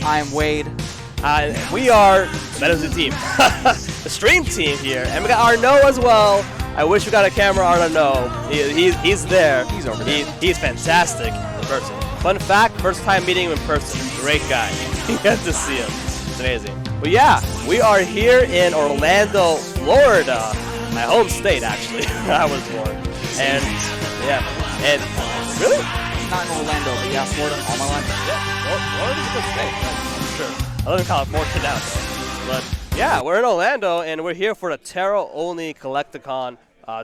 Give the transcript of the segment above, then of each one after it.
I'm Wade. We are MetaZoo team, the stream team here, and we got Arnaud as well. I wish we got a camera on Arnaud. He's there. He's over there. He's fantastic in person. Fun fact, first time meeting him in person. Great guy. You get to see him. It's amazing. But yeah, we are here in Orlando, Florida, my home state actually. I was born. And yeah, and really? Not in Orlando, but yeah, Florida all my life. Yeah, Florida's a good state. I'm sure. I live in California now, though. But yeah, we're in Orlando, and we're here for the Terra-only Collecticon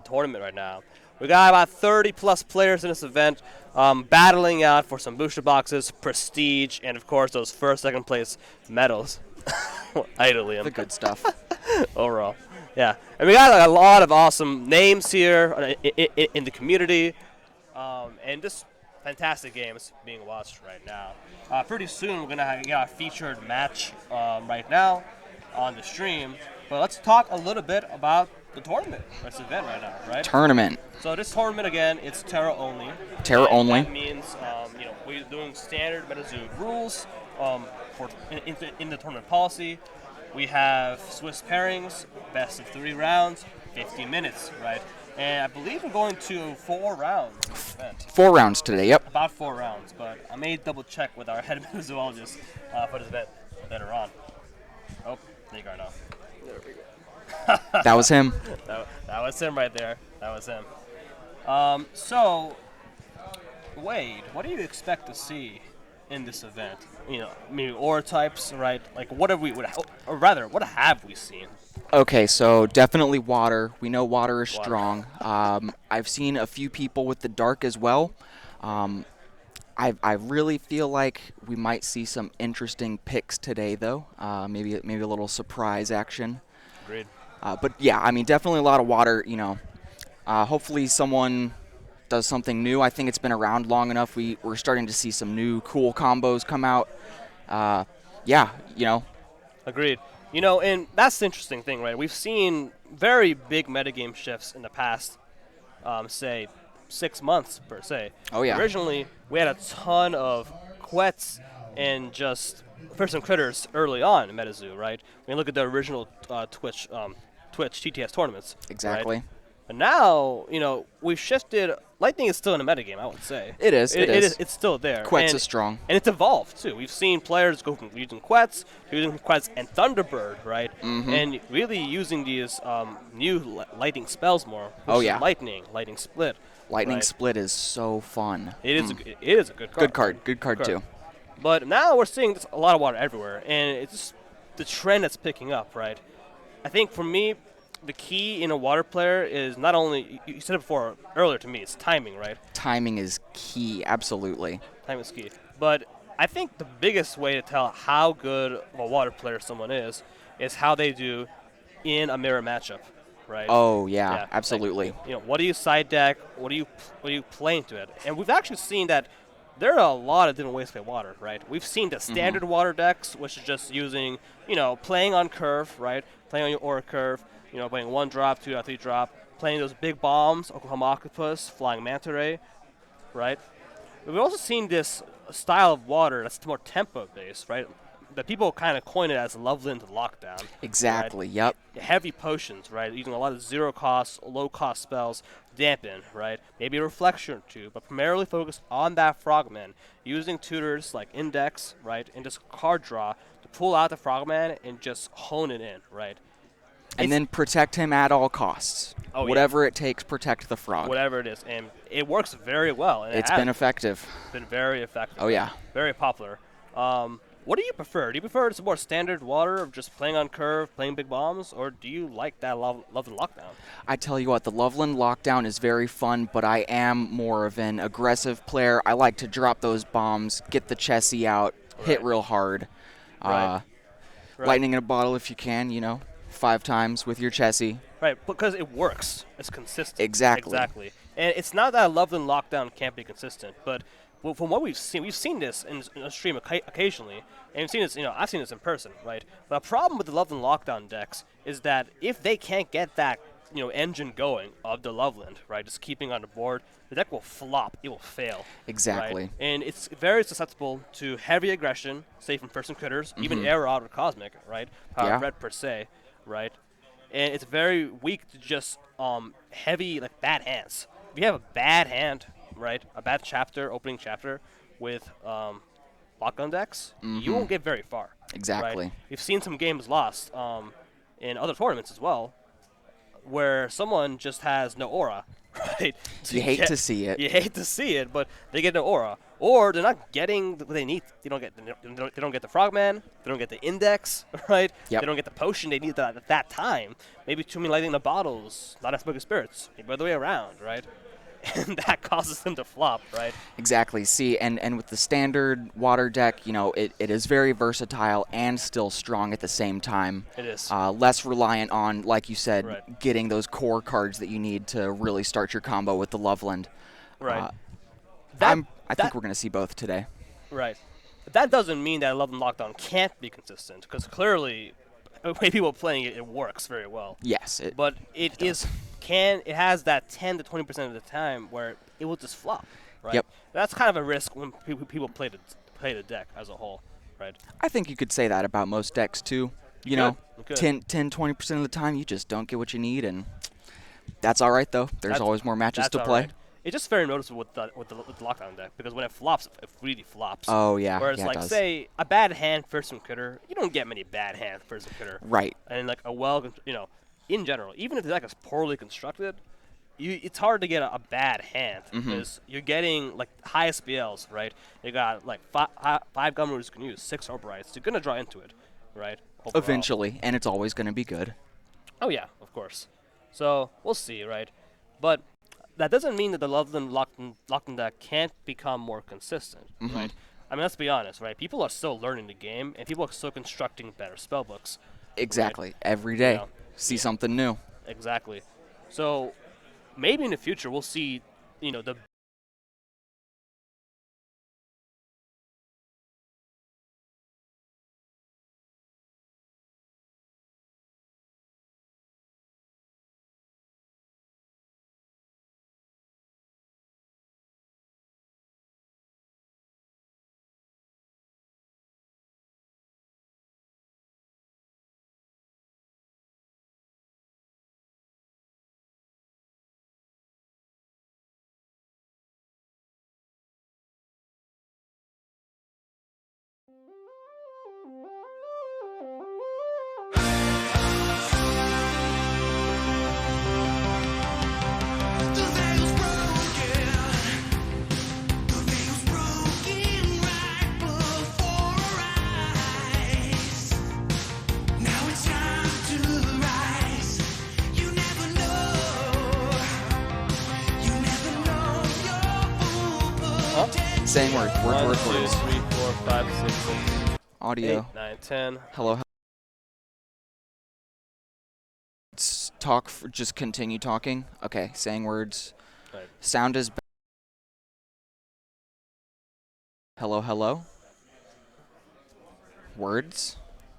tournament right now. We got about 30-plus players in this event, battling out for some booster boxes, prestige, and of course those first, second place medals. Idolium. The good stuff. Overall. Yeah. And we got a lot of awesome names here in the community, and just fantastic games being watched right now. Pretty soon we're going to get a featured match right now on the stream. But let's talk a little bit about the tournament, this event right now, right? Tournament. So this tournament, again, it's Terra only. Terra only. That means, we're doing standard MetaZoo rules in the tournament policy. We have Swiss pairings, best of 3 rounds, 50 minutes, right? And I believe we're going to 4 rounds this event. 4 rounds today, yep. About 4 rounds, but I may double check with our head zoologist for this event later on. Oh, there you go now. There we go. That was him. That was him right there. That was him. So, Wade, what do you expect to see in this event? Maybe aura types, right? Like, what have we seen? Okay, so definitely water. We know water is strong. I've seen a few people with the dark as well. I really feel like we might see some interesting picks today, though. Maybe a little surprise action. Agreed. But yeah, I mean, definitely a lot of water. Hopefully someone does something new. I think it's been around long enough. We're starting to see some new cool combos come out. Agreed. And that's the interesting thing, right? We've seen very big metagame shifts in the past, say, 6 months, per se. Oh, yeah. Originally, we had a ton of quets and just person critters early on in MetaZoo, right? When you look at the original Twitch TTS tournaments. Exactly. Right? But now, we've shifted. Lightning is still in the metagame, I would say. It is. It's still there. Quets is strong. And it's evolved, too. We've seen players go from using Quets to using Quets and Thunderbird, right? Mm-hmm. And really using these new lightning spells more. Oh, yeah. Lightning Split. Lightning right? Split is so fun. It is a good card. Good card, too. But now we're seeing a lot of water everywhere, and it's just the trend that's picking up, right? I think for me, the key in a water player is not only, you said it before earlier to me, it's timing, right? Timing is key, absolutely. Timing is key. But I think the biggest way to tell how good of a water player someone is how they do in a mirror matchup, right? Oh, yeah. Absolutely. Like, what do you side deck? What do you play into it? And we've actually seen that there are a lot of different ways to play water, right? We've seen the standard water decks, which is just using, playing on curve, right? Playing on your aura curve, playing 1 drop, 2 drop, 3 drop, playing those big bombs, Oklahoma Octopus, Flying Manta Ray, right? But we've also seen this style of water that's more tempo-based, right? That people kind of coin it as Loveland Lockdown. Exactly, right? Yep. Heavy potions, right? Using a lot of zero-cost, low-cost spells, dampen, right? Maybe a reflection or 2, but primarily focused on that Frogman, using tutors like Index, right, and just card draw to pull out the Frogman and just hone it in, right? And then protect him at all costs. Oh, Whatever it takes, protect the frog. Whatever it is. And it works very well. And it's been effective. It's been very effective. Oh, yeah. Very popular. What do you prefer? Do you prefer some more standard water of just playing on curve, playing big bombs, or do you like that Loveland Lockdown? I tell you what, the Loveland Lockdown is very fun, but I am more of an aggressive player. I like to drop those bombs, get the chessie out, hit real hard. Right. Lightning in a bottle if you can, 5 times with your chessie. Right, because it works. It's consistent. Exactly. And it's not that Loveland Lockdown can't be consistent, but from what we've seen this in a stream occasionally, and we've seen this, I've seen this in person, right? But a problem with the Loveland Lockdown decks is that if they can't get that engine going of the Loveland, right? Just keeping on the board, the deck will flop. It will fail. Exactly. Right? And it's very susceptible to heavy aggression, say from person critters, even Air Rod or Cosmic, right? Yeah. Red per se, right? And it's very weak to just heavy like bad hands. If you have a bad hand, right? A bad opening chapter with lock-on decks, you won't get very far. Exactly. Right? We've seen some games lost in other tournaments as well, where someone just has no aura, right? You hate to see it. You hate to see it, but they get no aura, or they're not getting what they need. They don't get the Frogman. They don't get the Index, right? Yep. They don't get the potion they need at that time. Maybe too many Lightning in the bottles, not as Smoking Spirits. Maybe other way around, right? And that causes them to flop, right? Exactly. See, and with the standard water deck, it is very versatile and still strong at the same time. It is. Less reliant on, like you said, Right. getting those core cards that you need to really start your combo with the Loveland. Right. I think we're going to see both today. Right. But that doesn't mean that Loveland Lockdown can't be consistent, because clearly, the way people are playing it, it works very well. Yes. But it has that 10 to 20% of the time where it will just flop, right? Yep. That's kind of a risk when people play the deck as a whole, right? I think you could say that about most decks too. You could. 10-20% of the time you just don't get what you need, and that's all right though. There's always more matches to all play. right. It's just very noticeable with the lockdown deck, because when it flops, it really flops. Oh yeah. Whereas yeah, it like does. say a bad hand for some critter, you don't get many bad hands for some critter. Right. And like in general, even if the deck is poorly constructed, it's hard to get a bad hand, because you're getting like high SPLs, right? You got like five Gumroos you can use, 6 Uprights. You're gonna draw into it, right? Overall. Eventually, and it's always going to be good. Oh yeah, of course. So we'll see, right? But that doesn't mean that the Loveland Lockdown deck can't become more consistent, right? I mean, let's be honest, right? People are still learning the game, and people are still constructing better spellbooks. Exactly. Every day, see something new. Exactly. So maybe in the future we'll see, the Saying words. 1, Words. 2, 3, 4, 5, 6, 7, Audio. 8, 9, 10. Hello. Talk. Just continue talking. Okay. Saying words. Right. Sound is. Hello. Hello. Words.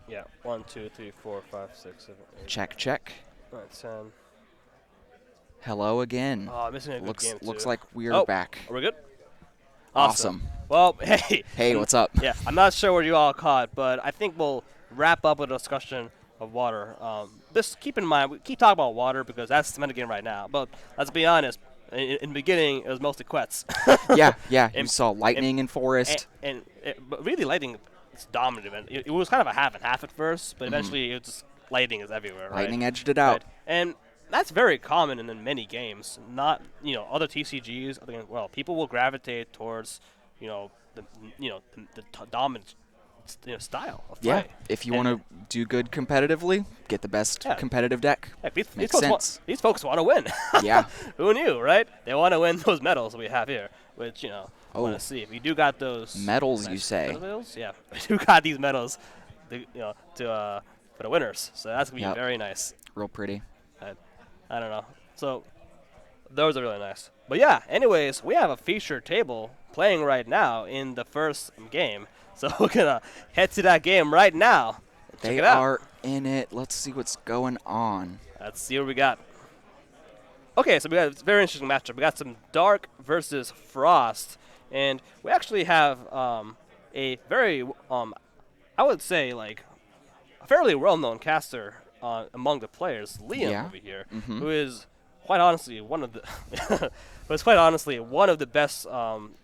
Yeah. 1, 2, 3, 4, 5, 6, 7, 8. Check. Check. 9, 10. Hello again. Oh, I'm missing a good game Looks too. like we're back. Are we good? Awesome. Well, hey. Hey, what's up? Yeah, I'm not sure where you all caught, but I think we'll wrap up with a discussion of water. Just keep in mind, we keep talking about water because that's the metagame right now. But let's be honest, in the beginning, it was mostly Quets. Yeah. You And- saw lightning in forest. But really, lightning is dominant. It was kind of a half and half at first, but eventually it was just lightning is everywhere. Lightning right? edged it out. Right. And that's very common in many games. Not other TCGs. Well, people will gravitate towards the dominant style of play. Yeah. If you want to do good competitively, get the best competitive deck. Heck, Makes sense. these folks want to win. Yeah. Who knew, right? They want to win those medals we have here, which want to see. If we do got those Medals, you say? Medals? Yeah, we do got these medals, for the winners. So that's gonna be very nice. Real pretty. I don't know. So those are really nice. But yeah, anyways, we have a feature table playing right now in the first game. So we're gonna head to that game right now. They Check it out. are in it. Let's see what's going on. Let's see what we got. Okay, so we got a very interesting matchup. We got some Dark versus Frost, and we actually have a very, I would say, like a fairly well-known caster among the players, Liam Yeah. over here, Mm-hmm. who is quite honestly one of the, was quite honestly one of the best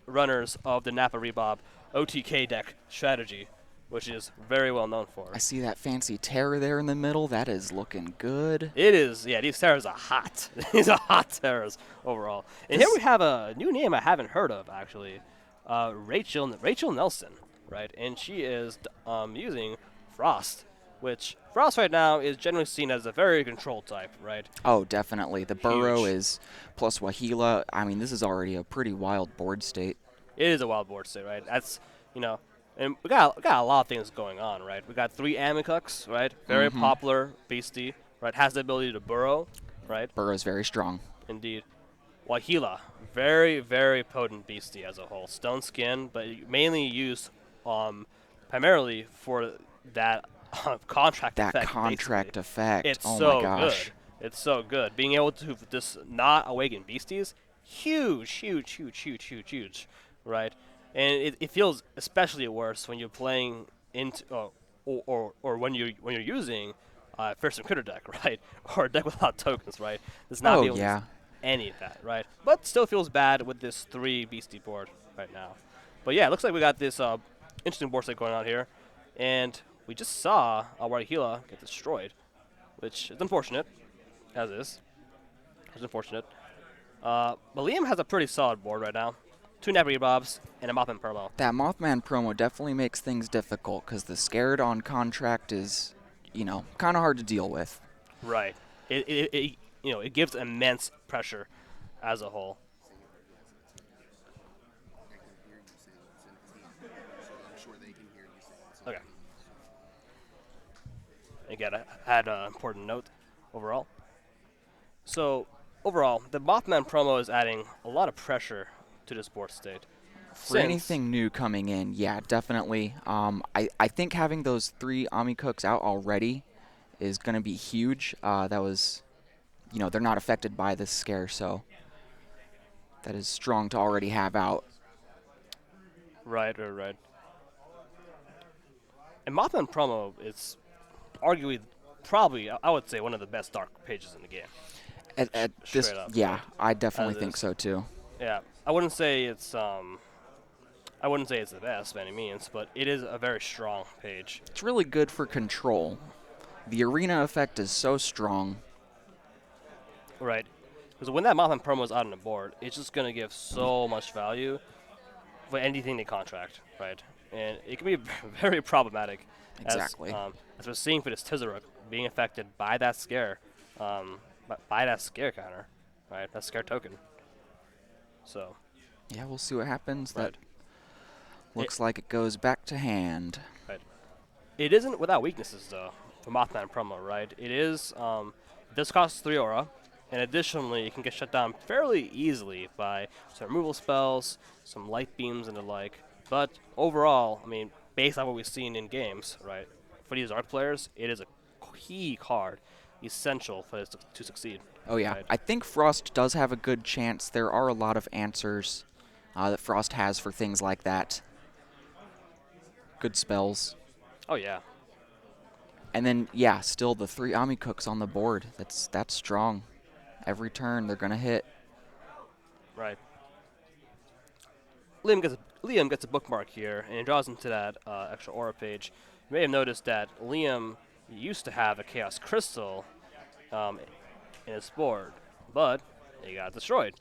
runners of the Napa Rebob OTK deck strategy, which is very well known for. I see that fancy terror there in the middle. That is looking good. It is, yeah, these terrors are hot. These are hot terrors overall. And here we have a new name I haven't heard of, actually. Rachel Nelson, right? And she is using Frost, which Frost right now is generally seen as a very controlled type, right? Oh, definitely. The Burrow Huge. is plus Wahila. I mean, this is already a pretty wild board state. It is a wild board state, right? That's, and we got a lot of things going on, right? We got 3 Amikuks, right? Very popular beastie, right? Has the ability to burrow, right? Burrow's very strong. Indeed. Wahila, very, very potent beastie as a whole. Stone skin, but mainly used primarily for that contract That effect. contract basically. effect. It's Oh so my gosh. good. It's so good. Being able to just not awaken beasties, huge, huge, huge, huge, huge, huge, right? And it feels especially worse when you're playing into or when you're using first critter deck, right? Or a deck without tokens, right? Does not Oh be able to yeah. do any of that, right? But still feels bad with this 3 beastie board right now. But yeah, it looks like we got this interesting board set going on here, and we just saw Wahila get destroyed, which is unfortunate, as is. It's unfortunate. But Liam has a pretty solid board right now. 2 Nabby Bobs and a Mothman promo. That Mothman promo definitely makes things difficult because the scared on contract is, kind of hard to deal with. Right. It gives immense pressure as a whole. Okay. Again, I had an important note overall. So, overall, the Mothman promo is adding a lot of pressure to this board state. For anything new coming in, yeah, definitely. I think having those 3 Amikuks out already is going to be huge. That was, they're not affected by this scare, so that is strong to already have out. Right. And Mothman promo is arguably, probably, I would say, one of the best dark pages in the game. At this, Straight up. yeah, I definitely As think is. so too. Yeah, I wouldn't say it's the best by any means, but it is a very strong page. It's really good for control. The arena effect is so strong. Right. Because when that Mothman promo is out on the board, it's just going to give so much value for anything they contract, right? And it can be very problematic. Exactly. As we're seeing for this Tizaruk being affected by that scare, by that scare counter, right? That scare token. So. Yeah, we'll see what happens. Right. That looks like it goes back to hand. Right. It isn't without weaknesses, though, for Mothman promo, right? It is, this costs 3 aura, and additionally, it can get shut down fairly easily by some removal spells, some light beams, and the like. But overall, I mean, based on what we've seen in games, right, for these Arc players, it is a key card, essential for this to succeed. Oh, yeah. Right. I think Frost does have a good chance. There are a lot of answers that Frost has for things like that. Good spells. Oh, yeah. And then, yeah, still the 3 Amikuks on the board. That's strong. Every turn, they're going to hit. Right. Liam gets a bookmark here, and it draws into that extra aura page. You may have noticed that Liam used to have a Chaos Crystal in his board, but it got destroyed,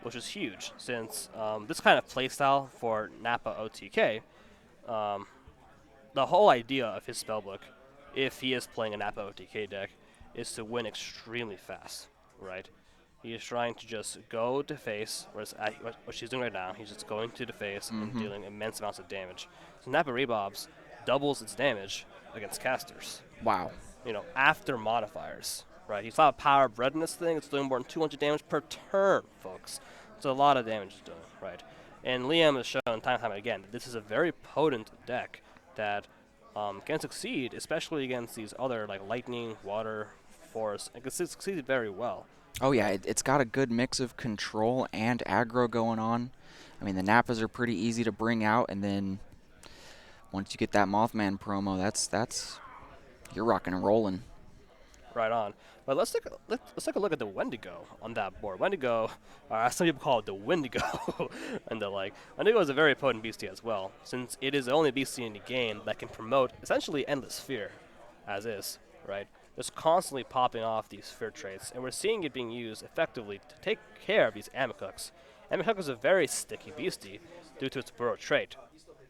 which is huge, since this kind of playstyle for Napa OTK, the whole idea of his spellbook, if he is playing a Napa OTK deck, is to win extremely fast, right? He is trying to just go to face, what she's doing right now. He's just going to the face and dealing immense amounts of damage. So Napa Rebobs doubles its damage against casters, Wow. after modifiers, right? He's not a power bred in this thing. It's doing more than 200 damage per turn, folks. It's a lot of damage it's doing, right? And Liam has shown time and time again that this is a very potent deck that can succeed, especially against these other, like lightning, water, forest, and can succeed very well. Oh yeah, it's got a good mix of control and aggro going on. I mean, the Nappas are pretty easy to bring out, and then once you get that Mothman promo, that's you're rocking and rolling. Right on. But let's take a look at the Wendigo on that board. Wendigo, some people call it the Wendigo, and Wendigo is a very potent beastie as well, since it is the only beastie in the game that can promote essentially endless fear, as is, right? Just constantly popping off these fear traits, and we're seeing it being used effectively to take care of these Amikuks. Amikuk is a very sticky beastie due to its burrow trait,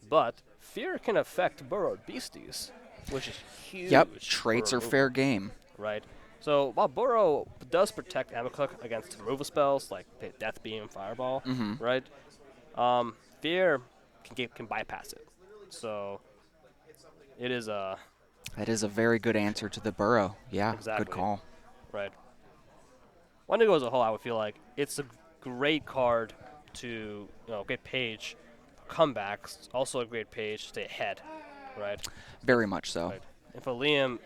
but fear can affect burrowed beasties, which is huge. Yep, for traits are removal, fair game. right? So while Burrow does protect Amakuk against removal spells like Death Beam, Fireball, right? Fear can bypass it. So it is That is a very good answer to the burrow. Yeah, exactly good call. right. Wendigo as a whole, I would feel like it's a great card to get page comebacks. Also a great page to stay ahead, right? Very much so. Right. And for Liam,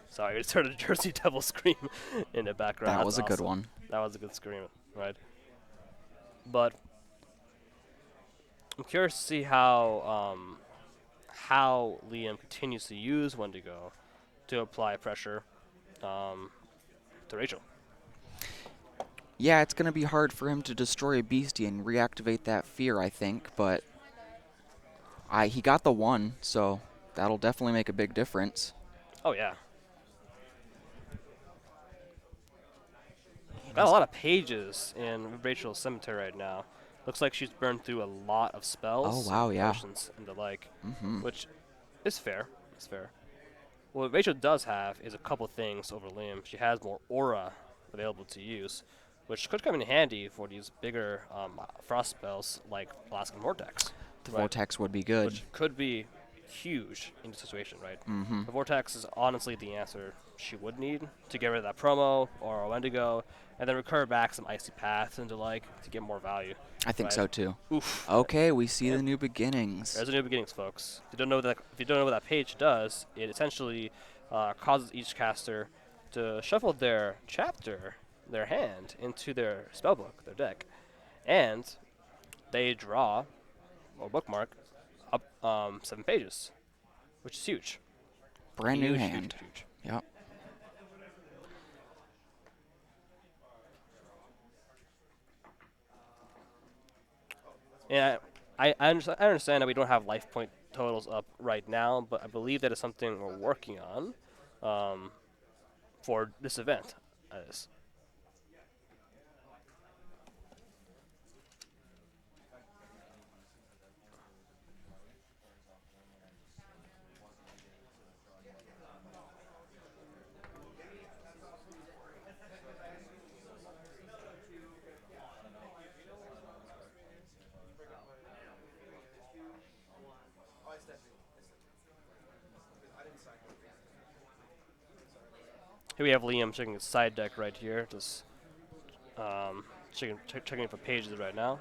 sorry, I just heard a Jersey Devil scream in the background. That That's was a good awesome. one. That was a good scream, right? But I'm curious to see how Liam continues to use Wendigo to apply pressure to Rachel. Yeah, it's going to be hard for him to destroy a beastie and reactivate that fear, I think, but he got the one, so that'll definitely make a big difference. Oh yeah. Got a lot of pages in Rachel's cemetery right now. Looks like she's burned through a lot of spells, Oh, wow, and yeah. potions, and the like, Mm-hmm. which is fair. It's fair. What Rachel does have is a couple things over Liam. She has more aura available to use, which could come in handy for these bigger frost spells like Alaskan Vortex. The right? Vortex would be good. Which could be huge in the situation, right? Mm-hmm. The Vortex is honestly the answer she would need to get rid of that promo or a Wendigo, and then recur back some Icy Paths and the like to get more value. I think right? so, too. Oof. Okay, we see Yeah. the new beginnings. There's a new beginnings, folks. If you don't know what that page does, it essentially causes each caster to shuffle their chapter, their hand, into their spellbook, their deck, and they draw or bookmark up 7 pages, which is huge. Brand new Huge, hand. Huge, huge. Yep. And I understand that we don't have life point totals up right now, but I believe that is something we're working on for this event. That is. Here we have Liam checking his side deck right here, just checking for pages right now.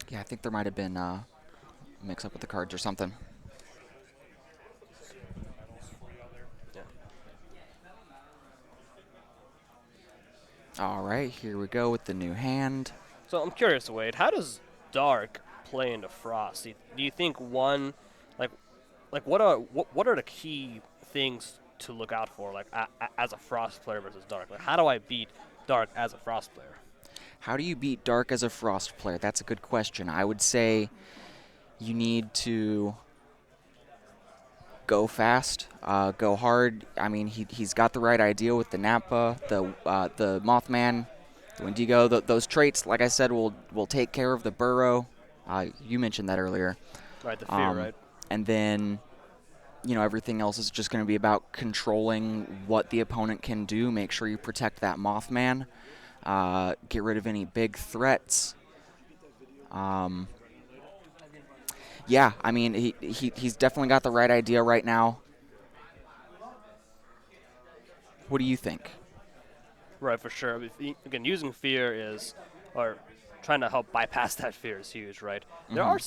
Yeah, I think there might have been a mix-up with the cards or something. Yeah. All right, here we go with the new hand. So I'm curious, Wade, how does Dark play into Frost? Do you think one, like what are the key things to look out for, like as a Frost player versus Dark? Like, how do I beat Dark as a Frost player? How do you beat Dark as a Frost player? That's a good question. I would say you need to go fast, go hard. I mean, he's got the right idea with the Nappa, the Mothman, the Wendigo. Those traits, like I said, will take care of the burrow. You mentioned that earlier. Right, the fear, right? And then, everything else is just going to be about controlling what the opponent can do. Make sure you protect that Mothman. Get rid of any big threats. Yeah, I mean, he's definitely got the right idea right now. What do you think? Right, for sure. Again, using fear or trying to help bypass that fear is huge, right? There are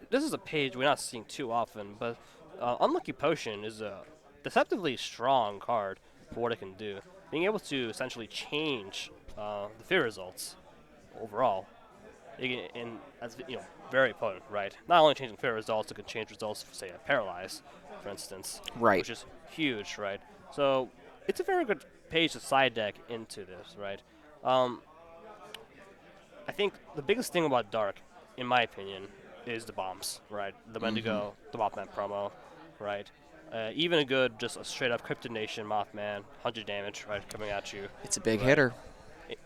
this is a page we're not seeing too often, but Unlucky Potion is a deceptively strong card for what it can do. Being able to essentially change the fear results overall, and that's very potent, right? Not only changing fear results, it can change results for say a paralyze, for instance, Right. which is huge, right? So it's a very good page to side deck into this, right? Um, I think the biggest thing about Dark, in my opinion, is the bombs, right? The Wendigo, the Mothman promo, right? Even a good, just a straight up Cryptid Nation Mothman, 100 damage, right, coming at you, It's a big right? hitter.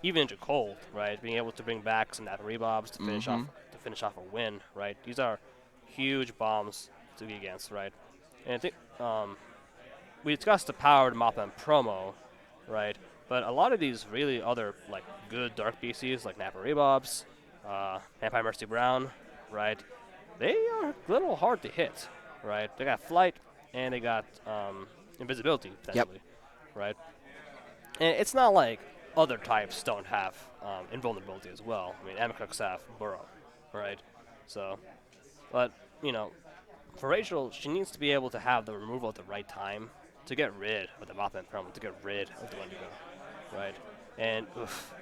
Even into cold, right? Being able to bring back some Napa Rebobs to finish off a win, right? These are huge bombs to be against, right? And I think we discussed the powered Mothman promo, right? But a lot of these really other like good dark beasties like Napa Rebobs, Vampire Mercy Brown, right? They are a little hard to hit, right? They got flight and they got invisibility Yep. potentially, right? And it's not like other types don't have invulnerability as well. I mean, Amicrux have Burrow, right? So, but for Rachel, she needs to be able to have the removal at the right time to get rid of the Mothman promo, to get rid of the Wendigo, right? And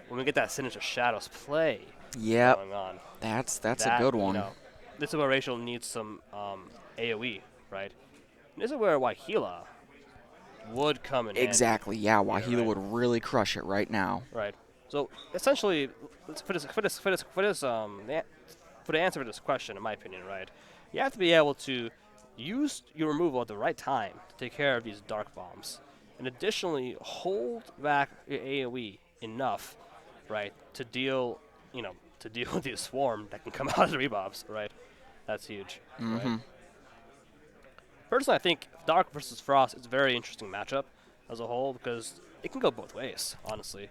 when we get that Sinister Shadows play Yep. going on, That's a that good one. this is where Rachel needs some AOE, right? And this is where Wahila would come in handy. Exactly. Yeah, Wahila right. would really crush it right now. Right. So essentially, for the answer to this question, in my opinion, right, you have to be able to use your removal at the right time to take care of these dark bombs, and additionally hold back your AOE enough, right, to deal, to deal with the swarm that can come out of the rebobs, right. That's huge. Right. Personally, I think Dark versus Frost is a very interesting matchup as a whole because it can go both ways, honestly.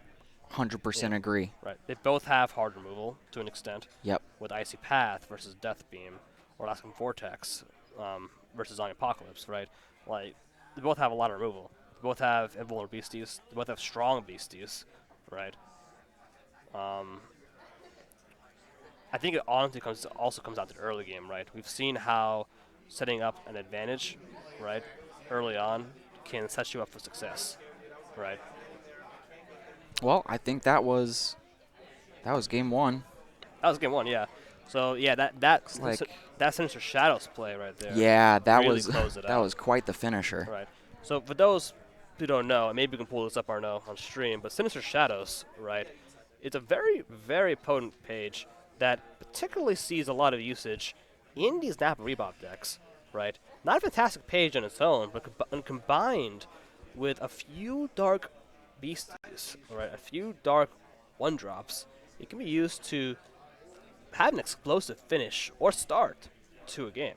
100% agree. Right. They both have hard removal to an extent. Yep. With Icy Path versus Death Beam, or Lasting Vortex versus Zombie Apocalypse, right? Like, they both have a lot of removal. They both have invulnerable beasties. They both have strong beasties, right? I think it honestly also comes down to the early game, right? We've seen how setting up an advantage, right, early on can set you up for success, right? Well, I think that was game one. That was game one, yeah. So yeah, that Like, that Sinister Shadows play right there. yeah, that really was closed it that out. was quite the finisher. Right. So for those who don't know, and maybe we can pull this up on stream, but Sinister Shadows, right, it's a very, very potent page that particularly sees a lot of usage in these Napa Rebob decks, right? Not a fantastic page on its own, but combined with a few dark beasties, right, a few dark one-drops, it can be used to have an explosive finish or start to a game,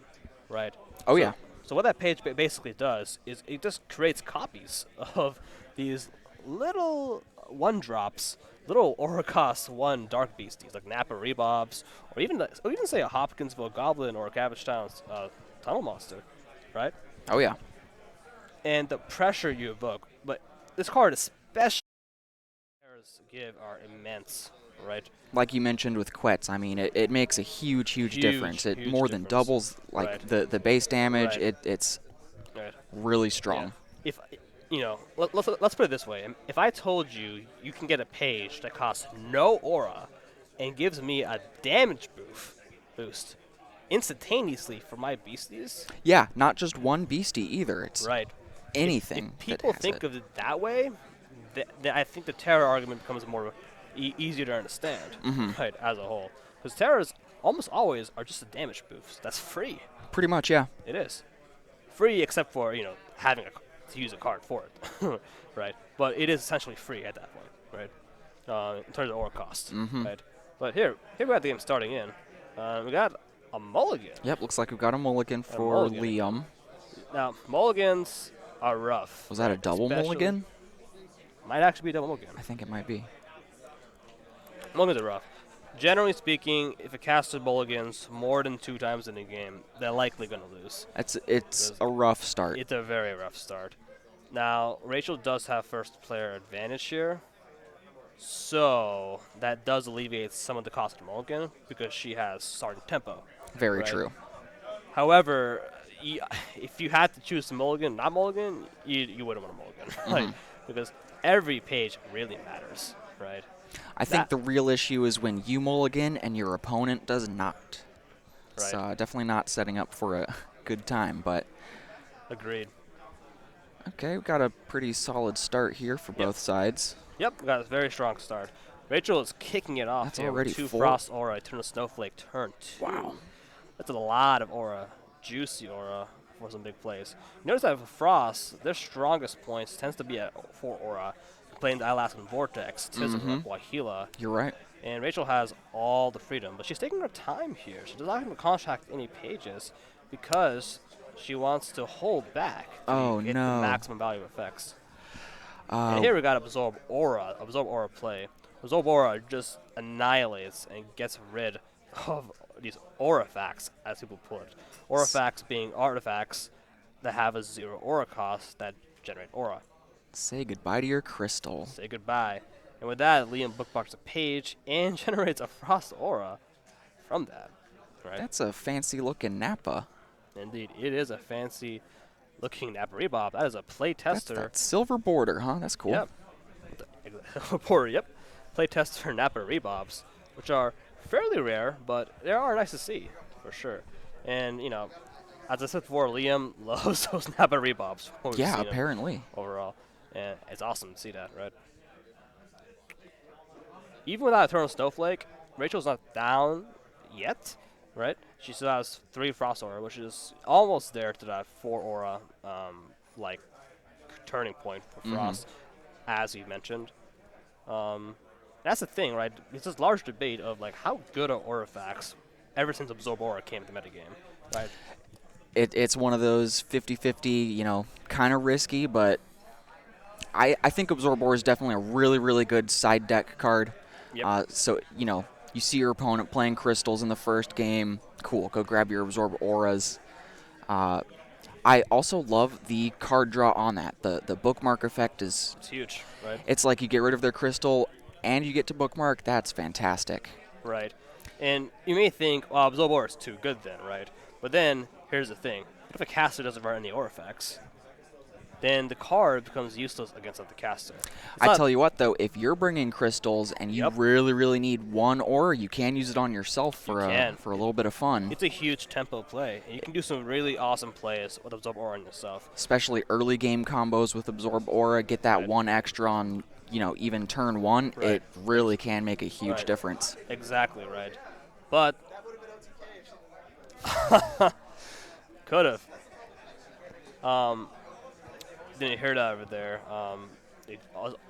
right? Oh, So- yeah. So what that page basically does is it just creates copies of these little one-drops, little Oracos 1 dark beasties like Napa Rebobs, or even say a Hopkinsville Goblin or a Cabbage Town Tunnel Monster, right? Oh, yeah. And the pressure you evoke. But this card, especially give, are immense, right? Like you mentioned with Quetz, I mean, it makes a huge difference. It huge more than difference. doubles like Right. the base damage. Right. It's Right. really strong. Yeah. If let's put it this way: if I told you you can get a page that costs no aura and gives me a damage boost instantaneously for my beasties, Yeah, not just one beastie either. It's right? anything If people that has think it. of it that way, I think the terror argument becomes more easier to understand, right, as a whole. Because terrors almost always are just a damage boost. That's free. Pretty much, yeah. It is free, except for having to use a card for it, right? But it is essentially free at that point, right? In terms of aura cost, right? But here we got the game starting in. We got a mulligan. Yep, looks like we've got a mulligan for mulligan. Liam. Now mulligans are rough. Was that a right? double Especially- mulligan? Might actually be a double mulligan. I think it might be. Mulligans are rough. Generally speaking, if a caster mulligans more than 2 times in a game, they're likely going to lose. It's a rough start. It's a very rough start. Now, Rachel does have first player advantage here, so that does alleviate some of the cost of mulligan because she has starting tempo. Very right. true. However, if you had to choose mulligan, not mulligan, you wouldn't want a mulligan, right? Mhm. Because every page really matters, right? I think That the real issue is when you mulligan and your opponent does not. It's right. definitely not setting up for a good time, but Agreed. okay, we've got a pretty solid start here for Yep. both sides. Yep. We got a very strong start. Rachel is kicking it off That's here already with 2 4. Frost Aura, Eternal Snowflake, turn 2. Wow. That's a lot of aura, juicy aura for some big plays. Notice that for Frost, their strongest points tends to be at 4 aura, playing the Alaskan Vortex, Tizzler, Wahila, You're right. and Rachel has all the freedom, but she's taking her time here. She does not have to contract any pages because she wants to hold back to Oh, get no. the maximum value of effects. Uh, And here we got Absorb Aura play. Absorb Aura just annihilates and gets rid of these Aurifacts, as people put it. Aurifacts being artifacts that have a 0 aura cost that generate aura. Say goodbye to your crystal. Say goodbye. And with that, Liam bookmarks a page and generates a Frost Aura from that. Right? That's a fancy looking Nappa. Indeed, it is a fancy looking Napa Rebob. That is a play That's tester. that silver border, huh? That's cool. Yep. Poor, yep. Playtester Napa Rebobs, which are fairly rare, but they are nice to see, for sure. And, you know, as I said before, Liam loves those Napa Rebobs. when we've Yeah, seen 'em apparently. overall. And it's awesome to see that, right? Even without Eternal Snowflake, Rachel's not down yet, right? She still has 3 Frost Aura, which is almost there to that 4 Aura, like, turning point for Frost, as you mentioned. That's the thing, right? It's this large debate of, like, how good are Aurifacts ever since Absorb Aura came to the metagame, right? It's one of those 50-50, you know, kind of risky, but I think Absorb Aura is definitely a really, really good side deck card. Yep. So, you know, you see your opponent playing crystals in the first game. Cool, go grab your Absorb Auras. I also love the card draw on that. The bookmark effect is, It's huge, right? it's like you get rid of their crystal and you get to bookmark. That's fantastic. Right. And you may think, well, Absorb Aura is too good then, right? But then, here's the thing. What if a caster doesn't run any Aurifacts? Then the card becomes useless against the caster. I tell you what, though, if you're bringing crystals and you Yep. really, really need one aura, you can use it on yourself for can. a little bit of fun. It's a huge tempo play. And you can do some really awesome plays with Absorb Aura on yourself. Especially early game combos with Absorb Aura, get that Right. one extra on, you know, even turn 1. Right. It really can make a huge Right. difference. Exactly right. But could have. Didn't hear that over there. It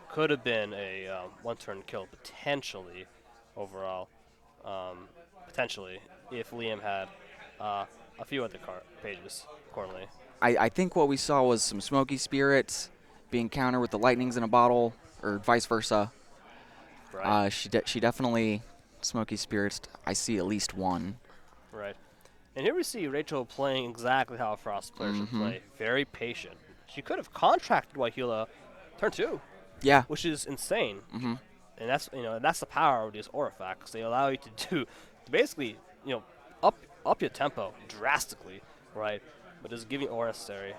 could have been a one-turn kill potentially, overall. Potentially, if Liam had a few other pages accordingly. I think what we saw was some Smoky Spirits being countered with the Lightnings in a bottle, or vice versa. Right. She definitely Smoky Spirits. I see at least one. Right. And here we see Rachel playing exactly how a Frost player should play. Very patient. She could have contracted Wahila turn 2, Yeah. which is insane. And that's that's the power of these Aurifacts. They allow you to basically up your tempo drastically, right? But just giving aura necessary.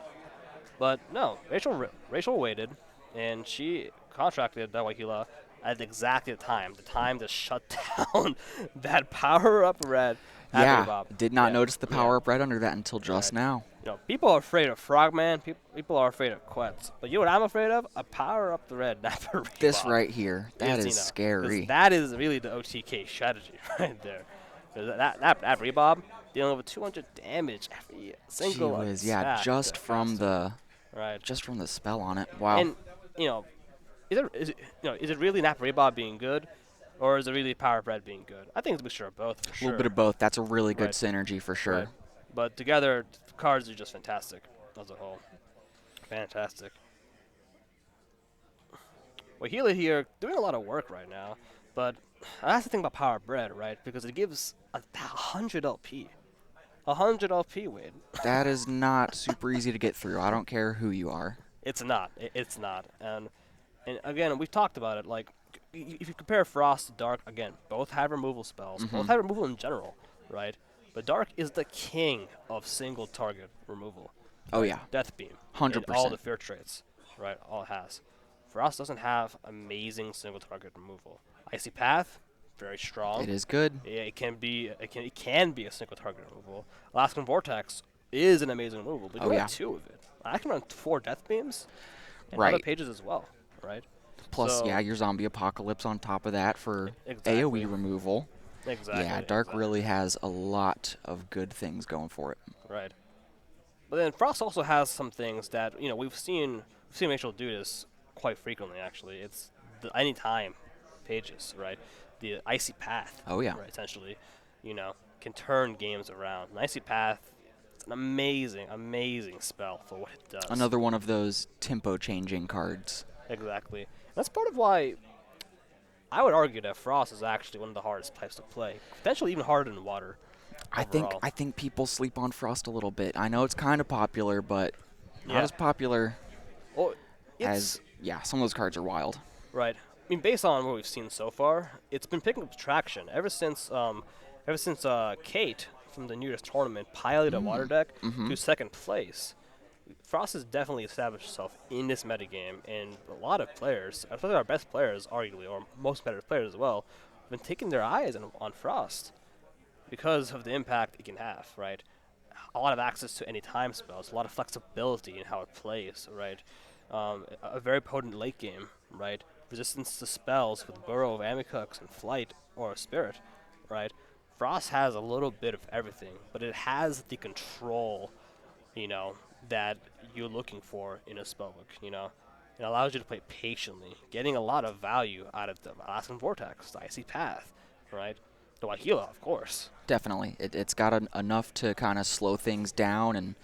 But no, Rachel waited, and she contracted that Wahila at exactly the time to shut down that power up red. Yeah. Did not Yeah. notice the Yeah. power up red under that until just Right. now. People are afraid of Frogman. People are afraid of Quetz. But you know what I'm afraid of? A power up the red Napa This Rebob. right here, that is 'Cause scary. That is really the OTK strategy right there. 'Cause that Rebob dealing with 200 damage every Gee single whiz, attack. yeah, just to from caster. the right. spell on it. Wow. And is it really Napa Rebob being good, or is it really Power Bread being good? I think it's a mixture of both for A sure. little bit of both. That's a really good Right. synergy for sure. Right. But together, the cards are just fantastic as a whole. Fantastic. Wahila here doing a lot of work right now, but that's the thing about Power Bread, right? Because it gives 100 LP. 100 LP, Wade. That is not super easy to get through. I don't care who you are. It's not. It's not. And again, we've talked about it. Like, if you compare Frost to Dark, again, both have removal spells. Both have removal in general, right? But Dark is the king of single target removal. Oh yeah, Death Beam. And 100%. all the fear traits, right? All it has. Frost doesn't have amazing single target removal. Icy Path, very strong. It is good. Yeah, it can be a single target removal. Alaskan Vortex is an amazing removal, but you Oh, can yeah. run 2 of it. I can run 4 Death Beams and Right. other pages as well, right? Plus, So- yeah, your Zombie Apocalypse on top of that for Exactly. AoE removal. Exactly. Yeah, Dark exactly. really has a lot of good things going for it. Right. But then Frost also has some things that we've seen Rachel do this quite frequently. Actually, it's the anytime pages, right? The Icy Path. Oh, yeah. Right, essentially, can turn games around. An Icy Path, it's an amazing spell for what it does. Another one of those tempo changing cards. Exactly. That's part of why I would argue that Frost is actually one of the hardest types to play. Potentially even harder than Water. Overall. I think people sleep on Frost a little bit. I know it's kind of popular, but not Yeah. as popular Well, it's as some of those cards are wild. right. I mean, based on what we've seen so far, it's been picking up traction ever since Kate from the New Year's tournament piloted a Water deck to second place. Frost has definitely established herself in this metagame, and a lot of players, especially our best players, arguably, or most competitive players as well, have been taking their eyes on Frost because of the impact it can have, right? A lot of access to any time spells, a lot of flexibility in how it plays, right? A very potent late game, right? Resistance to spells with Burrow of Amicux and Flight or Spirit, right? Frost has a little bit of everything, but it has the control, that you're looking for in a spellbook, It allows you to play patiently, getting a lot of value out of the Alaskan Vortex, the Icy Path, right? The Wahila, of course. Definitely. It's got enough to kind of slow things down and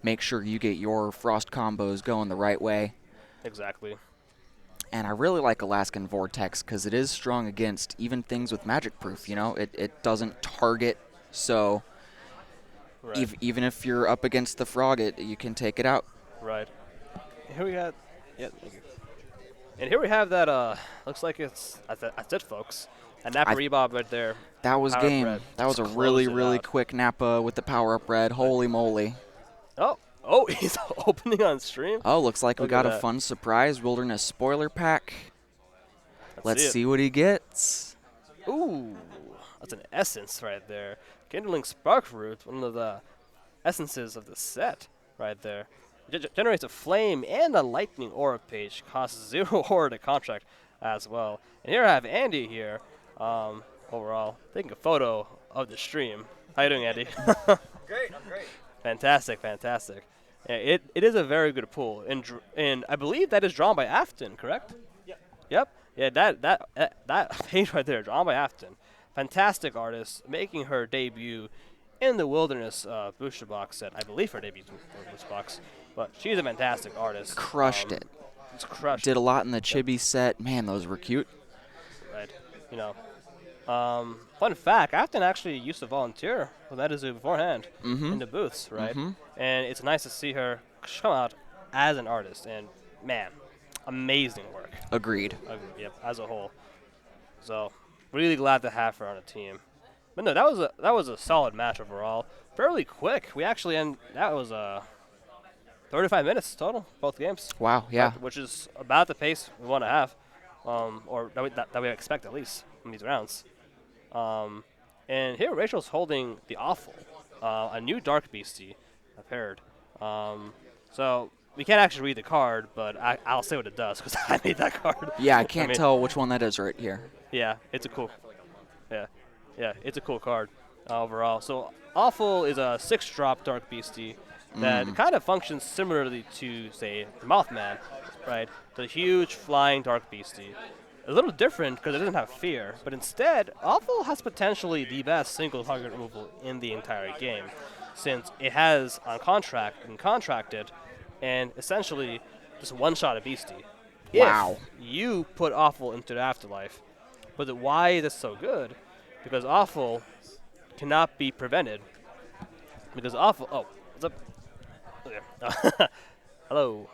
make sure you get your Frost combos going the right way. Exactly. And I really like Alaskan Vortex because it is strong against even things with magic proof, It doesn't target, so Right. even if you're up against the frog, you can take it out. Right. Here we got, thank you. And here we have that, looks like that's it, folks. A Napa Rebob right there. That was Power up game. red. That was a Just really, close it really out. quick Napa with the power up red. Holy moly. Oh, he's opening on stream. Oh, looks like we Look got at a that. fun surprise Wilderness spoiler pack. Let's it. see what he gets. Ooh, that's an essence right there. Kindling Spark Root, one of the essences of the set right there. Generates a flame and a lightning aura page. Costs 0 aura to contract as well. And here I have Andy here, overall, taking a photo of the stream. How you doing, Andy? Great, I'm great. Fantastic. Yeah, it is a very good pull. And I believe that is drawn by Afton, correct? Yep. Yeah, that page right there, drawn by Afton. Fantastic artist, making her debut in the Wilderness booster box set. I believe her debut in the Wilderness box, but she's a fantastic artist. Crushed it. It's crushed. Did a lot in the chibi set. Man, those were cute. Right. Fun fact, Afton actually used to volunteer with Medizu beforehand in the booths, right? And it's nice to see her come out as an artist, and man, amazing work. Agreed. Yep, as a whole. So, really glad to have her on the team. But no, that was a solid match overall. Fairly quick. That was 35 minutes total, both games. Wow, yeah. Which is about the pace we want to have, or that we expect at least in these rounds. And here Rachel's holding the Awful, a new Dark Beastie, I've heard. So we can't actually read the card, but I'll say what it does because I made that card. Yeah, I can't mean, tell which one that is right here. Yeah, it's a cool. Yeah, it's a cool card overall. So Awful is a 6-drop Dark Beastie that kind of functions similarly to, say, the Mothman, right? The huge flying Dark Beastie. A little different because it doesn't have fear, but instead, Awful has potentially the best single target removal in the entire game, since it has on contract and contracted, and essentially just one-shot a Beastie. Wow. If you put Awful into the afterlife. But why is this so good? Because Awful cannot be prevented. Because Awful... Oh, what's up? Okay. Hello.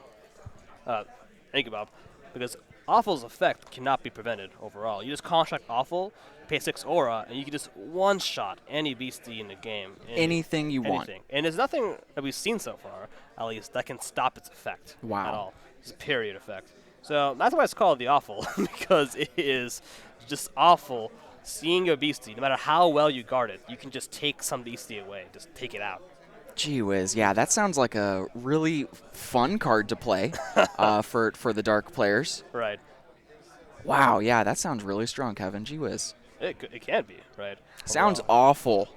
Thank you, Bob. Because Awful's effect cannot be prevented overall. You just contract Awful, pay 6 aura, and you can just one-shot any beastie in the game. Anything you want. And there's nothing that we've seen so far, at least, that can stop its effect at Wow. all. It's a period effect. So that's why it's called the Awful, because it is just awful seeing your beastie. No matter how well you guard it, you can just take some beastie away, just take it out. Gee whiz, yeah, that sounds like a really fun card to play for the Dark players. Right. Wow, yeah, that sounds really strong, Kevin. Gee whiz. It can be, right? Sounds Overall. awful.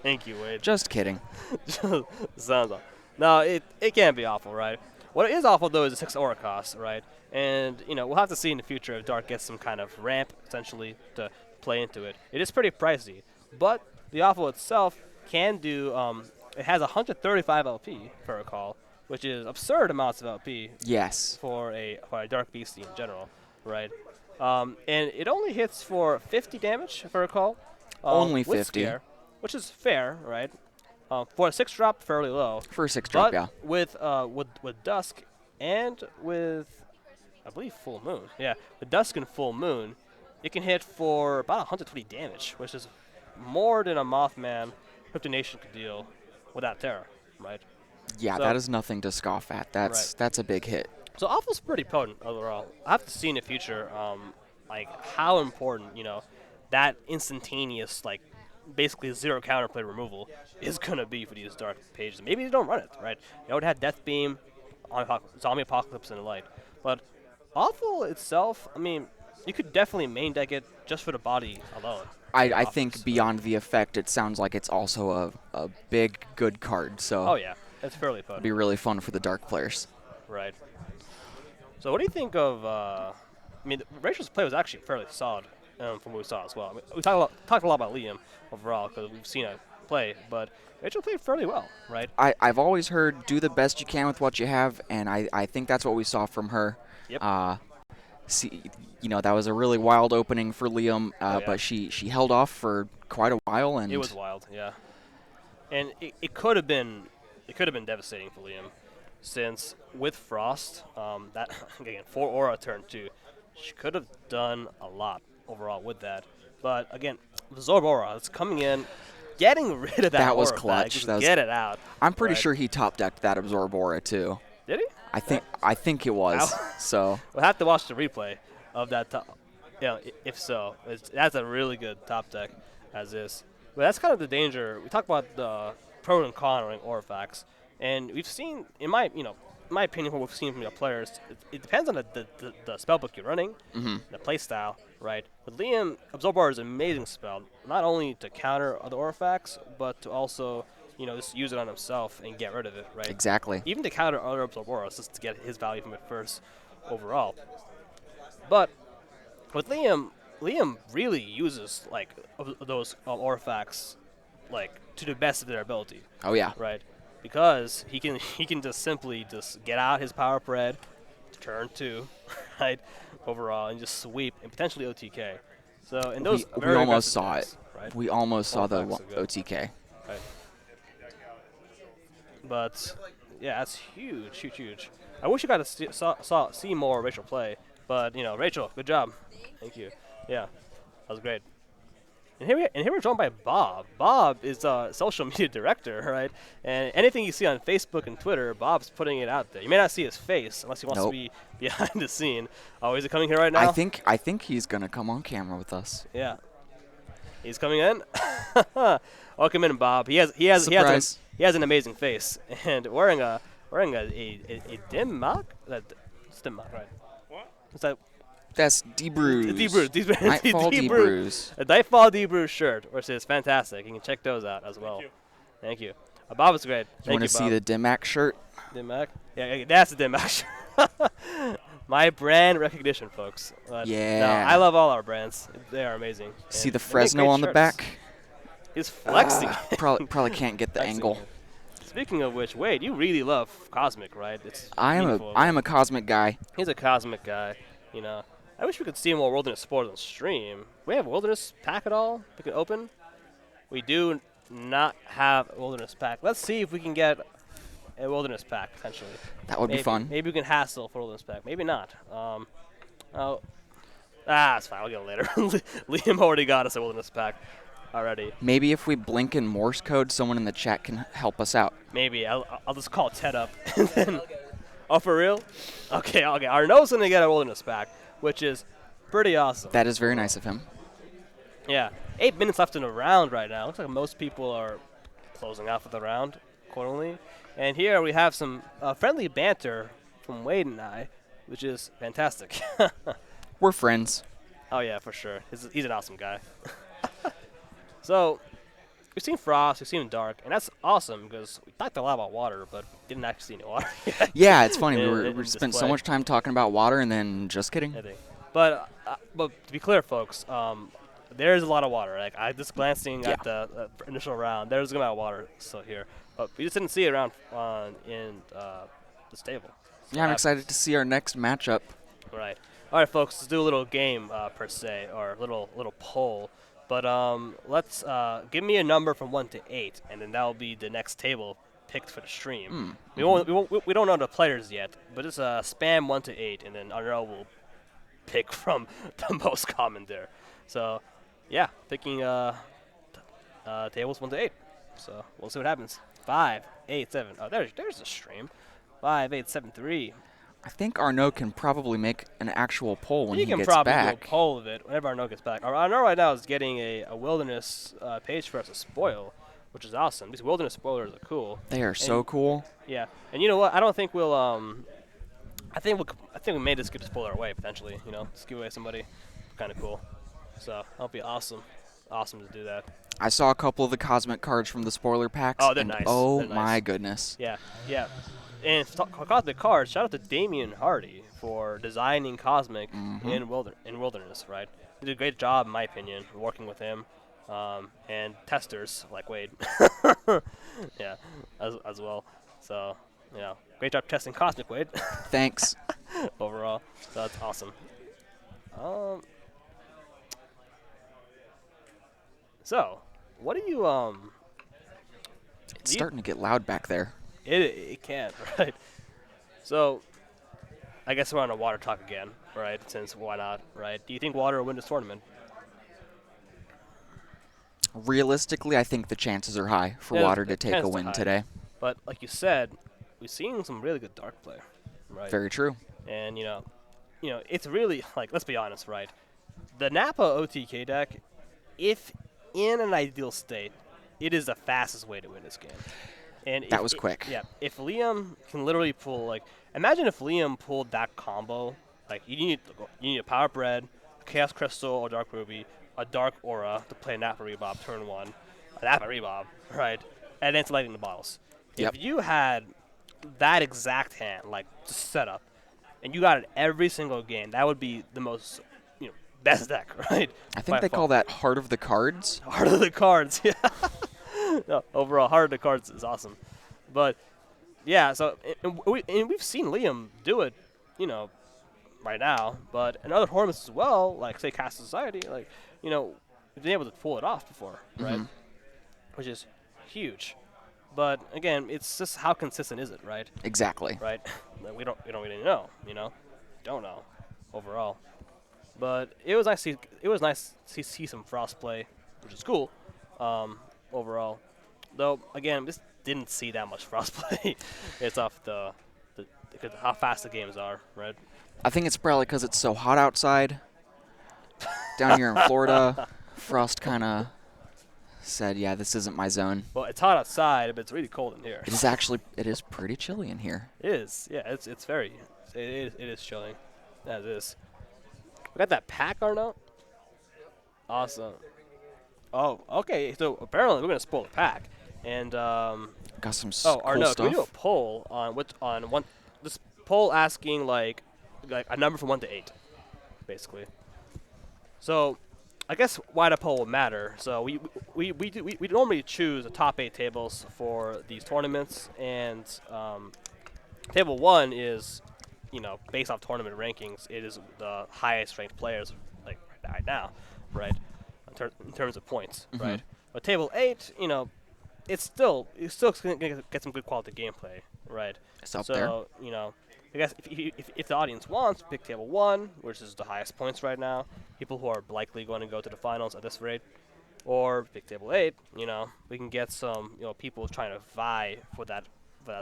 Thank you, Wade. Just kidding. Sounds awful. No, it can be awful, right? What is awful, though, is the 6 aura cost, right? And, we'll have to see in the future if Dark gets some kind of ramp, essentially, to play into it. It is pretty pricey, but the awful itself can do, it has 135 LP, if I recall, which is absurd amounts of LP Yes. for a Dark Beastie in general, right? And it only hits for 50 damage, if I recall. Only with 50. Scare, which is fair, right? For a 6-drop, fairly low. For a 6-drop, But yeah. with Dusk and with, I believe, Full Moon. Yeah, with Dusk and Full Moon, it can hit for about 120 damage, which is more than a Mothman Crypto Nation could deal without Terra, right? Yeah, so- that is nothing to scoff at. That's a big hit. So Awful's pretty potent overall. I have to see in the future, like how important that instantaneous basically 0 counterplay removal is gonna be for these Dark pages. Maybe they don't run it right. It would have Death Beam, Zombie Apocalypse, and the light. But Awful itself, I mean, you could definitely main deck it just for the body alone. I think beyond the effect, it sounds like it's also a big, good card. So Oh yeah, it's fairly it'd potent. be really fun for the Dark players. Right. So what do you think of? I mean, Rachel's play was actually fairly solid from what we saw as well. I mean, we talked a lot about Liam overall because we've seen it play, but Rachel played fairly well, right? I've always heard do the best you can with what you have, and I think that's what we saw from her. Yep. That was a really wild opening for Liam, yeah. but she held off for quite a while, and It was wild, yeah. And it could have been devastating for Liam, since with Frost, that again 4 aura turn 2, she could have done a lot overall with that. But again, Absorb Aura, it's coming in, getting rid of that. That was aura clutch. bag, just That was- get it out. I'm pretty right? sure he top decked that Absorb Aura too. Did he? I think it was. Ow. So We'll have to watch the replay of that. If so, that's a really good top deck as is. But that's kind of the danger. We talk about the pro and con running Aurifacts, and we've seen, in my opinion, what we've seen from the players, it depends on the spellbook you're running, the play style, right? With Liam, Absorb Aura is an amazing spell, not only to counter other Aurifacts, but to also just use it on himself and get rid of it, right? exactly. Even to counter other Absorb Auras, just to get his value from it first overall. But with Liam really uses those Aurifacts to the best of their ability, Oh yeah. right? Because he can just simply just get out his power spread, turn 2, right, overall, and just sweep and potentially OTK. So and those We very almost aggressive saw decks, it. right? We almost saw the Aurifacts are good. OTK. Right. But yeah, that's huge. I wish you got to see more Rachel play. But Rachel, good job. Thank you. Yeah, that was great. And here we're joined by Bob. Bob is a social media director, right? And anything you see on Facebook and Twitter, Bob's putting it out there. You may not see his face unless he wants to Nope. be behind the scene. Oh, is he coming here right now? I think he's gonna come on camera with us. Yeah. He's coming in. Welcome in, Bob. He has Surprise. an amazing face and wearing a dim mock. It's dim mock, right? What? Is that That's D-Brews. Nightfall D-Brews. A Nightfall D-Brews shirt, which is fantastic. You can check those out as well. Thank you. Bob is great. You Thank want you, to Bob. see the Dimac shirt? Dim Mac? Yeah, that's the Dim Mac shirt. My brand recognition, folks. But Yeah. No, I love all our brands. They are amazing. See And the they make Fresno great on the shirts. back? He's flexing. Probably can't get the Flexing angle. it. Speaking of which, Wade, you really love Cosmic, right? It's I meaningful. am a cosmic guy. He's a Cosmic guy, I wish we could see more Wilderness Sport on stream. We have Wilderness Pack at all we can open? We do not have Wilderness Pack. Let's see if we can get a Wilderness pack potentially. That would Maybe. be fun. Maybe we can hassle for Wilderness pack. Maybe not. Oh, it's fine. I'll get it later. Liam already got us a Wilderness pack already. Maybe if we blink in Morse code, someone in the chat can help us out. Maybe I'll just call Ted up and then. Oh, for real? Okay. Arnaud's gonna get a Wilderness pack, which is pretty awesome. That is very nice of him. Yeah. 8 minutes left in the round right now. Looks like most people are closing out for the round accordingly. And here we have some friendly banter from Wade and I, which is fantastic. We're friends. Oh, yeah, for sure. He's an awesome guy. So, we've seen Frost, we've seen Dark, and that's awesome because we talked a lot about water, but didn't actually see any water yet. Yeah, it's funny. In We spent so display. much time talking about water and then just kidding. I think. But to be clear, folks, there's a lot of water. Like I just glancing at the initial round, there's a lot of water still here, but we just didn't see it around in this table. So Yeah, I'm excited to see our next matchup. Right. All right, folks. Let's do a little game per se, or a little poll. But let's give me a number from 1 to 8, and then that'll be the next table picked for the stream. We don't know the players yet, but just spam 1 to 8, and then Arnaud will pick from the most common there. So, yeah, picking tables 1 to 8. So we'll see what happens. 5, 8, 7. Oh, there's the stream. 5, 8, 7, 3. I think Arnaud can probably make an actual poll when he can gets probably back. do a poll of it whenever Arnaud gets back. Arnaud right now is getting a Wilderness page for us to spoil, which is awesome. These Wilderness spoilers are cool. They are so cool. Yeah, and you know what? I don't think we'll. I think we may just give a spoiler away potentially. You know, just give away somebody, kind of cool. So that'll be awesome. Awesome to do that. I saw a couple of the cosmic cards from the spoiler packs. Oh, they're and nice. Oh They're nice. my goodness. Yeah. And Cosmic Cards, shout out to Damian Hardy for designing Cosmic in Wilderness, right? He did a great job, in my opinion, working with him. And testers like Wade. Yeah, as well. So, great job testing Cosmic, Wade. Thanks. Overall. So that's awesome. So, what do you, It's starting to get loud back there. It can, right? So, I guess we're on a water talk again, right? Since why not, right? Do you think water will win this tournament? Realistically, I think the chances are high for Yeah, Water the to take chances a are win high. today. But like you said, we've seen some really good dark play, right? Very true. And it's really like, let's be honest, right? The Napa OTK deck, if in an ideal state, it is the fastest way to win this game. And That was quick. Yeah, if Liam can literally pull, like, imagine if Liam pulled that combo. Like, you need a Power Bread, a Chaos Crystal or Dark Ruby, a Dark Aura to play Napa Rebob turn 1, a Napa Rebob, right? And then it's Lightning the Bottles. Yep. If you had that exact hand, like, just set up, and you got it every single game, that would be the most, best deck, right? I think they call that Heart of the Cards. Heart of the Cards, yeah. No, overall, Heart of the Cards is awesome. But, yeah, so, and we've seen Liam do it, right now, but in other tournaments as well, like, say, Cast Society, like, we've been able to pull it off before, right? Which is huge. But, again, it's just how consistent is it, right? Exactly. Right? Like, we don't really know, Don't know overall. But it was nice to see some Frost play, which is cool. Overall, though, again, just didn't see that much Frost play. It's off because how fast the games are, right? I think it's probably because it's so hot outside. Down here in Florida, Frost kind of said, "Yeah, this isn't my zone." Well, it's hot outside, but it's really cold in here. It is pretty chilly in here. It is, yeah. It is chilling. That is. We got that pack, Arnaud? Awesome. Oh, okay. So apparently we're gonna spoil the pack, and Got some oh, cool Arnaud, can we do a stuff. poll on one? This poll asking like a number from 1 to 8, basically. So, I guess why the poll would matter. So we normally choose the top 8 tables for these tournaments, and table 1 is, based off tournament rankings, it is the highest ranked players like right now, right? In terms of points, right? But table 8, it's still going to get some good quality gameplay, right? It's up so, there. you know, I guess if the audience wants, pick table 1, which is the highest points right now, people who are likely going to go to the finals at this rate, or pick table 8, you know, we can get some, people trying to vie for that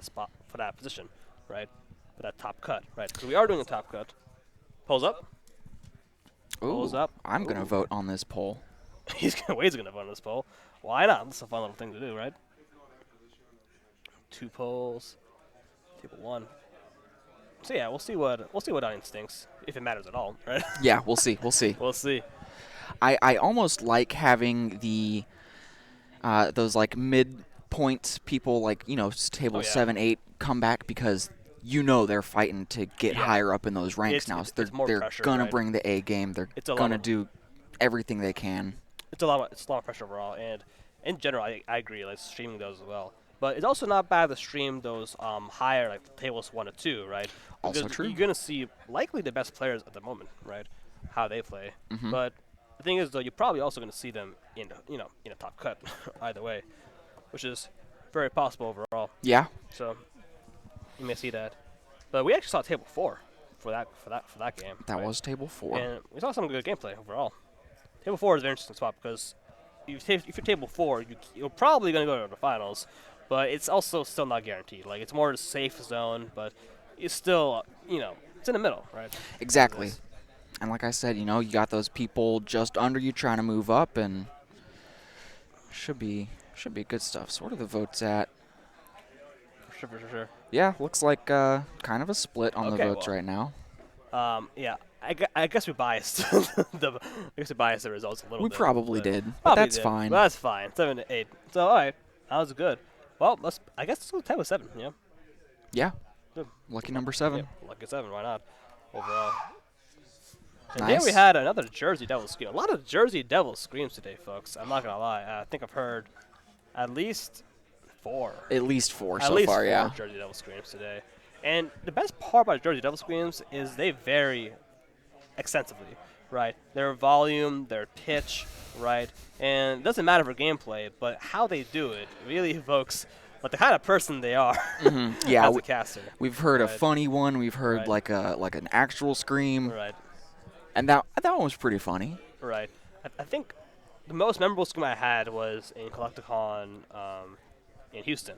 spot, for that position, right? For that top cut, right? So we are doing a top cut. Polls up. Polls Ooh, up. I'm going to Ooh. vote on this poll. Wade's gonna vote on this poll. Why not? This is a fun little thing to do, right? 2 polls. Table 1. So yeah, we'll see what audience thinks, if it matters at all, right? Yeah, we'll see. We'll see. We'll see. I almost like having the those like midpoint people like table Oh, yeah. 7, 8 come back because they're fighting to get Yeah. higher up in those ranks now. So it's more they're pressure, gonna right? bring the A game. They're It's a lot gonna of- do everything they can. It's a lot of pressure overall, and in general, I agree. Like streaming those as well, but it's also not bad to stream those higher, like tables 1 or 2, right? Also Because true. You're gonna see likely the best players at the moment, right? How they play, but the thing is, though, you're probably also gonna see them in a top cut, either way, which is very possible overall. Yeah, So you may see that, but we actually saw table 4 for that game. that right? was table 4. And we saw some good gameplay overall. Table 4 is a very interesting spot because if you're table 4, you're probably going to go to the finals, but it's also still not guaranteed. Like, it's more a safe zone, but it's still, it's in the middle, right? Exactly. Yes. And like I said, you got those people just under you trying to move up, and should be good stuff. So what are the votes at? For sure. Yeah, looks like kind of a split on the Okay, votes well. right now. Yeah, I guess we biased the results a little We bit. probably but- did, but Probably that's did, fine. but that's fine. 7 to 8. So all right, that was good. Well, I guess let's go 10 with 7. Yeah. Yeah, Good. lucky number 7. Yeah, lucky 7. Why not? Overall. And Nice. then we had another Jersey Devil scream. A lot of Jersey Devil screams today, folks. I'm not gonna lie. I think I've heard at least 4. At least 4 At so least far, 4 yeah. Jersey Devil screams today. And the best part about Jersey Devil screams is they vary extensively, right? Their volume, their pitch, right? And it doesn't matter for gameplay, but how they do it really evokes like the kind of person they are Yeah, as a caster. we've heard a Right. funny one. We've heard Right. like an actual scream, Right, and that one was pretty funny. right. I think the most memorable scream I had was in Collecticon in Houston,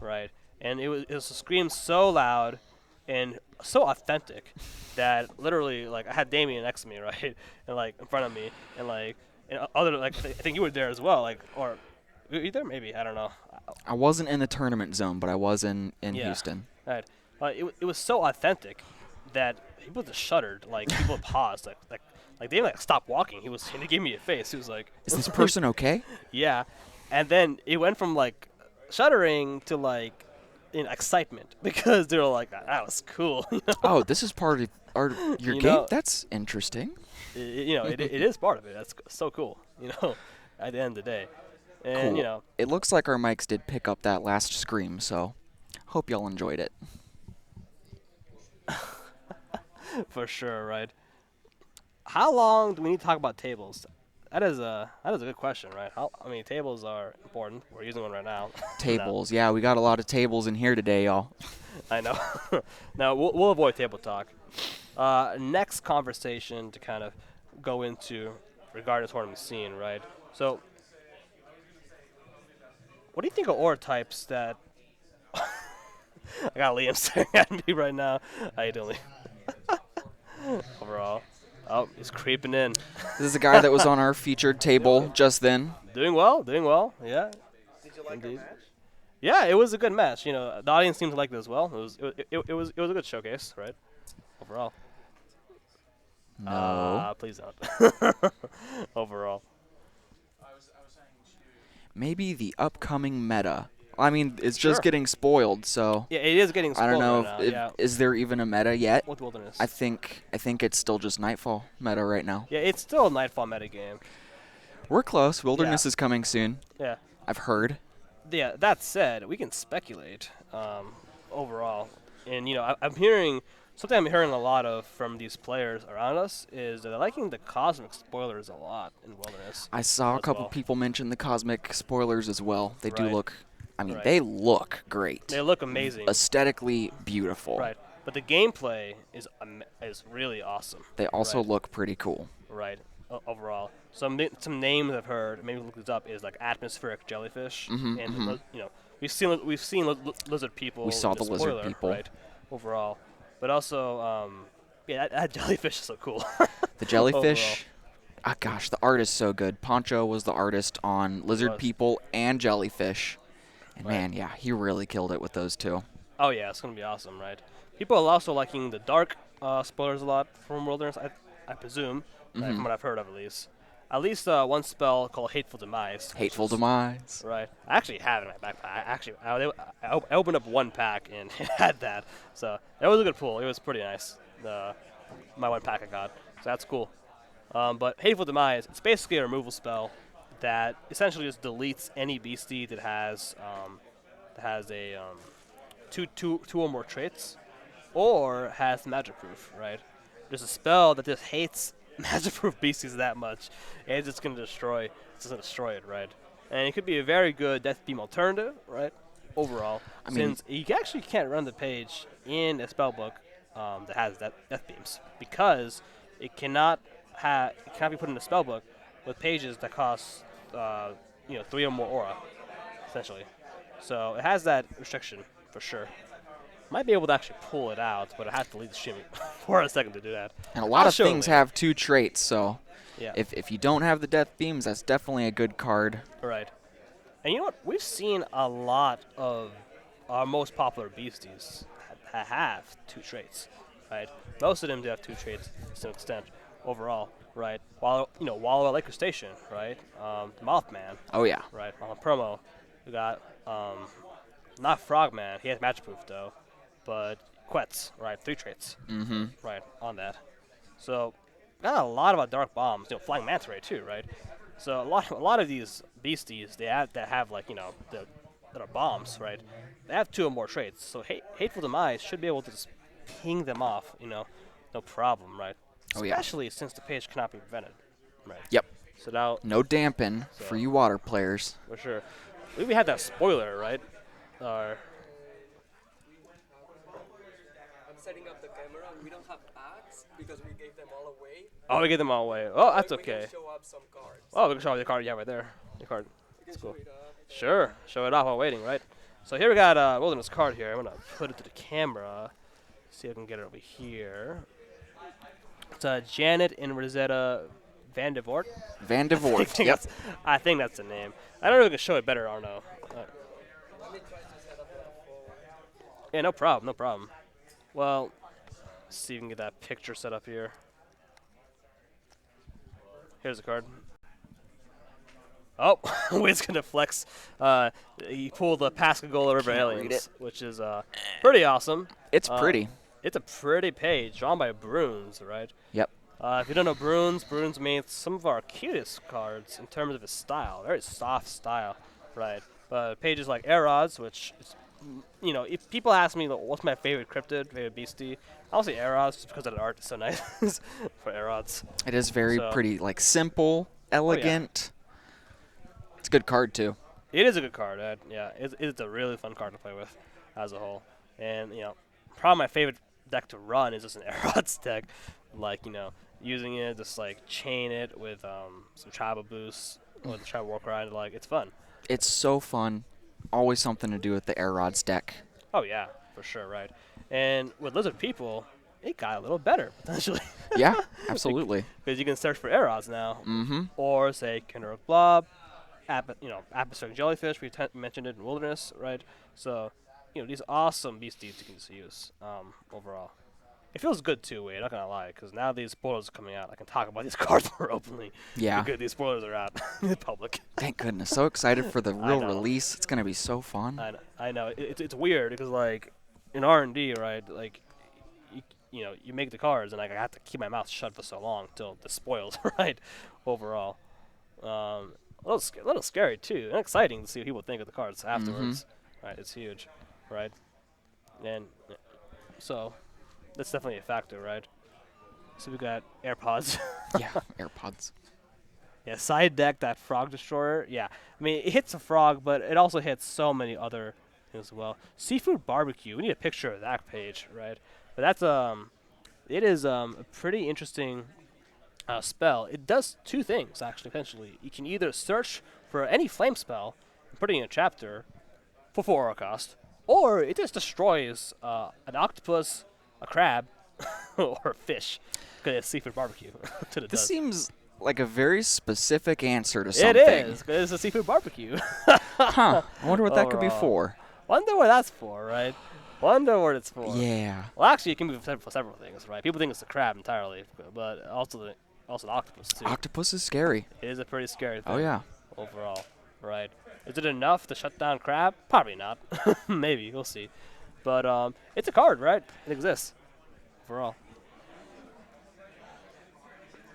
right? And it was a scream so loud and so authentic that literally, like, I had Damien next to me, right, and like in front of me, and like, and other like I think you were there as well, like, or were you there? Maybe, I don't know. I wasn't in the tournament zone, but I was in Yeah. Houston. Right. It was so authentic that people just shuddered. Like, people paused. Like they like stopped walking. And he gave me a face. He was like, Is this person okay? yeah. And then it went from like shuddering to like excitement because they were like, that was cool. Oh, this is part of your You game? know- That's interesting. It is part of it. That's so cool. At the end of the day. And Cool. It looks like our mics did pick up that last scream, so hope y'all enjoyed it. for sure, right? How long do we need to talk about tables? That is a good question, right? Tables are important. We're using one right now. Tables. Yeah, we got a lot of tables in here today, y'all. I know. Now we'll avoid table talk. Next conversation to kind of go into regarding the tournament scene, right? So, what do you think of aura types that? I got Liam staring at me right now. How you doing, Liam? Overall, oh, he's creeping in. This is a guy that was on our featured table just then. Doing well. Yeah. Did you like Indeed. our match? Yeah, it was a good match. The audience seemed to like it as well. It was a good showcase, right? Overall. No. Please don't. Overall. Maybe the upcoming meta. I mean, it's just Sure. getting spoiled, so Yeah, it is getting I spoiled don't know right if, now. is there even a meta yet. With Wilderness. I think it's still just Nightfall meta right now. Yeah, it's still a Nightfall metagame. We're close. Wilderness Yeah. is coming soon. Yeah. I've heard. Yeah, that said, we can speculate overall. And, I'm hearing something I'm hearing a lot of from these players around us is that they're liking the cosmic spoilers a lot in Wilderness. I saw a as couple well. people mention the cosmic spoilers as well. They do Right. look, I mean, Right. they look great. They look amazing. Aesthetically beautiful. Right. But the gameplay is really awesome. They also Right. look pretty cool. Right. Overall, some names I've heard, maybe look this up, is like atmospheric jellyfish, and we've seen lizard people. We saw in the lizard spoiler, people. right? Overall, but also that jellyfish is so cool. The jellyfish, ah, gosh, the art is so good. Poncho was the artist on lizard was. people and jellyfish, and Right. man, yeah, he really killed it with those two. Oh yeah, it's gonna be awesome, right? People are also liking the dark spoilers a lot from Wilderness, I presume, right, from what I've heard of at least. At least one spell called Hateful Demise. which Hateful is- Demise. Right. I actually have it in my backpack. I opened up one pack and it had that. So that was a good pull. It was pretty nice. My one pack I got. So that's cool. But Hateful Demise, it's basically a removal spell that essentially just deletes any beastie that has a two or more traits, or has magic proof. Right. There's a spell that just hates magic proof beasties that much, and it's just gonna destroy. It's just gonna destroy it, right? And it could be a very good Death Beam alternative, right? Overall, I mean- since you actually can't run the page in a spell book that has Death Beams, because it cannot be put in a spell book with pages that cost 3 or more aura, essentially. So it has that restriction for sure. Might be able to actually pull it out, but I have to leave the shimmy for a second to do that. And a lot I'll of show it things later. have 2 traits, so Yeah. if you don't have the death beams, that's definitely a good card. Right. And you know what? We've seen a lot of our most popular beasties have 2 traits, right? Most of them do have 2 traits to some extent overall, right? While at Laker Station, right? Mothman, Oh yeah. right? On promo, we got not Frogman. He has magic proof though, but Quetz, right? 3 traits, right? On that. So got a lot about dark bombs. Flying manta ray too, right? So a lot of these beasties that have that are bombs, right? They have 2 or more traits. So Hateful Demise should be able to just ping them off, no problem, right? Oh, yeah. Especially since the page cannot be prevented, right? Yep. So now No dampen for you water players. for sure, we had that spoiler, right? I'm setting up the camera. We don't have packs because we gave them all away. Oh, we get them all away. Oh, that's But we okay. can show up some cards. Oh, we can show the card. Yeah, right there. The card. We can cool. show it up. Sure. Show it off while waiting, right? So here we got a Wilderness card here. I'm going to put it to the camera. See if I can get it over here. It's Janet and Rosetta Van de Voort. Van de Voort. Yep. I think that's the name. I don't know if I can show it better or no. Let me try to set up the phone. Yeah, no problem. No problem. Well, let's see if we can get that picture set up here. Here's the card. Oh, Wiz gonna flex. He pulled the Pascagoula River Can't read Aliens, it. which is pretty awesome. It's pretty. It's a pretty page drawn by Bruins, right? Yep. If you don't know Bruins made some of our cutest cards in terms of his style. Very soft style, right? But pages like Erods, which is, if people ask me what's my favorite favorite beastie, I'll say Erods just because of the art is so nice for Erods. It is very So- pretty, like simple, elegant. It's a good card too. It is a good card. Yeah, it's a really fun card to play with as a whole. And, probably my favorite deck to run is just an Erods deck. Like, using it, just like chain it with some tribal boosts or the tribal war cry. Like, it's fun. It's so fun. Always something to do with the Air Rods deck. Oh, yeah, for sure, right. And with Lizard People, it got a little better, potentially. Yeah, absolutely. Because you can search for Erods now. Mm-hmm. Or, say, Kenoric Blob, Atmospheric Jellyfish. We mentioned it in Wilderness, right? So, these awesome beasties you can just use overall. It feels good too, Wade, not gonna lie, because now these spoilers are coming out. I can talk about these cards more openly. Yeah. How good these spoilers are out in the public. Thank goodness. So excited for the real know. release. It's gonna be so fun. I know. It's weird because, like, in R&D, right, like, you make the cards, and like, I have to keep my mouth shut for so long till the spoils, right, overall. A little scary, too, and exciting to see what people think of the cards afterwards. Right, it's huge, right? And so, That's definitely a factor, right? So we got AirPods. Yeah, AirPods. Yeah, side deck, that frog destroyer. Yeah, I mean, it hits a frog, but it also hits so many other things as well. Seafood barbecue. We need a picture of that page, right? But that's it is a pretty interesting spell. It does two things actually. Potentially, you can either search for any flame spell, and put it in a chapter for 4 aura cost, or it just destroys an octopus, a crab, or a fish. Because it's seafood barbecue. To the This does. seems like a very specific answer to something. It is, because it's a seafood barbecue. Huh. I wonder what that could be Overall. for. Wonder what that's for, right? Wonder what it's for. Yeah. Well, actually, it can be for several things, right? People think it's the crab entirely, but also the octopus too. Octopus is scary. It is a pretty scary thing. Oh, yeah. Overall, right? Is it enough to shut down crab? Probably not. Maybe we'll see. But it's a card, right? It exists. Overall.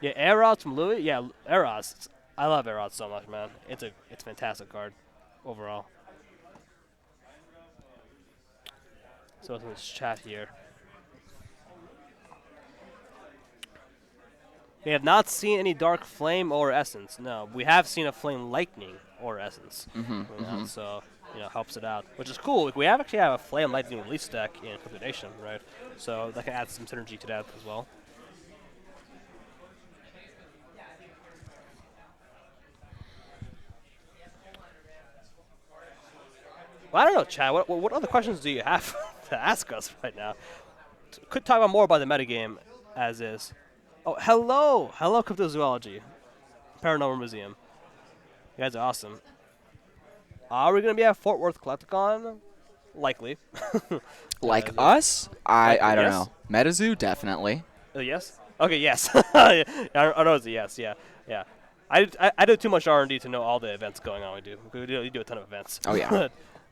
Yeah, Eros from Louis. Yeah, Eros. I love Eros so much, man. It's a fantastic card overall. So let's chat here. We have not seen any Dark Flame or Essence. No, we have seen a Flame Lightning or Essence. So, helps it out, which is cool. We actually have a Flame Lightning release deck in Cryptid Nation, right? So that can add some synergy to that as well. Well, I don't know, Chad. What other questions do you have to ask us right now? Could talk about more about the metagame as is. Oh, hello, Cryptozoology, Paranormal Museum. You guys are awesome. Are we gonna be at Fort Worth Collecticon? Likely. Like is it- us? I don't yes? know. MetaZoo, definitely. Yes. Okay. Yes. I know it's a yes. Yeah. Yeah. I do too much R&D to know all the events going on. We do a ton of events. Oh, yeah.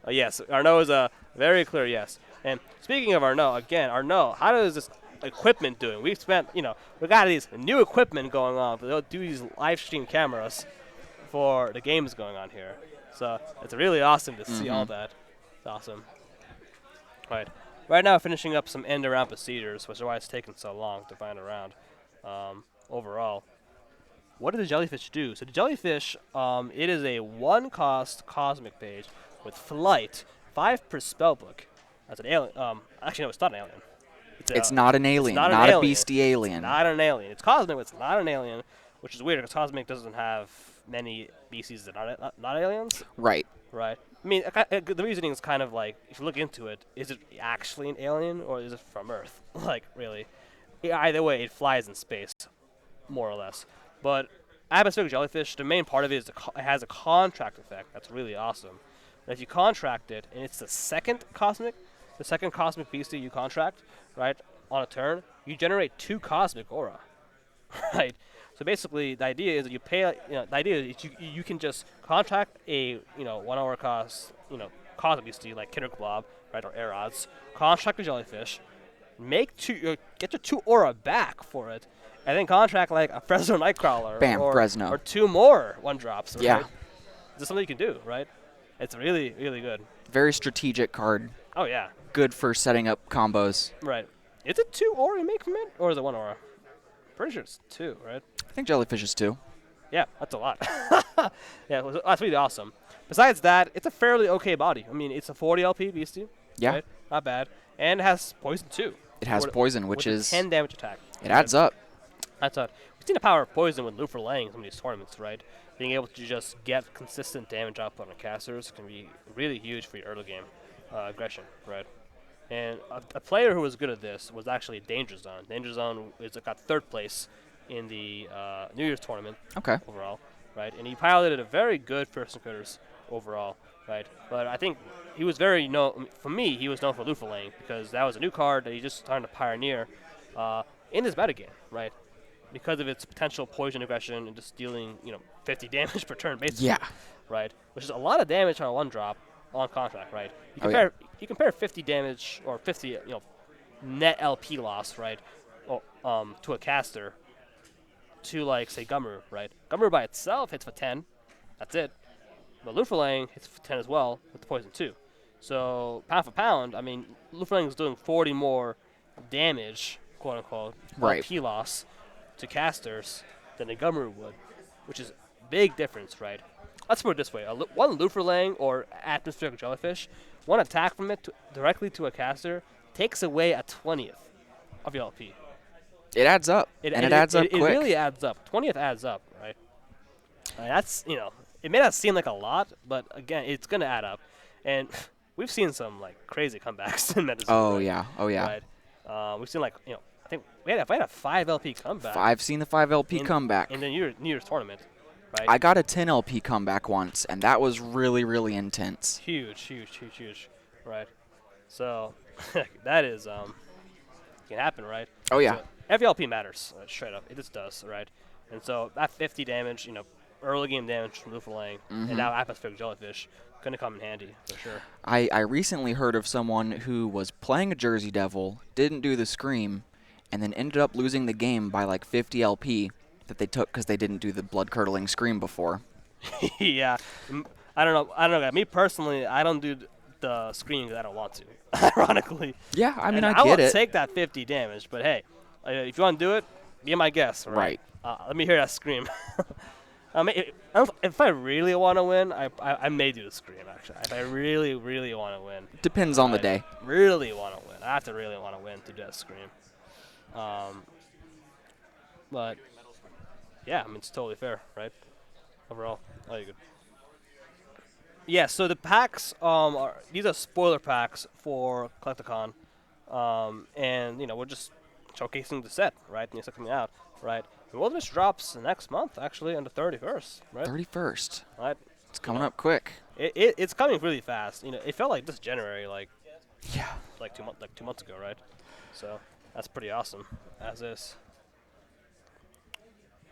Yes. Arnaud is a very clear yes. And speaking of Arnaud, how does this equipment doing? We got these new equipment going on, but they'll do these live stream cameras for the games going on here. So it's really awesome to see all that. It's awesome. Right now, finishing up some end around procedures, which is why it's taken so long to find around. Overall, what did the jellyfish do? So the jellyfish, it is a 1-cost cosmic page with flight, 5 per spellbook. That's an alien. Actually, no, it's not an alien. It's not an alien. not an Not a alien. beastie alien. Not an alien. It's cosmic, but it's not an alien, which is weird because cosmic doesn't have many species that are not aliens. Right. Right. I mean, the reasoning is kind of like, if you look into it, is it actually an alien or is it from Earth? Like, really. Either way, it flies in space, more or less. But atmospheric jellyfish, the main part of it is it has a contract effect. That's really awesome. And if you contract it, and it's the second cosmic beastie you contract, right, on a turn, you generate 2 cosmic aura, right? So basically, the idea is that you pay. The idea is you can just contract a 1 aura cost cosmic beastie like Kindred Blob, right, or Erods. Contract a jellyfish, get your 2 aura back for it, and then contract like a Fresno Nightcrawler. Bam, or, Fresno. Or 2 more 1-drops. Right? Yeah. This is something you can do, right? It's really, really good. Very strategic card. Oh yeah. Good for setting up combos. Right. Is it 2 aura you make from it, or is it 1 aura? Pretty sure it's 2, right? I think jellyfish is too. Yeah, that's a lot. Yeah, that's really awesome. Besides that, it's a fairly okay body. I mean, it's a 40 LP beastie. Yeah. Right? Not bad. And it has poison too. It has poison, which with a is 10 damage attack. it adds up. That's we've seen the power of poison with Lufer Lang in some of these tournaments, right? Being able to just get consistent damage output on casters can be really huge for your early game aggression, right? And a player who was good at this was actually Danger Zone. Danger Zone got 3rd place in the New Year's tournament Okay. overall, right? And he piloted a very good first critters overall, right? But I think he was for me, he was known for Lufalang because that was a new card that he just started to pioneer in this metagame, right? Because of its potential poison aggression and just dealing, 50 damage per turn, basically. Yeah. Right? Which is a lot of damage on a 1-drop on contract, right? You compare 50 damage or 50, net LP loss, right? To a caster to, like, say, Gummer, right? Gummer by itself hits for 10. That's it. But Lufalang hits for 10 as well with the poison too. So, pound for pound, I mean, Lufalang is doing 40 more damage, quote unquote, Right. LP loss to casters than a Gumroot would, which is big difference, right? Let's put it this way: one Luferlang or atmospheric jellyfish, one attack from it directly to a caster takes away a 20th of your LP. It adds up, and it adds up It quick. really adds up. 20th adds up, right? That's it may not seem like a lot, but again, it's gonna add up, and we've seen some like crazy comebacks in Medicine. Oh right? yeah, oh yeah. Right? We've seen like I think we had a 5 LP comeback. I've seen the 5 LP in- comeback. in the New Year's tournament, right? I got a 10 LP comeback once, and that was really, really intense. Huge, right? So that is can happen, right? Oh yeah. So every LP matters, straight up. It just does, right? And so that 50 damage, early game damage from Luferlang, and now atmospheric jellyfish, gonna come in handy for sure. I recently heard of someone who was playing a Jersey Devil, didn't do the scream, and then ended up losing the game by like 50 LP that they took because they didn't do the blood-curdling scream before. Yeah, I don't know. Me personally, I don't do the screen because I don't want to. Ironically. Yeah, I mean, And I I get won't it. take that 50 damage, but hey, if you want to do it, be my guest. Right. Let me hear that scream. If I really want to win, I may do the scream, actually. If I really, really want to win. Depends on the I day. Really want to win. I have to really want to win to do that scream. But, yeah, I mean, it's totally fair, right? Overall, all you good. Yeah, so the packs these are spoiler packs for Collecticon, and we're just showcasing the set, right? And it's coming out, right? The Wilderness drops next month, actually, on the 31st, right? 31st. Right. It's coming up quick. It's coming really fast. It felt like this January, Yeah. like 2 months ago, right? So that's pretty awesome, as is.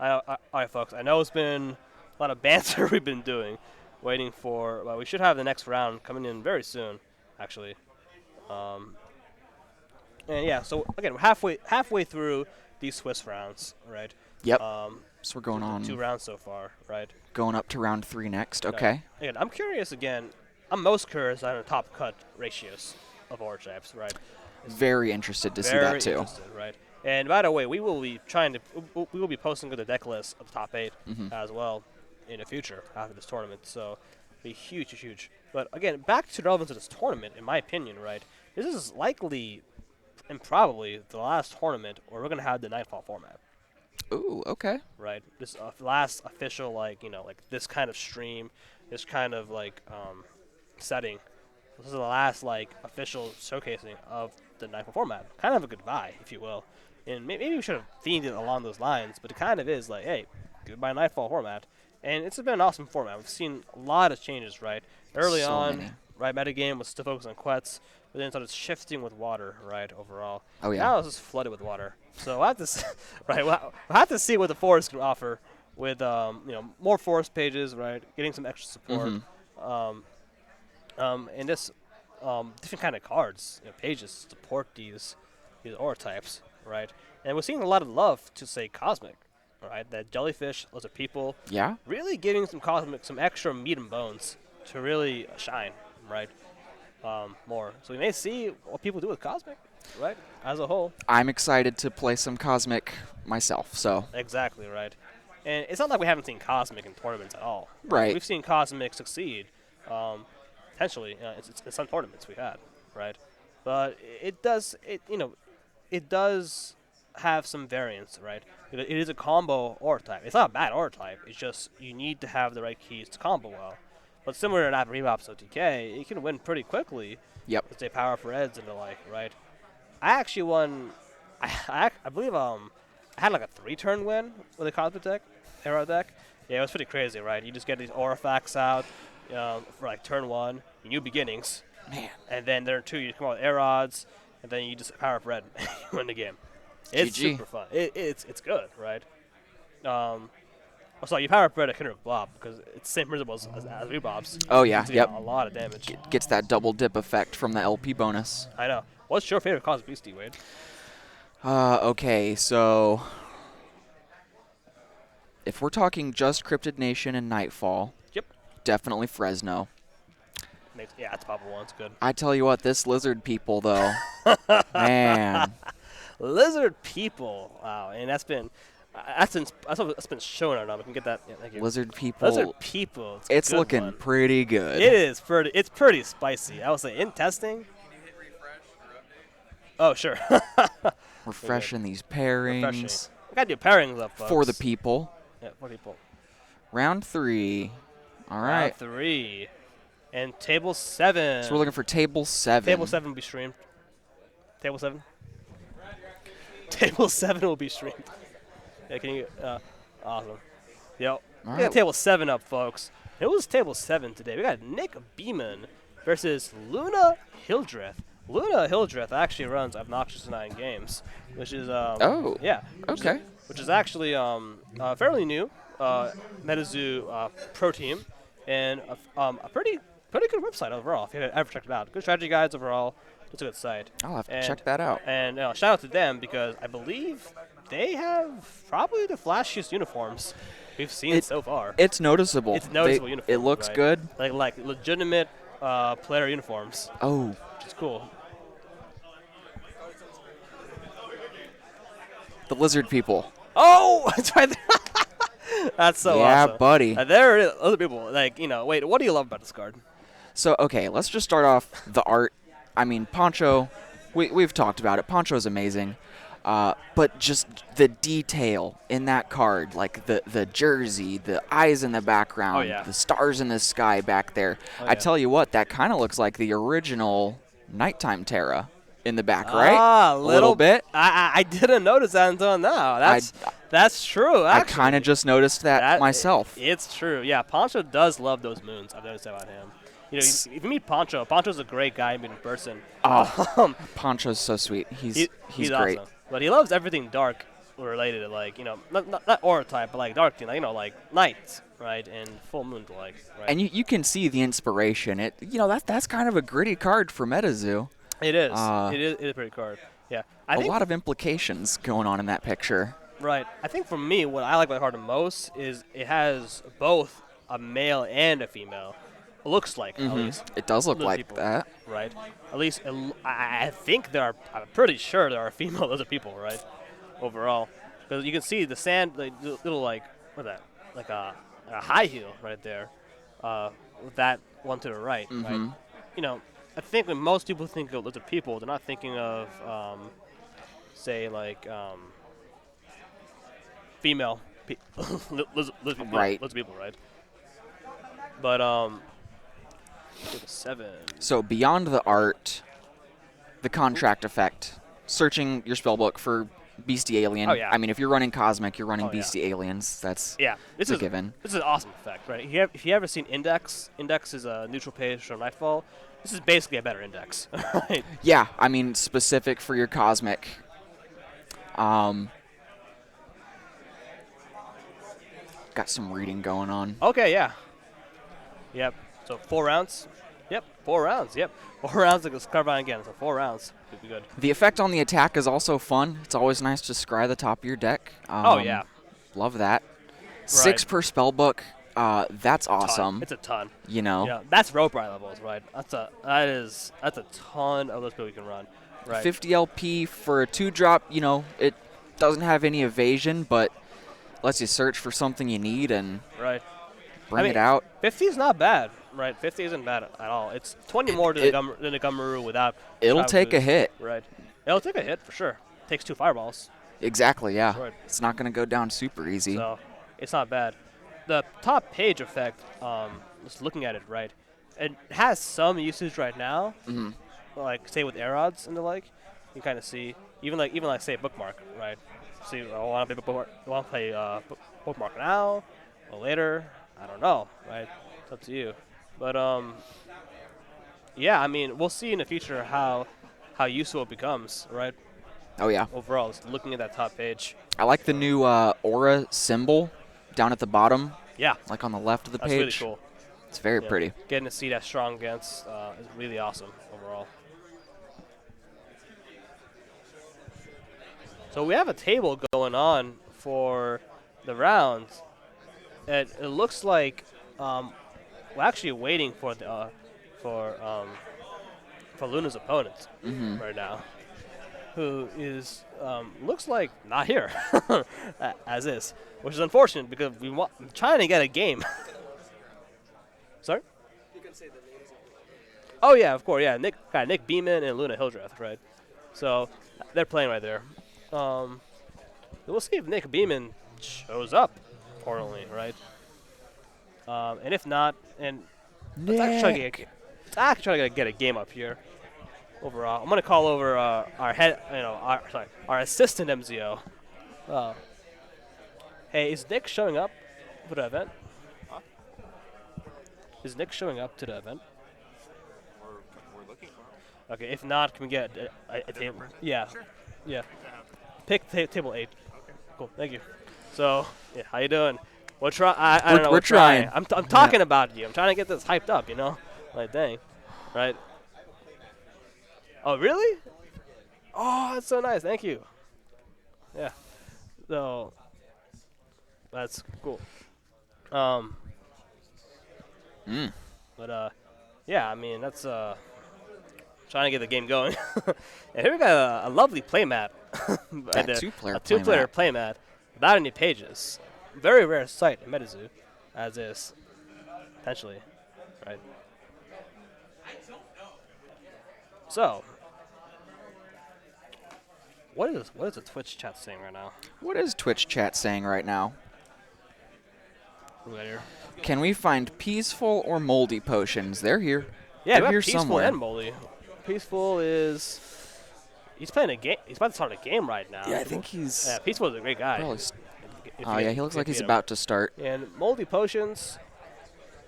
All right, folks. I know it's been a lot of banter we've been doing, waiting for. Well, we should have the next round coming in very soon, actually. And yeah, so again, we're halfway through these Swiss rounds, right? Yep. Um, So we're going on, 2 rounds so far, right? going up to round 3 next. Okay. Again, I'm curious. Again, I'm most curious on the top cut ratios of archetypes, right? Very interested to see Very that too. interested, right? And by the way, we will be posting the deck list of the top 8 as well in the future after this tournament. So, be huge. But again, back to the relevance of this tournament, in my opinion, right? This is likely and probably the last tournament where we're gonna have the Nightfall format, Ooh, okay. right? This last official, like this kind of stream, this kind of setting. This is the last official showcasing of the Nightfall format. Kind of a goodbye, if you will. And maybe we should have themed it along those lines, but it kind of is like, hey, goodbye Nightfall format. And it's been an awesome format. We've seen a lot of changes, right? Early So on, many. right, metagame was still focused on Quets, but then it started shifting with water, right, overall. Oh, yeah. Now it's just flooded with water. So we'll have to, we'll have to see what the forest can offer with, more forest pages, right, getting some extra support. And this different kind of cards, pages support these aura types, right? And we're seeing a lot of love to say cosmic, right? That jellyfish, lots of people, Yeah. really giving some cosmic, some extra meat and bones to really shine, right? More. So we may see what people do with cosmic, right? As a whole. I'm excited to play some Cosmic myself, so. Exactly, right? And it's not like we haven't seen cosmic in tournaments at all. Right. We've seen cosmic succeed, potentially. It's in some tournaments we had, right? But it does have some variance, right? It is a combo aura type. It's not a bad aura type. It's just you need to have the right keys to combo well. But similar to that Revops OTK, it can win pretty quickly. Yep. Let's say power for Eds and the like, right? I actually won. I believe I had like a 3-turn win with a Cosmic deck, Arrow deck. Yeah, it was pretty crazy, right? You just get these Aurifacts out for turn 1, new beginnings. Man. And then turn 2, you come out with Aerods, and then you just power up red and you win the game. It's GG. super fun. It's good, right? So you power up red at Kendrick Blob because it's the same principle as Rebobs. Oh, yeah, You do yep. A lot of damage. Gets that double dip effect from the LP bonus. I know. What's your favorite Cosmic Beastie, Wade? Okay, so if we're talking just Cryptid Nation and Nightfall, Yep. definitely Fresno. Yeah, it's Papa One. It's good. I tell you what, this lizard people though, man, Lizard people. Wow, and that's been shown on. We can get that. Yeah, thank you. lizard people. Lizard people. It's a good looking one. pretty good. It is pretty. It's pretty spicy. I would say in testing. Oh sure. Refreshing these Refreshing. pairings We gotta do pairings up, folks. for the people. Yeah, for people. Round 3. All Round right. 3. And table 7. So we're looking for table 7. Table 7 will be streamed. Table 7. Table 7 will be streamed. Yeah, can you? Awesome. Yep. All We got right. table 7 up, folks. It was table 7 today. We got Nick Beeman versus Luna Hildreth. Luna Hildreth actually runs Obnoxious 9 Games, which is Oh. yeah. Okay. Which is actually fairly new MetaZoo pro team, and a pretty good website overall. If you haven't ever checked it out, good strategy guides overall. It's a good site. I'll have to And- check that out. And shout out to them because I believe they have probably the flashiest uniforms we've seen so far. It's noticeable. It's noticeable It uniforms, looks right? good. Like legitimate player uniforms, Oh, which is cool. the lizard people. Oh, that's right there. That's so Yeah, awesome. buddy. There it is. Other people, like, wait, what do you love about this card? So, okay, let's just start off the art. I mean, Poncho, we've talked about it. Poncho's amazing. But just the detail in that card, like the jersey, the eyes in the background, Oh, yeah. the stars in the sky back there. Oh, I yeah. tell you what, that kind of looks like the original Nighttime Terra in the back, right? Ah, A little bit. I didn't notice that until now. That's true. I Actually. kind of just noticed that myself. It's true. Yeah, Poncho does love those moons. I've noticed that about him. If you meet Poncho, Poncho's a great guy in person. Oh, Poncho's so sweet. He's great. Awesome. But he loves everything dark related to, like, not aura type, but like dark thing, like nights, right, and full moon like. Right? And you can see the inspiration. That's kind of a gritty card for MetaZoo. It is. Uh, It is a pretty card. Yeah. A lot of implications going on in that picture. Right. I think for me, what I like about the card the most is it has both a male and a female. It looks like, at least. It does look Lizard like people, that. Right. At least I think I'm pretty sure there are female lizard people, right? Overall, because you can see the sand, the little what's that? Like a high heel right there. With that one to the right, right? I think when most people think of lizard people, they're not thinking of say like female lizard people, Right. lizard people, right? But give it a 7. So beyond the art, the contract effect, searching your spellbook for Beastie Alien. Oh, yeah. I mean, if you're running Cosmic, you're running Oh, yeah. Beastie Aliens. That's Yeah, this a is given. This is an awesome effect, right? If you ever seen Index, Index is a neutral page from Nightfall. This is basically a better Index, right? Yeah, I mean, specific for your Cosmic. Got some reading going on. Okay, yeah. Yep. So 4 rounds. Yep, 4 rounds. Yep, 4 rounds. Let's cover on again. So 4 rounds would be good. The effect on the attack is also fun. It's always nice to scry the top of your deck. Oh yeah. Love that. 6 per spellbook. That's Ton. awesome. It's a ton. Oh. That's rope ride levels, right? That's a ton of those people you can run. Right. 50 LP for a 2-drop, it doesn't have any evasion, but lets you search for something you need and Right. bring I it mean, out. 50 is not bad, right? 50 isn't bad at all. It's 20 more than the Gummaru without. It'll without take a boost. hit. Right. It'll take a hit for sure. Takes 2 fireballs, Exactly, yeah. Right. It's not going to go down super easy. so it's not bad. The top page effect, just looking at it, right, it has some usage right now. Mhm. Like say with Aerods and the like, you kind of see even like say bookmark, right? See, I want to play bookmark now or later. I don't know, right? It's up to you. But yeah, I mean, we'll see in the future how useful it becomes, right? Oh, yeah. Overall, just looking at that top page. I like the new aura symbol down at the bottom, Yeah, like on the left of the that's page. really cool. It's very Yeah, pretty. Getting to see that strong against is really awesome overall. So we have a table going on for the rounds. It looks like we're actually waiting for for Luna's opponent right now, who is looks like not here as is, which is unfortunate because I'm trying to get a game. Sorry. You can say the names. Oh yeah, of course, yeah. Nick Beeman and Luna Hildreth, right? So they're playing right there. We'll see if Nick Beeman shows up importantly, right? And if not, and let's actually try to get a game up here. Overall, I'm gonna call over our head, our assistant MZO. Hey, is Nick showing up for the event? Is Nick showing up to the event? We're looking for him. Okay, if not, can we get a table? Yeah, yeah. Pick table 8. Okay. Cool, thank you. So, yeah, how you doing? We'll try. I don't know. We're trying. I'm talking about you. I'm trying to get this hyped up. Like dang, right? Oh really? Oh, that's so nice. Thank you. Yeah. So that's cool. But yeah. I mean, that's trying to get the game going. And here we got a lovely playmat. That two-player A two-player playmat without any pages. Very rare sight in MetaZoo, as is potentially, right? So, what is the Twitch chat saying right now? What is Twitch chat saying right now? Right here. Can we find peaceful or moldy potions? They're here. Yeah, we They're have here Peaceful somewhere. and Moldy. Peaceful is he's playing a game. He's about to start a game right now. Yeah, I think he's Yeah, Peaceful is a great guy. probably. If Oh you- yeah, he looks if like you he's beat him. about to start. And Moldy Potions,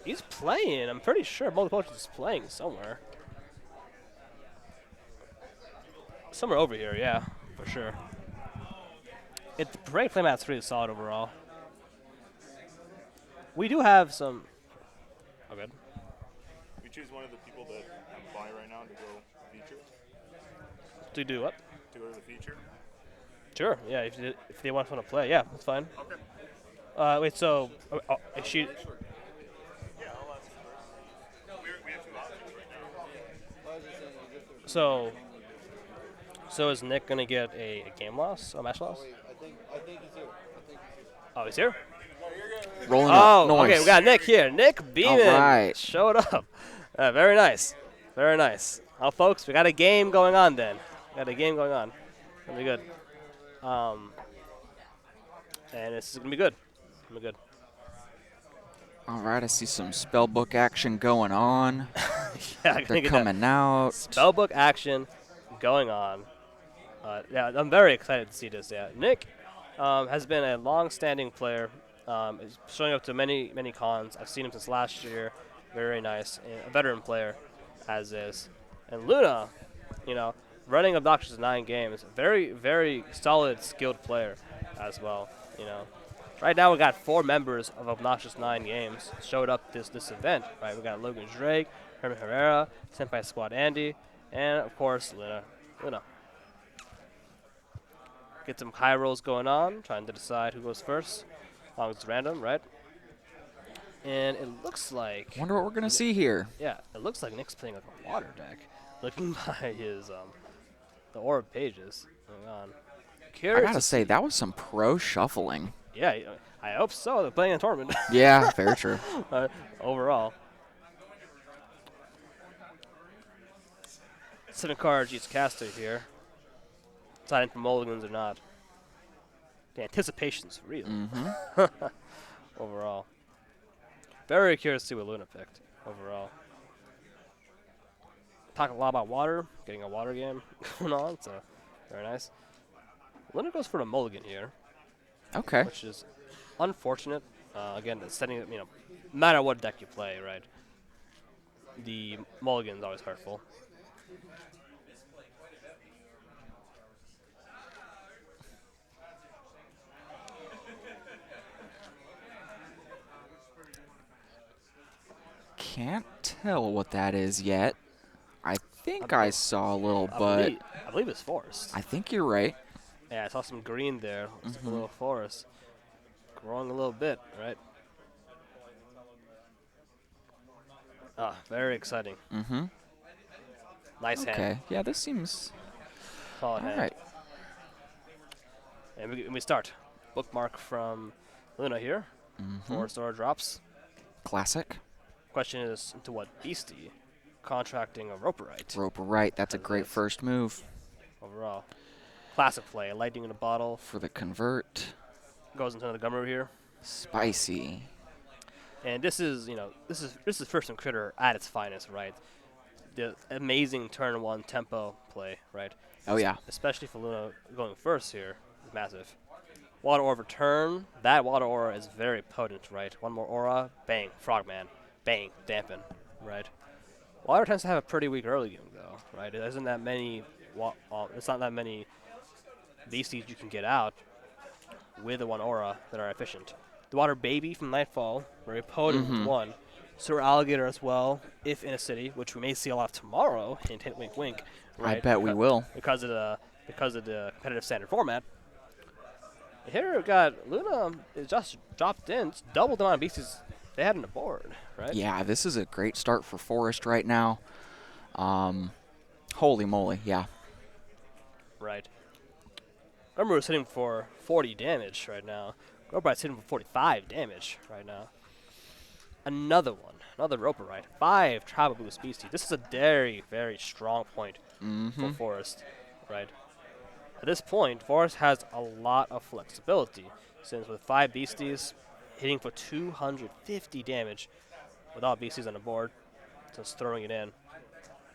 he's playing. I'm pretty sure Moldy Potions is playing somewhere. Somewhere over here, yeah, for sure. The parade playmat's pretty solid overall. We do have some. Oh, good. We choose one of the people that apply right now to go feature. To do what? To go to the feature. Sure. Yeah, if they want someone to play, yeah, that's fine. Okay. Wait. So, is she? Yeah, I'll ask you first. We have 2 options right now. So is Nick gonna get a game loss, a match loss? I think he's here. Oh, he's here. Rolling Oh, up. Noise. okay. We got Nick here. Nick Beeman right. showed up. Very nice. Very nice. Well, folks, we got a game going on then. Got a game going on. Gonna be good. And this is gonna be good. Gonna be good. All right, I see some spellbook action going on. Yeah, They're coming out. Spellbook action going on. Yeah, I'm very excited to see this. Yeah, Nick has been a long-standing player. Is showing up to many cons. I've seen him since last year. Very nice, and a veteran player, as is. And Luna, running Obnoxious 9 games. Very solid, skilled player, as well. Right now we got 4 members of Obnoxious 9 games showed up this event. Right, we got Logan Drake, Herman Herrera, Senpai Squad Andy, and of course Luna. Get some high rolls going on, trying to decide who goes first. As long as it's random, right? And it looks like, Wonder what we're gonna see here. yeah, it looks like Nick's playing like a water deck. Looking by his the orb pages going on. I Curious gotta to say that was some pro shuffling. Yeah, I hope so. They're playing a tournament. Yeah, very true. Overall. 7 cards each caster here. Deciding for mulligans or not. The anticipation's real. Overall. Very curious to see what Luna picked overall. Talk a lot about water, getting a water game going on, so very nice. Luna goes for the mulligan here, Okay. which is unfortunate. Again, the setting, no matter what deck you play, right? The mulligan is always hurtful. Can't tell what that is yet. I think I saw a little, but I believe it's forest. I think you're right. Yeah, I saw some green there. Looks like a little forest. Growing a little bit, right? Ah, very exciting. Mm-hmm. Nice hand. Okay. Yeah, this seems Solid all hand. right. And we start. Bookmark from Luna here. Mm-hmm. 4 star drops. Classic. Question is into what beastie? Contracting a Roperite Roper right. That's a great Yes. first move overall. Classic play. Lightning in a bottle. for the convert. Goes into another Gumroot here. Spicy. And this is, this is First and Critter at its finest, right? The amazing turn 1 tempo play, right? Oh yeah. Especially for Luna going first here, is massive. Water Aura turn, that Water Aura is very potent, right? One more Aura, bang, Frogman, bang, dampen, right? Water tends to have a pretty weak early game though, right? There isn't that many, it's not that many beasties you can get out with the 1 Aura that are efficient. The Water Baby from Nightfall, very potent with 1. Sir Alligator as well, if in a city, which we may see a lot of tomorrow, hint hint wink wink. I Right? bet we will. Because of the competitive standard format. Here we got Luna is just dropped in, it's double the amount of beasties they had on the board, right? Yeah, this is a great start for Forest right now. Holy moly, yeah. Right. Gumroot's hitting for 40 damage right now. Roperite's hitting for 45 damage right now. Another one, another Roperite. 5 Tribal Boost beasties. This is a very, very strong point for Forest, right? At this point, Forest has a lot of flexibility, since with 5 beasties hitting for 250 damage without beasties on the board, just throwing it in.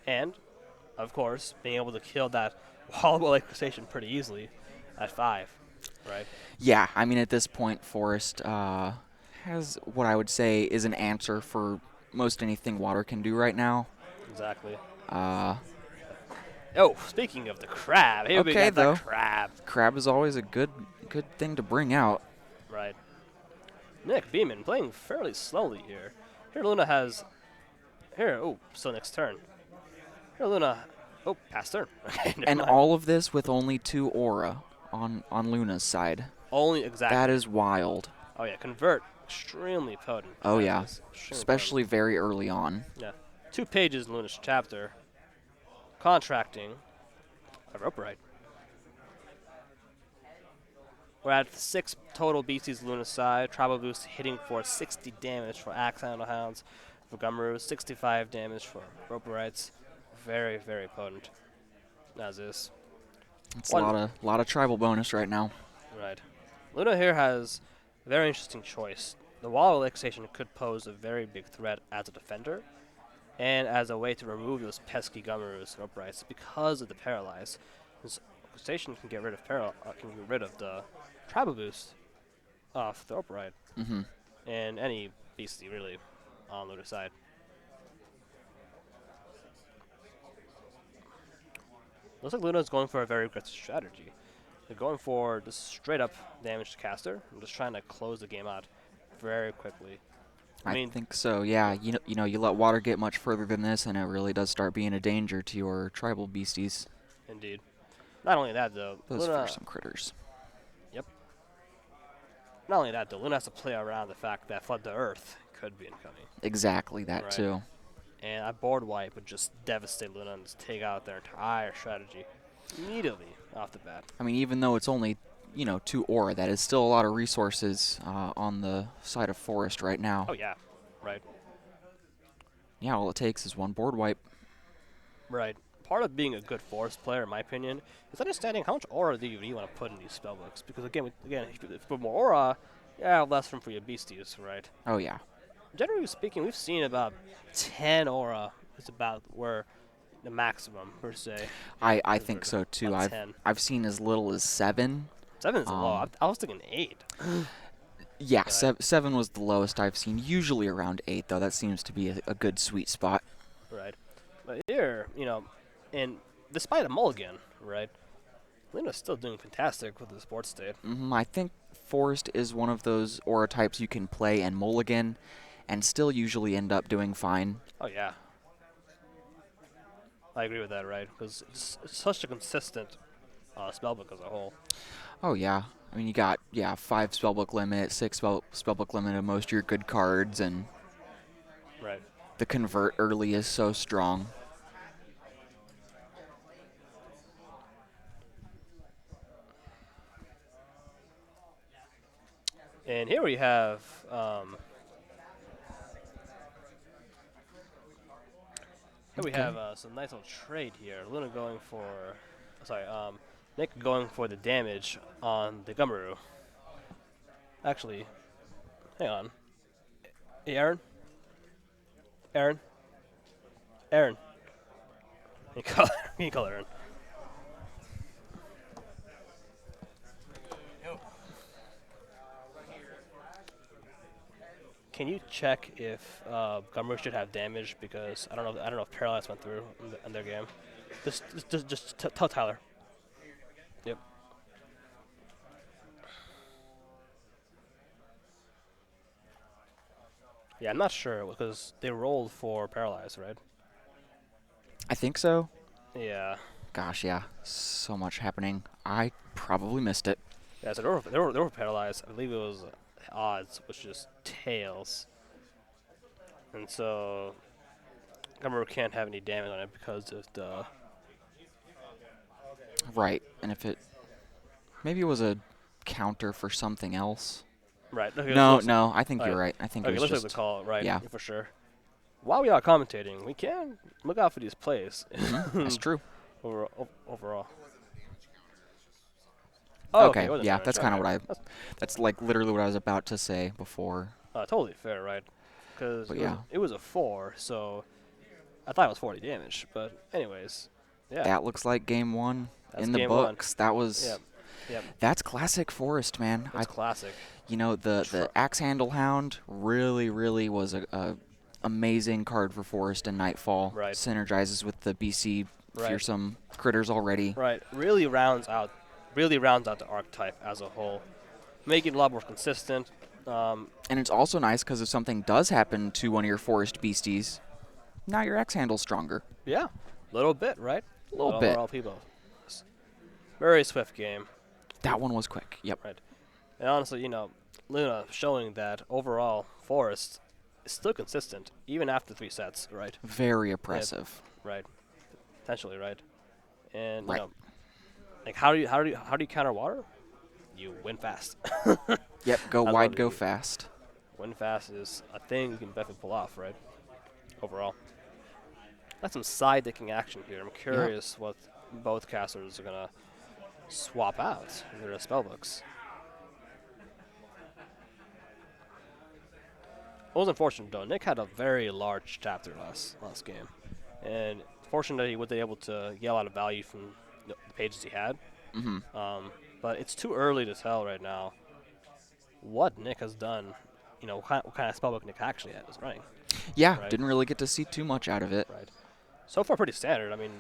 And, of course, being able to kill that Wallable Crustacean pretty easily at 5, right? Yeah, I mean at this point, Forest has what I would say is an answer for most anything water can do right now. Exactly. Uh, Oh, speaking of the crab, here we Okay, got though. the crab, Crab is always a good thing to bring out. right? Nick Beeman playing fairly slowly here. Here Luna has, so next turn. Here Luna, past turn. Okay, never And mind. all of this with only 2 aura on Luna's side. Only exactly. That is wild. Oh yeah, convert, extremely potent. Oh yeah, Extremely especially very early on. potent. Yeah, 2 pages in Luna's chapter. Contracting a Roperite. We're at 6 total beasties Luna's side. Tribal Boost hitting for 60 damage for Axe Hounds. For Gumroot, 65 damage for Roperites. Very, very potent. As is. It's a lot of tribal bonus right now. Right. Luna here has a very interesting choice. The Wall of Relaxation could pose a very big threat as a defender, and as a way to remove those pesky Gumroos and Roperites because of the Paralyze. This Crustacean can get rid of the Tribal Boost off the Roperite. Mm-hmm. And any beastie really on the other side. Looks like Luna's going for a very aggressive strategy. They're going for just straight up damage to caster. I'm just trying to close the game out very quickly. I mean, think so. Yeah, you let water get much further than this, and it really does start being a danger to your tribal beasties. indeed. Not only that though, Those Luna, fearsome critters. not only that though, Luna has to play around the fact that Flood to Earth could be incoming. Exactly that Right. too. And a board wipe would just devastate Luna and just take out their entire strategy immediately off the bat. I mean, even though it's only 2 aura, that is still a lot of resources on the side of Forest right now. Oh yeah, right, Yeah, all it takes is 1 board wipe. right. Part of being a good Forest player, in my opinion, is understanding how much aura do you really want to put in these spellbooks. Because again, if you put more aura, you have less room for your beasties, right? Oh yeah. Generally speaking, we've seen about 10 aura is about where the maximum per se. I think so too. About 10. I've seen as little as 7. 7 is low. I was thinking 8. Yeah, 7 was the lowest I've seen. Usually around 8 though. That seems to be a good sweet spot. Right. But here, and despite a mulligan, right, Luna's still doing fantastic with the sports state. I think Forest is one of those aura types you can play and mulligan and still usually end up doing fine. Oh, yeah. I agree with that, right? Because it's such a consistent spellbook as a whole. Oh yeah. I mean, you got 5 spellbook limit, 6 spellbook limit of most of your good cards, and Right. The convert early is so strong. And here we have some nice little trade here. Luna going for, sorry, Nick going for the damage on the Gummeru. Actually, hang on. Hey, Aaron. Aaron. Aaron. You can call Aaron. Can you check if Gummeru should have damage, because I don't know if Paralyze went through in their game. Just tell Tyler. Yep. Yeah, I'm not sure because they rolled for Paralyze, right? I think so. Yeah. Gosh, yeah. So much happening. I probably missed it. Yeah, so they were Paralyzed. I believe it was odds, which is tails. And so Gummeru can't have any damage on it because of the... Right. And if it... Maybe it was a counter for something else. Right. Okay, No, I think you're Alright. right. I think Okay, it let's was look at just... the call, right? yeah. For sure. While we are commentating, we can look out for these plays. That's true. Overall. Okay, it wasn't yeah, damage. that's kind of Alright. what that's like literally what I was about to say before. Totally fair, right? Because But it, yeah. it was a 4, so I thought it was 40 damage. But anyways, yeah. That looks like game one That's in the game one. books. That was... Yep. Yep. That's classic Forest, man. That's classic. You know, the Axe Handle Hound really was a amazing card for Forest and Nightfall. Right. Synergizes with the BC Right. fearsome critters already. Right. Really rounds out the archetype as a whole, making it a lot more consistent. And it's also nice because if something does happen to one of your Forest beasties, now your Axe Handle's stronger. Yeah, little bit, right? A little bit. Overall, people. Very swift game, That one was quick. Yep. right? And honestly, Luna showing that overall Forest is still consistent even after 3 sets, right? Very oppressive. Right. Potentially, right? And Right. like how do you counter water? You win fast. Yep. Go I wide, love go it. fast. Win fast is a thing you can definitely pull off, right? Overall. That's some side decking action here. I'm curious what both casters are gonna swap out in their spellbooks. It was unfortunate though. Nick had a very large chapter last game, and fortunate that he was able to get a lot of value from the pages he had. Mm-hmm. But it's too early to tell right now what Nick has done. What kind of spellbook Nick actually is running. Yeah. Right. Didn't really get to see too much out of it. Right. So far, pretty standard. I mean,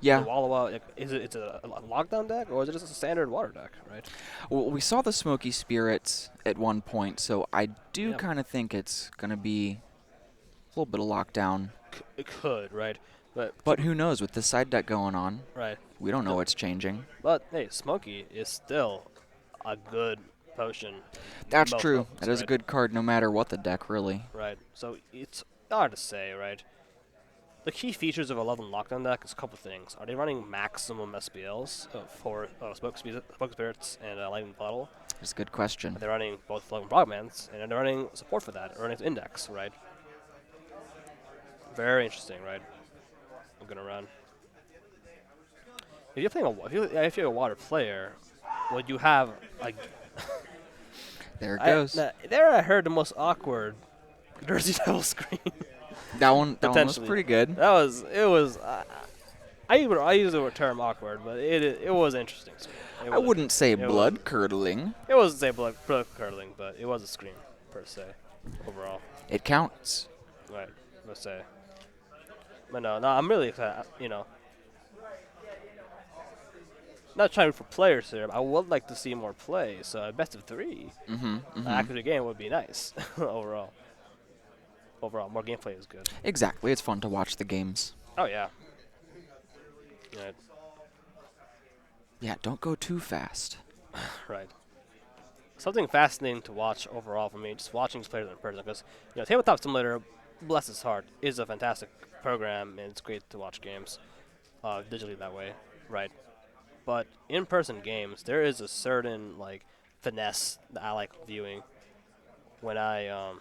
Yeah. the Wallowa, it's a lockdown deck, or is it just a standard water deck, right? Well, we saw the Smoky Spirits at one point, so I do Yeah. kind of think it's going to be a little bit of lockdown. It could, right? But who knows? With this side deck going on, Right. we don't know what's changing. But hey, Smoky is still a good potion. That's Most true. levels, That is a right? good card no matter what the deck, really. Right. So it's hard to say, right? The key features of a 11 lockdown deck is a couple things. Are they running maximum SPLs for Smoke Spirits and Lightning Bottle? It's a good question. Are they running both Floating Frogmans, and are they running support for that? Or running Index, right? Very interesting, right? I'm gonna run. If you're a water player, would you have a? There it goes. There I heard the most awkward Jersey Devil scream. That one was Potentially. pretty good. It was. I use the term awkward, but it was interesting. I wouldn't say it was- blood curdling. It wasn't say blood curdling, but it was a scream per se, overall. It counts. Right, let's say. But no, I'm really excited. Not trying for players here, but I would like to see more play. So a best of 3 after the game would be nice overall. Overall, more gameplay is good. Exactly. It's fun to watch the games. Oh yeah. Right. Yeah, don't go too fast. Right. Something fascinating to watch overall for me, just watching these players in person, because Tabletop Simulator, bless his heart, is a fantastic program, and it's great to watch games digitally that way, right? But in-person games, there is a certain like finesse that I like viewing when I,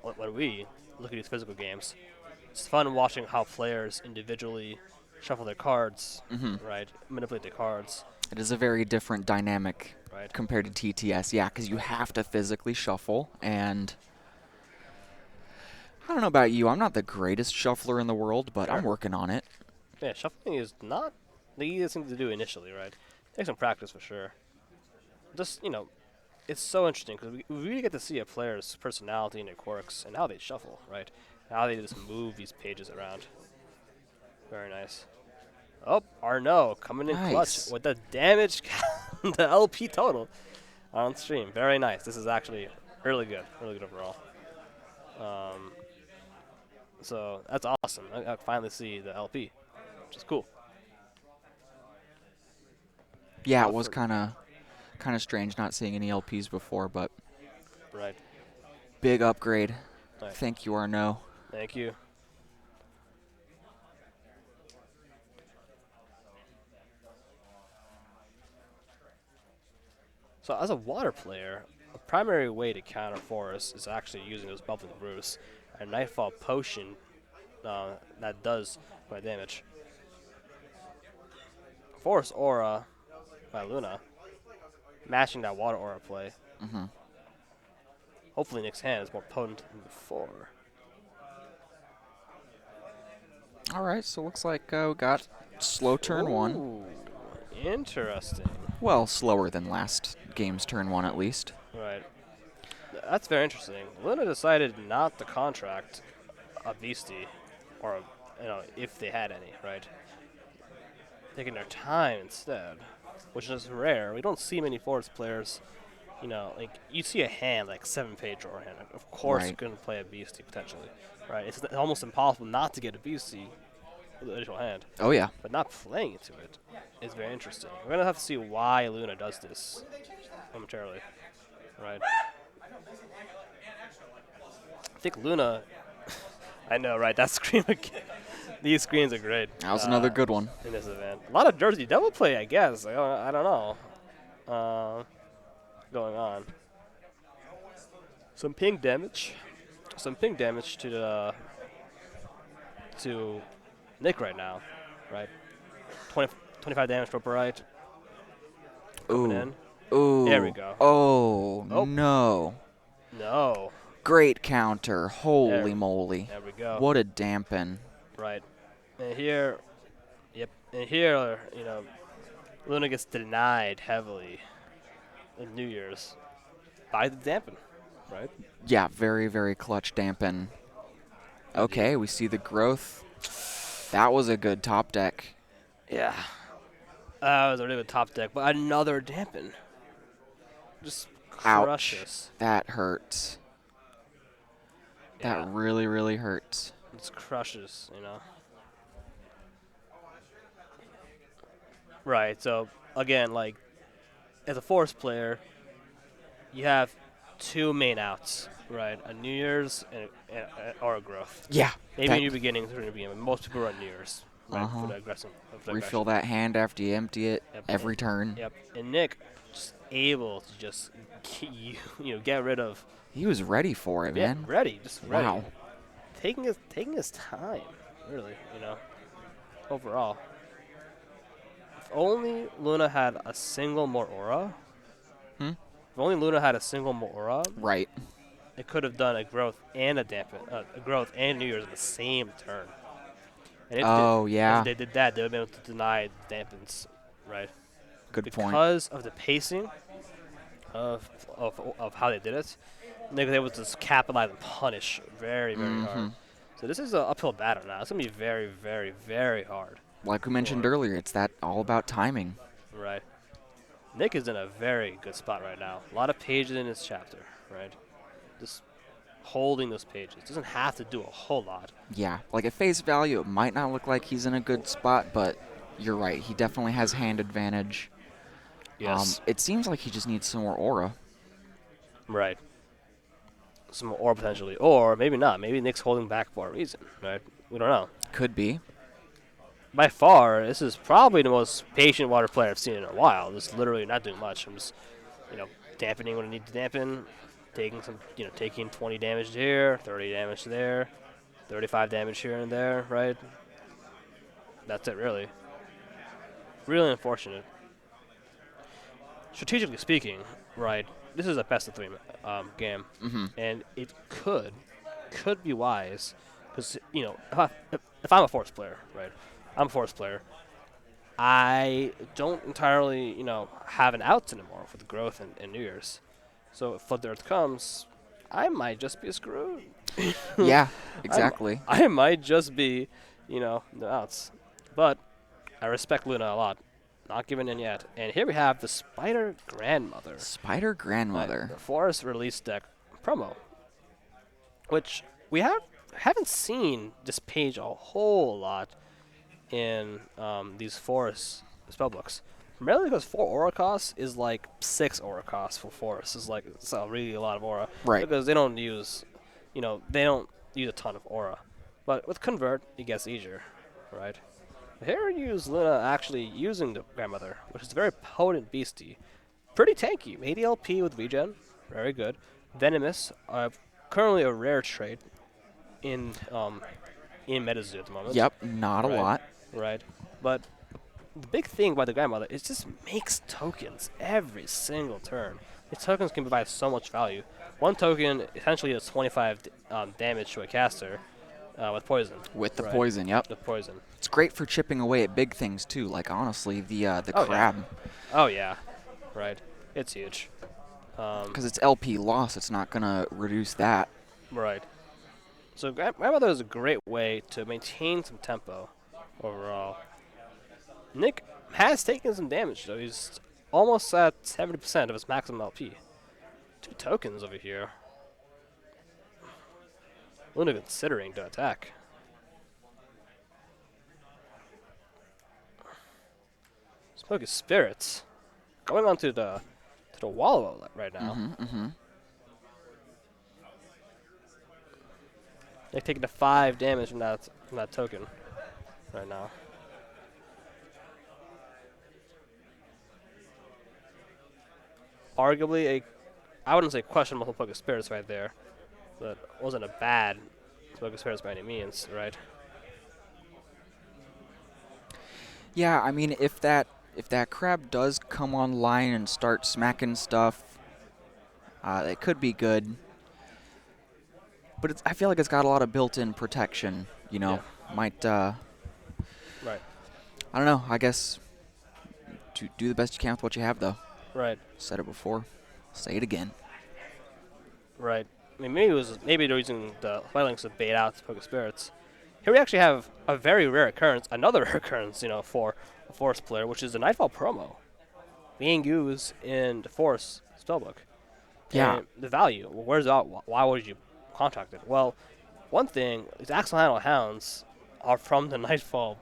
when we look at these physical games. It's fun watching how players individually shuffle their cards, right? Manipulate their cards, It is a very different dynamic right? compared to TTS, yeah, because you have to physically shuffle, and I don't know about you, I'm not the greatest shuffler in the world, but I'm Sure. working on it. Yeah, shuffling is not the easiest thing to do initially, right? Takes some practice for sure. Just, it's so interesting because we really get to see a player's personality and their quirks and how they shuffle, right? How they just move these pages around. Very nice. Oh, Arnaud coming in Nice. clutch with the damage, the LP total on stream. Very nice. This is actually really good overall. So that's awesome. I finally see the LP, which is cool. Yeah, it Not was for- kind of strange not seeing any LPs before, but Right. big upgrade. Nice. Thank you, Arnaud. Thank you. So as a water player, a primary way to counter Forest is actually using those Bubbling Brews. A Nightfall Potion that does quite damage. Forest Aura by Luna, matching that Water Aura play. Hopefully Nick's hand is more potent than before. All right, so looks like we got slow turn one. Ooh, interesting. Well, slower than last game's turn one, at least. Right. That's very interesting. Luna decided not to contract a Beastie, or if they had any, right? Taking their time instead, which is rare. We don't see many Forest players. Like you see a hand like 7-page draw hand. Of course, you're Right. gonna play a Beastie potentially, right? It's almost impossible not to get a Beastie with the initial hand, Oh, yeah. but not playing into it is very interesting. We're gonna have to see why Luna does this momentarily, right? I think Luna. I know, right? That screen again. These screens are great. That was another good one. In this event. A lot of Jersey Devil play, I guess. I don't know. Going on. Some ping damage. Some ping damage to Nick right now, right? 25 damage for Bright. Coming in. Ooh. There we go. Oh, Oh. no. No. Great counter. Holy There. moly. There we go. What a dampen. Right. And here, and here, Luna gets denied heavily in New Year's by the dampen, right? Yeah, very, very clutch dampen. Okay, we see the growth. That was a good top deck. Yeah. That was a really good top deck, but another dampen. Just Ouch. crushes. That hurts. Yeah. That really, really hurts. Just crushes, Right, so, again, like, as a Forest player, you have two main outs, right? A New Year's or a growth. Yeah. Maybe that- in your beginnings or in your beginning, but most people run New Year's, right? Uh-huh. For the aggressive. For the Refill aggression. that hand after you empty it Yep. every turn. Yep. And Nick just able to just get rid of. He was ready for it, Yeah, man. ready, just ready. Wow. Taking his time, really. Overall. If only Luna had a single more aura. Hmm? If only Luna had a single more aura, Right. it could have done a growth and a dampen, a growth and New Year's in the same turn. And if Oh, yeah. if they did that, they would have been able to deny dampens, right? Good point. Because of the pacing of how they did it, they were able to just capitalize and punish very, very Mm-hmm. hard. So this is an uphill battle now. It's going to be very, very, very hard. Like we mentioned earlier, it's that all about timing. Right. Nick is in a very good spot right now. A lot of pages in his chapter, right? Just holding those pages. Doesn't have to do a whole lot. Yeah. Like at face value, it might not look like he's in a good spot, but you're right. He definitely has hand advantage. Yes. It seems like he just needs some more aura. Right. some aura potentially, or maybe not. Maybe Nick's holding back for a reason, right? We don't know. Could be. By far, this is probably the most patient water player I've seen in a while. Just literally not doing much. I'm just, dampening when I need to dampen, taking 20 damage here, 30 damage there, 35 damage here and there, right? That's it, really. Really unfortunate. Strategically speaking, right, this is a best of 3 game, and it could be wise, because, if I'm a Force player, right, I'm a Force player, I don't entirely, have an outs anymore for the growth and New Year's. So if Flood the Earth comes, I might just be screwed. Yeah, exactly. I might just be, no outs. But I respect Luna a lot. Not giving in yet. And here we have the Spider Grandmother. Spider Grandmother. The Forest release deck promo. Which we haven't seen this page a whole lot in these Forest spellbooks. Primarily because 4 aura costs is like 6 aura costs for Forest. It's really a lot of aura. Right. Because they don't use, they don't use a ton of aura. But with Convert, it gets easier, right? Here we use Luna actually using the Grandmother, which is a very potent beastie. Pretty tanky. 80 LP with regen. Very good. Venomous, currently a rare trait in MetaZoo at the moment. Yep, not a lot. Right. But the big thing about the Grandmother is it just makes tokens every single turn. These tokens can provide so much value. One token essentially does 25 damage to a caster with poison. With the poison, yep. With poison. It's great for chipping away at big things too. Like honestly, the crab. Yeah. Oh yeah, right. It's huge. Because it's LP loss, it's not gonna reduce that. Right. So Grandmother is a great way to maintain some tempo overall. Nick has taken some damage though. He's almost at 70% of his maximum LP. 2 tokens over here. Luna considering to attack. Smoky Spirits going on to the Wallow right now. They're taking the 5 damage from that token right now. Arguably I wouldn't say questionable Smoky Spirits right there, but wasn't a bad Smoky Spirits by any means, right? Yeah, I mean, if that crab does come online and start smacking stuff, it could be good. But I feel like it's got a lot of built-in protection. Yeah. Might. Right. I don't know. I guess do the best you can with what you have, though. Right. Said it before. Say it again. Right. I mean, maybe they're using the Lightlinks to bait out Smoky Spirits. Here we actually have a very rare occurrence, another rare occurrence, for a Force player, which is the Nightfall promo being used in the Force spellbook. Yeah. And the value, where's that? Why would you contract it? Well, one thing, these Axolotl Hounds are from the Nightfall,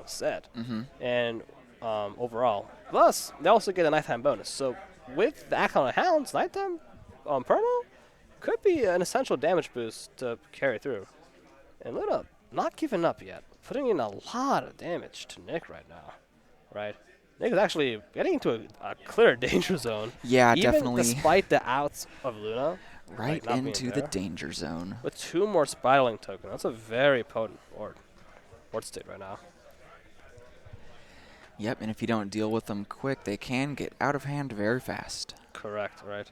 set. And overall. Plus, they also get a nighttime bonus. So with the Axolotl Hounds, nighttime promo could be an essential damage boost to carry through. And Luna not giving up yet, putting in a lot of damage to Nick right now, right? Nick is actually getting into a clear danger zone. Yeah, even definitely. Despite the outs of Luna. Right not being into the there. danger zone. With 2 more Spiraling tokens. That's a very potent ward state right now. Yep, and if you don't deal with them quick, they can get out of hand very fast. Correct, right?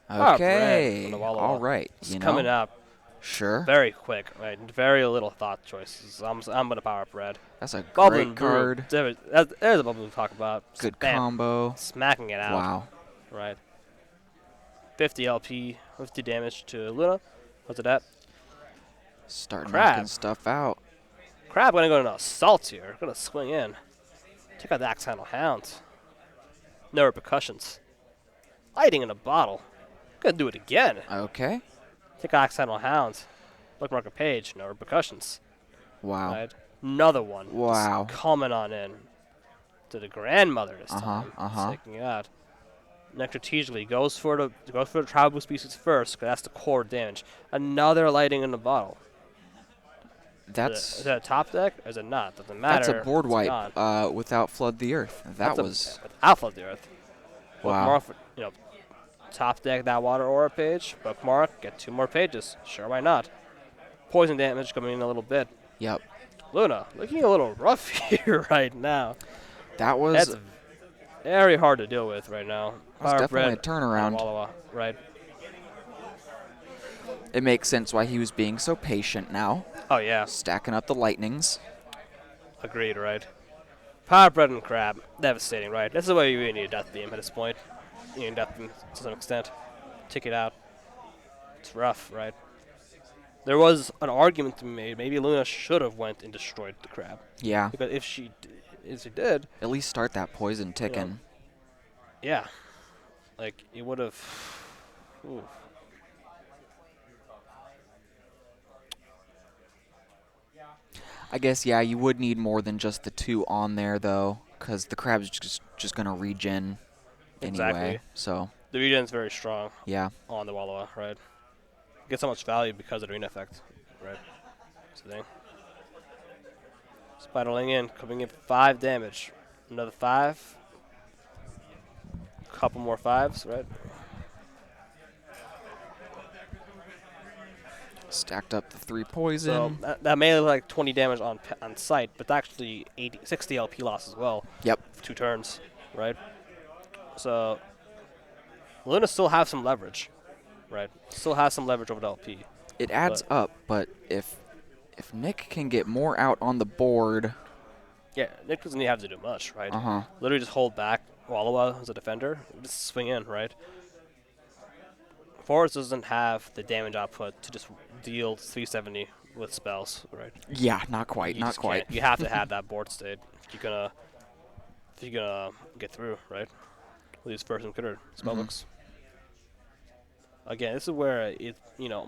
Okay. from the Walla All Walla. right. It's coming up Sure. very quick, right? Very little thought choices. I'm going to power up red. That's a Goblin great card. Brew. There's a bubble to talk about. Good Bam. combo. Smacking it out. Wow. Right. 50 LP, 50 damage to Luna. What's it at? Start Crab. knocking stuff out. Crab going to go into assault here. Going to swing in. Take out the Axolotl Hound. No repercussions. Lighting in a bottle. Going to do it again. Okay. Take out Axolotl Hound. Bookmark a page. No repercussions. Wow. Right. Another one. Just Wow. coming on in to the Grandmother this Uh-huh, time. uh-huh. Taking it out. Nick strategically goes for the tribal species first, 'cause that's the core damage. Another lightning in the bottle. Is That's it a top deck or is it not? Doesn't matter. that's a board It's wipe gone. without Flood the Earth. That was Alpha of the Earth. wow. Bookmark, top deck that water aura page. Bookmark, get 2 more pages. Sure, why not? Poison damage coming in a little bit. Yep. Luna, looking a little rough here right now. That was That's very hard to deal with right now. That's Power definitely a Bread turnaround. and Wallowa, right? It makes sense why he was being so patient now, Oh, yeah. stacking up the lightnings. Agreed, right? Power Bread and Crab, devastating, right? This is why you really need a Death Beam at this point. You need Death Beam to some extent. Take it out. It's rough, right? There was an argument to be made. Maybe Luna should have went and destroyed the Crab. Yeah. Because if she did, At least start that poison ticking. yeah. Like, it would have... I guess, yeah, you would need more than just the 2 on there, though, because the crab's just going to regen anyway. Exactly. So, The regen's very strong yeah. on the Wallowa, right? Get so much value because of the arena effect, right? That's the thing. Spiraling in, coming in 5 damage. Another 5. Couple more 5s, right? Stacked up the 3 poison. So that may look like 20 damage on sight, but it's actually 60 LP loss as well. Yep. 2 turns, right? So Luna still have some leverage, right? Still has some leverage over the LP. It adds up, but if Nick can get more out on the board, Yeah, Nick doesn't even have to do much, right? uh-huh. Literally just hold back Wallowa as a defender, just swing in, right? Forest doesn't have the damage output to just deal 370 with spells, right? Yeah, not quite, You not just quite. can't. You have to have that board state if you're gonna get through, right? With these first encounter spellbooks. Again, this is where it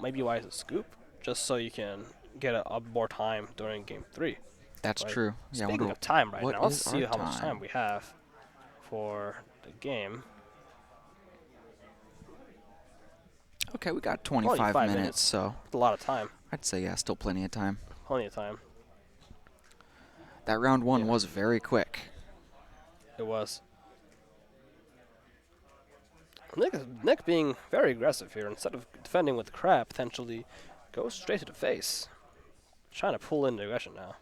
maybe wise to scoop just so you can get a more time during game 3. That's right? true. Yeah, Speaking of time right what now, let's is see our how much time we have for the game. Okay, we got 25 5 minutes, so It's a lot of time. I'd say, yeah, still plenty of time. Plenty of time. That round 1 Yeah. was very quick. It was. Nick being very aggressive here. Instead of defending with the crab, potentially goes straight to the face. Trying to pull in the aggression now.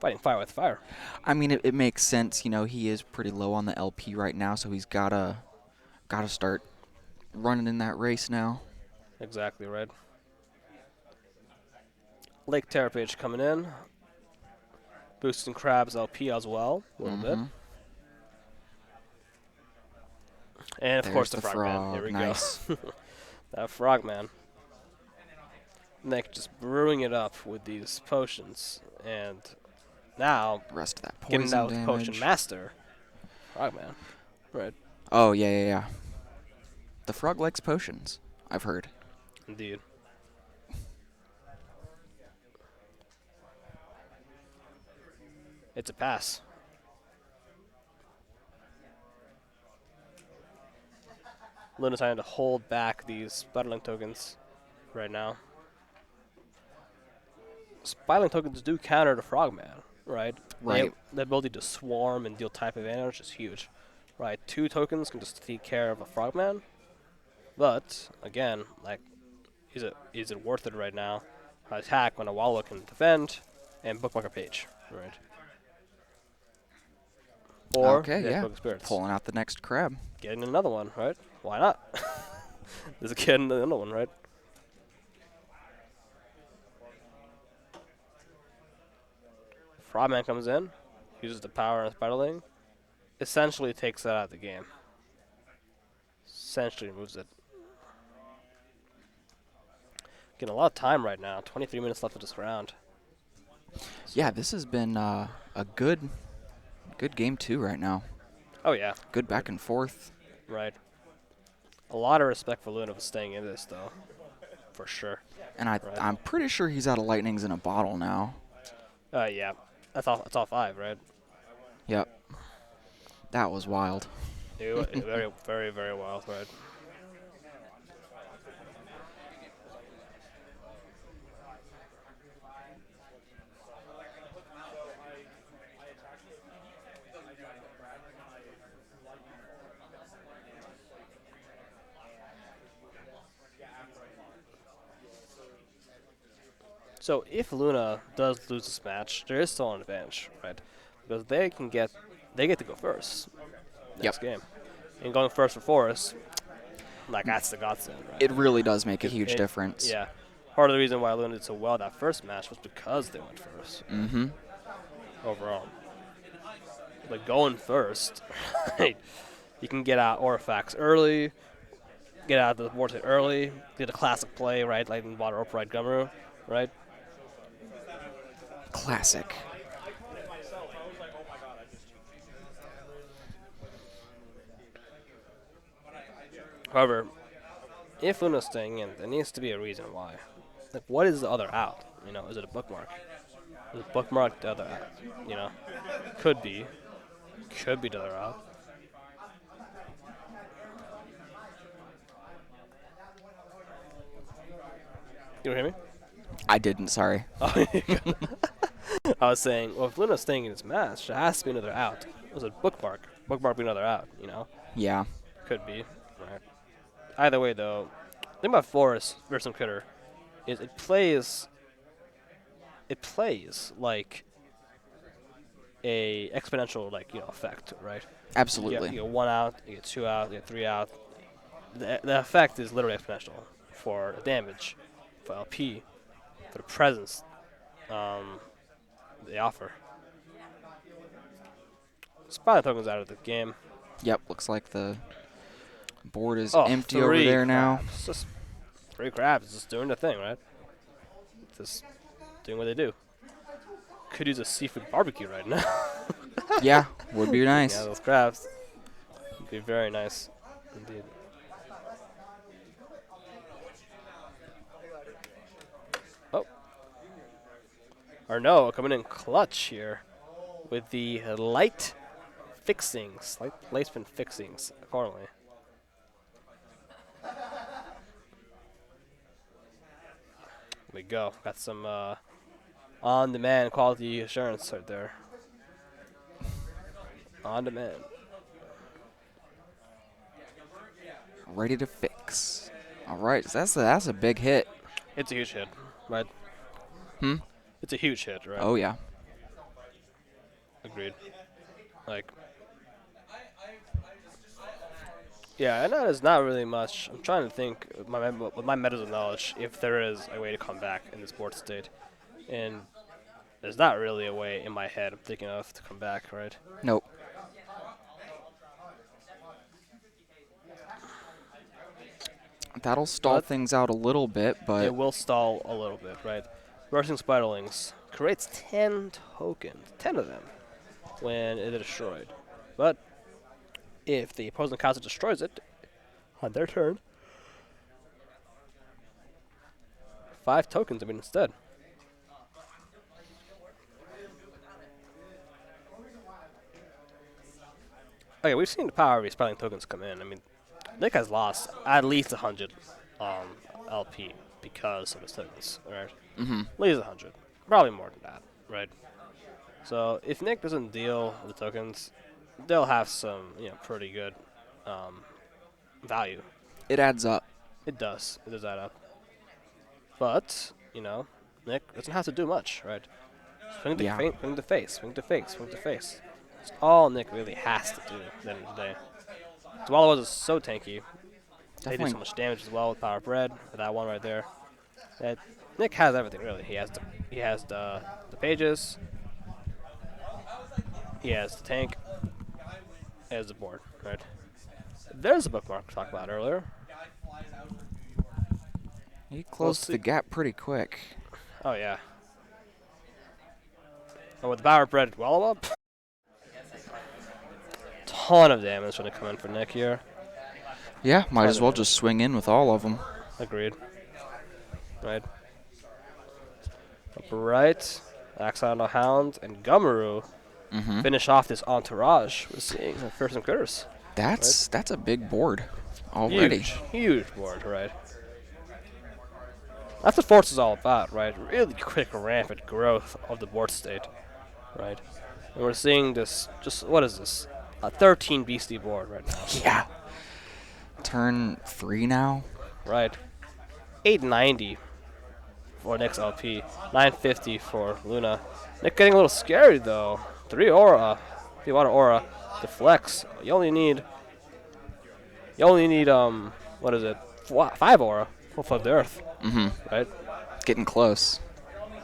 Fighting fire with fire. I mean, it makes sense. You know, he is pretty low on the LP right now, so he's gotta start running in that race now. Exactly right. Lake Terror page coming in. Boosting Crab's LP as well, a little bit. And of There's course the the Frogman. frog, Here we nice. go. That Frogman. Nick just brewing it up with these potions. And now The rest of that getting poison that with damage. Potion Master. Frogman. Right. Oh, yeah. The frog likes potions, I've heard. Indeed. It's a pass. Luna's trying to hold back these battling tokens right now. Battling tokens do counter the Frogman, right? Right. The ability to swarm and deal type advantage is huge. Right, 2 tokens can just take care of a Frogman. But, again, like, is it worth it right now? Attack when a Wallowa can defend and bookmark a page, right? Or Okay, yeah. Book of Spirits. Pulling out the next crab. Getting another one, right? Why not? There's a kid in another one, right? Frogman comes in, uses the power and battling, essentially takes that out of the game. Essentially removes it. Getting a lot of time right now. 23 minutes left of this round. Yeah, this has been a good game 2 right now. Oh yeah, Good back and forth. right. A lot of respect for Luna for staying in this though, for sure. And Right. I'm pretty sure he's out of lightnings in a bottle now. Yeah, that's all 5, right? Yep. That was wild. Very, very, very wild, right? So if Luna does lose this match, there is still an advantage, right? Because they get to go first next game, and going first for Forest, like that's the godsend, right? It really does make a It- huge it- difference. Yeah, part of the reason why Luna did so well that first match was because they went first Mm-hmm. overall. Like going first, right? You can get out Orifax early, get out the Vortex early, get a classic play, right? Like in Water Upright Gummeru, right? Classic. However, if Luna's staying in, there needs to be a reason why. Like, what is the other out? You know, is it a bookmark? Is it bookmark the other out? You know, could be the other out. You hear me? I didn't, sorry. I was saying, well, if Luna's staying in this match, there has to be another out. Was it bookmark? Bookmark be another out, you know? Yeah. Could be. Right. Either way, though, the thing about Forest versus Critter is it plays like a exponential, like, you know, effect, right? Absolutely. You get 1 out, you get 2 out, you get 3 out. The effect is literally exponential for damage, for LP, for the presence they offer. Spot tokens out of the game. Yep, looks like the board is Oh, empty over 3 there now. crabs. Just 3 crabs, just doing the thing, right? Just doing what they do. Could use a seafood barbecue right now. Yeah, would be nice. Yeah, those crabs. Would be very nice indeed. Oh. Arnaud coming in clutch here with the light fixings, light spin fixings accordingly. We go. Got some on-demand quality assurance right there. On demand. Ready to fix. All right, so that's a big hit. It's a huge hit, right? Hmm? It's a huge hit, right? Oh, yeah. Agreed. Like, yeah, and that is not really much. I'm trying to think with my medical knowledge if there is a way to come back in this board state, and there's not really a way in my head I'm thinking of to come back, right? Nope. That'll stall But things out a little bit, but It will stall a little bit, right? Rushing Spiderlings creates 10 tokens, 10 of them, when it is destroyed. But if the opposing caster destroys it on their turn, 5 tokens have been instead. Okay, we've seen the power of these Spiderling tokens come in. I mean, Nick has lost at least 100 LP because of his tokens, right? mm-hmm. At least 100. Probably more than that, right? So if Nick doesn't deal the tokens, they'll have some, you know, pretty good value. It adds up. It does. It does add up. But, you know, Nick doesn't have to do much, right? Swing to, Yeah. swing to face, swing to face, swing to face. That's all Nick really has to do at the end of the day. Swallow is so tanky. They do so Definitely. much damage as well with Power Bread. With that one right there. That Nick has everything really. He has the pages. He has the tank. He has the board, right? There's a bookmark we talked about earlier. He closed see. the gap pretty quick. Oh yeah. And with the Power Bread Wallow up, ton of damage going to come in for Nick here. Yeah, might as well just swing in with all of them. Agreed. Right. Upright, Axon Hound, and Gummeru Mm-hmm. finish off this entourage we're seeing of Fearsome Critters. That's a big board already. Huge board, right? That's what Force is all about, right? Really quick, rampant growth of the board state, right? And we're seeing this, just, what is this? A 13 beastie board right now, Yeah. Turn 3 now. right? 890 for Nick's LP, 950 for Luna. Nick getting a little scary, though. 3 aura, 3 water aura, deflects. You only need, what is it? 5 aura. Full flood the earth, right? Getting close.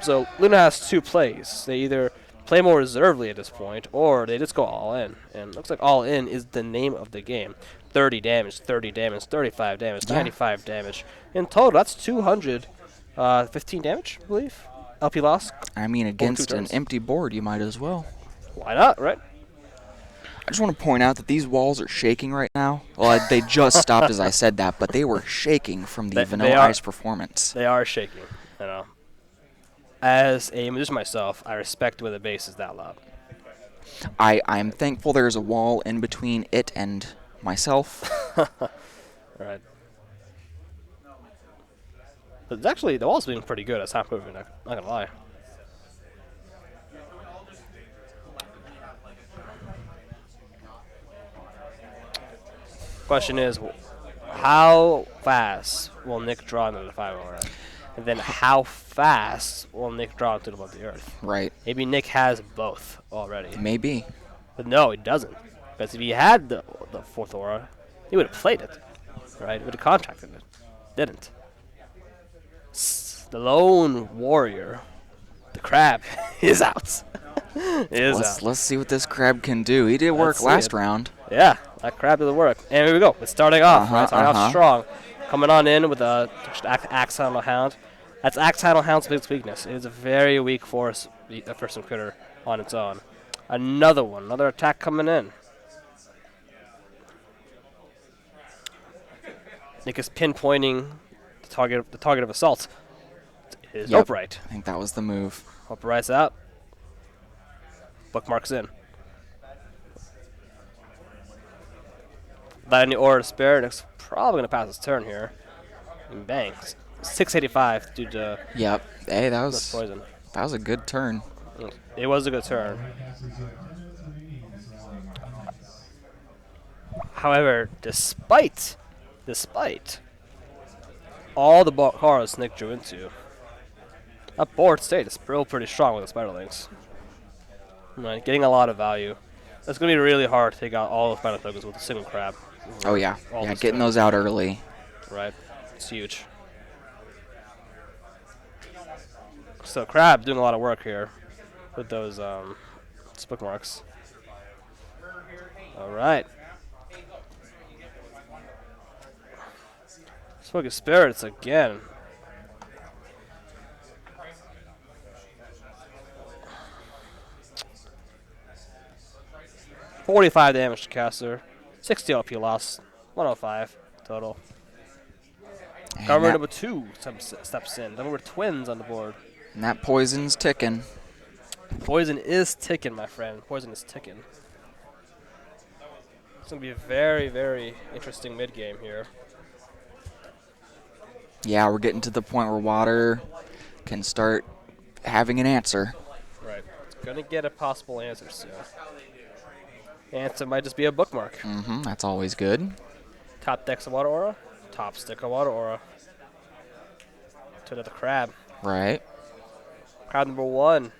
So Luna has 2 plays. They either play more reservedly at this point, or they just go all in. And it looks like all in is the name of the game. 30 damage, 30 damage, 35 damage, Yeah. 95 damage. In total, that's 215 damage, I believe. LP loss. I mean, against an turns. empty board, you might as well. Why not, right? I just want to point out that these walls are shaking right now. Well, they just stopped as I said that, but they were shaking from the They Vanilla are. Ice performance. They are shaking, you know. As a musician myself, I respect when the bass is that loud. I'm thankful there's a wall in between it and myself. Right. But it's actually, the wall's been pretty good at sound moving, not gonna lie. Question is, how fast will Nick draw into the 5 aura? And then how fast will Nick draw into above the earth? Right. Maybe Nick has both already. Maybe. But no, he doesn't. Because if he had the 4th aura, he would have played it. Right? He would have contracted it. Didn't. The lone warrior, the crab, is out. Let's see what this crab can do. He did work see last it. round. Yeah, that crab did the work. And here we go. It's starting off, right? Starting off strong. Coming on in with a Axonal Hound. That's Axonal Hound's biggest weakness. It is a very weak force, a person critter on its own. Another one. Another attack coming in. Nick is pinpointing the target of assault. It is Yep. upright. I think that was the move. Upright's out. Bookmarks in. Without any aura to spare, Nick's probably going to pass his turn here. And bangs. 685 due to Yep. Hey, that this was poison. a good turn. It was a good turn. However, despite all the cards Nick drew into, that board state is still pretty strong with the Spiderlings. Right, getting a lot of value. It's going to be really hard to take out all the final tokens with a single crab. Oh yeah. All Yeah, this getting stuff. those out early. Right, it's huge. So crab doing a lot of work here with those bookmarks. All right. Smoking Spirits again. $45 damage to caster, 60 LP loss, 105 total. And Governor that, number 2 steps in. Then we're twins on the board. and that poison's ticking. Poison is ticking, my friend. Poison is ticking. It's going to be a very, very interesting mid game here. Yeah, we're getting to the point where water can start having an answer. Right. It's going to get a possible answer soon. Answer might just be a bookmark. That's always good. Top decks of Water Aura. Top stick of Water Aura. To the crab. Right. Crab number 1.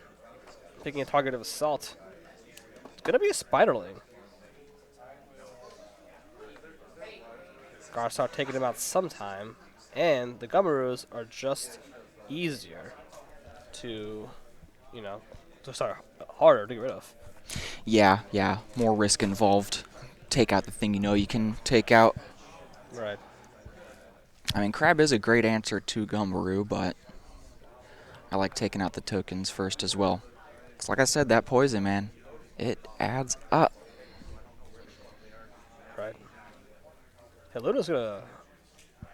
Picking a target of assault. It's going to be a Spiderling. Gotta start taking them out sometime. And the Gummaroos are just easier to, to start harder to get rid of. Yeah. More risk involved. Take out the thing you know you can take out. Right. I mean, Crab is a great answer to Gumbaroo, but I like taking out the tokens first as well. 'Cause like I said, that poison, man, it adds up. Right. Hey, Luna's gonna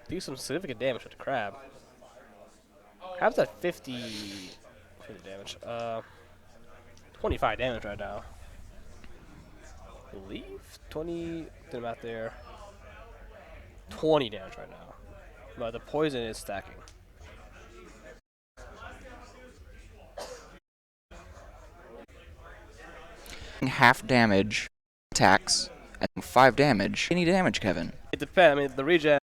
do some significant damage with the crab. Crab's at 50 damage. 25 damage right now. believe 20. Did math there. 20 damage right now, but the poison is stacking. Half damage attacks and 5 damage. Any damage, Kevin? It depends. I mean, the regen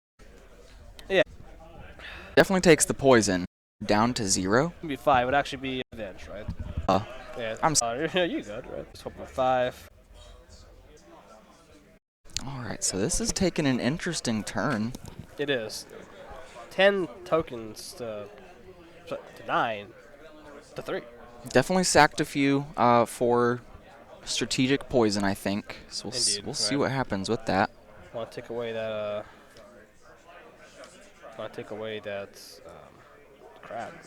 Definitely takes the poison down to 0. would be 5. It would actually be advantage, right? Yeah. You good, right? Just hoping 5. Alright, so this is taking an interesting turn. It is. 10 tokens to 9 to 3. Definitely sacked a few for strategic poison, I think. So Indeed, we'll see right. what happens with that. Want to take away that. Want to take away that crab. Right?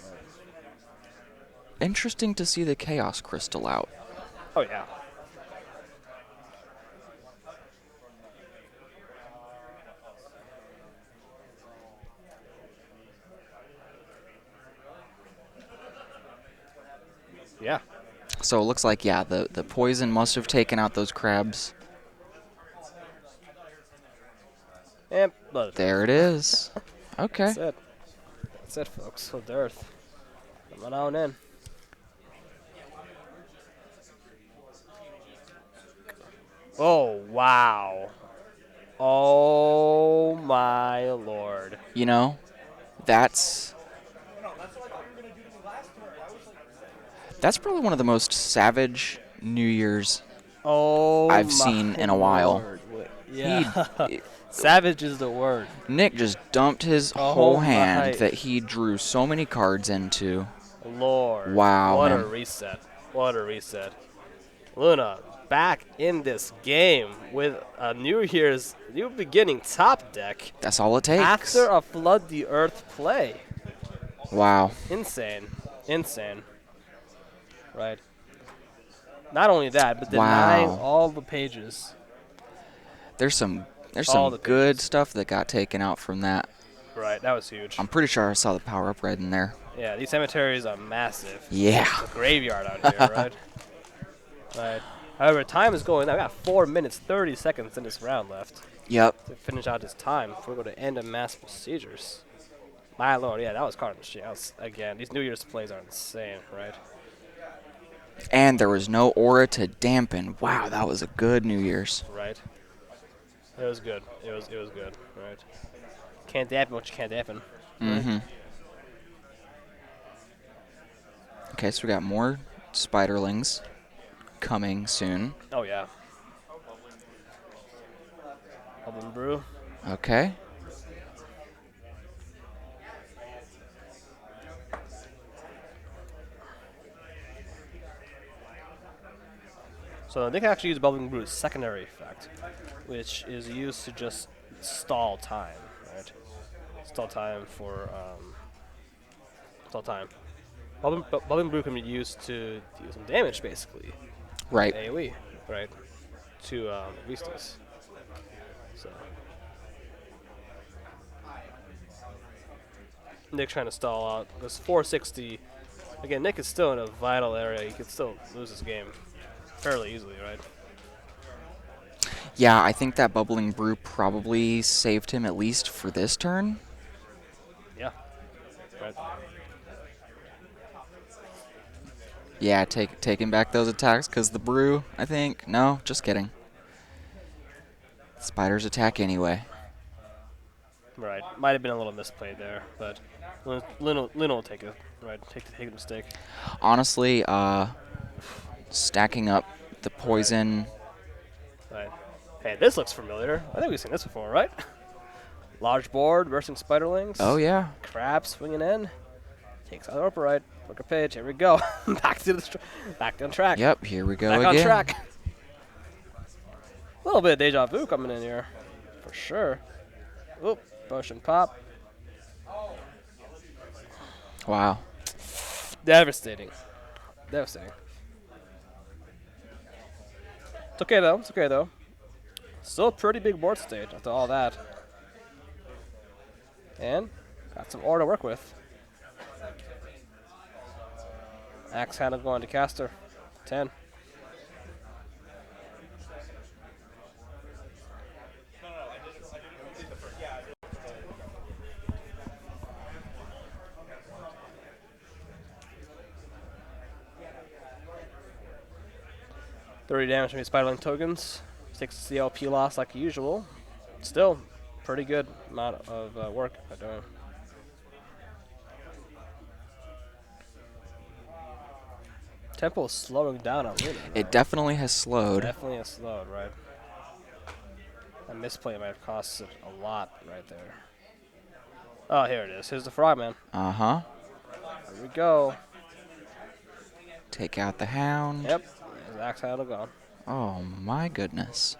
Interesting to see the Chaos Crystal out. Oh yeah. Yeah. So it looks like, yeah, the poison must have taken out those crabs. And blood. There it is. Okay. That's it. That's it, folks. So Dearth. Come on in. Oh wow. Oh my lord. You know, that's probably one of the most savage New Year's Oh I've my seen in a while. Lord. Yeah. He, Savage is the word. Nick just dumped his Oh whole my. hand that he drew so many cards into. Lord. Wow, What man. a reset. What a reset. Luna back in this game with a New Year's new beginning top deck That's all it takes. after a Flood the Earth play. Wow. Insane. Insane. Right. Not only that, but Wow. denying all the pages. There's some All the good pages. stuff that got taken out from that. Right, that was huge. I'm pretty sure I saw the power up red in there. Yeah, these cemeteries are massive. Yeah. It's a graveyard out here, right? Right. However, time is going. I got 4 minutes 30 seconds in this round left Yep. to finish out this time before we go to end of mass procedures. My lord, yeah, that was card machine. Again, these New Year's plays are insane, right? And there was no aura to dampen. Wow, that was a good New Year's. Right. It was good. It was good, right? Can't dampen what you can't dampen. Mm-hmm. Okay, so we got more spiderlings coming soon. Oh yeah. Album brew. Okay. So they can actually use Bubbling Brew's secondary effect, which is used to just stall time, right? Stall time for stall time. Bubbling Brew can be used to do some damage, basically. Right. AoE, right? To Vistas. So Nick trying to stall out. Because 460. Again, Nick is still in a vital area. He could still lose this game fairly easily, right? Yeah, I think that bubbling brew probably saved him at least for this turn. Yeah. Right. Yeah, taking back those attacks because the brew, I think. No, just kidding. Spiders attack anyway. Right. Might have been a little misplayed there, but Lino will take it. Right. Take the mistake. Honestly, stacking up the poison. Right. Hey, this looks familiar. I think we've seen this before, right? Large board, bursting spiderlings. Oh, yeah. Crab swinging in. Takes out the right. Look a page. Here we go. back on track. Yep, here we go Back again. on track. A little bit of deja vu coming in here, for sure. Oop, potion pop. Wow. Devastating. Devastating. It's okay though. It's okay though. Still a pretty big board stage after all that. And got some ore to work with. Axe handle going to caster. 10. 30 damage from these Spiderling tokens. 6 CLP loss like usual. Still, pretty good amount of work they're doing. Tempo is slowing down on Luna. It definitely has slowed. Definitely has slowed, right? That misplay might have cost it a lot right there. Oh, here it is. Here's the Frogman. Uh-huh. Here we go. Take out the hound. Yep. His axe handle gone. Oh, my goodness.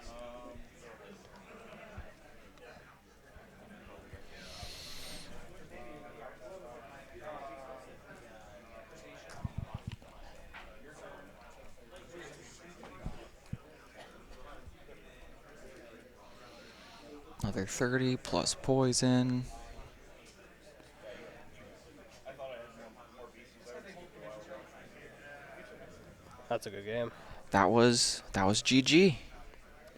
Another 30 plus poison. That's a good game. That was GG.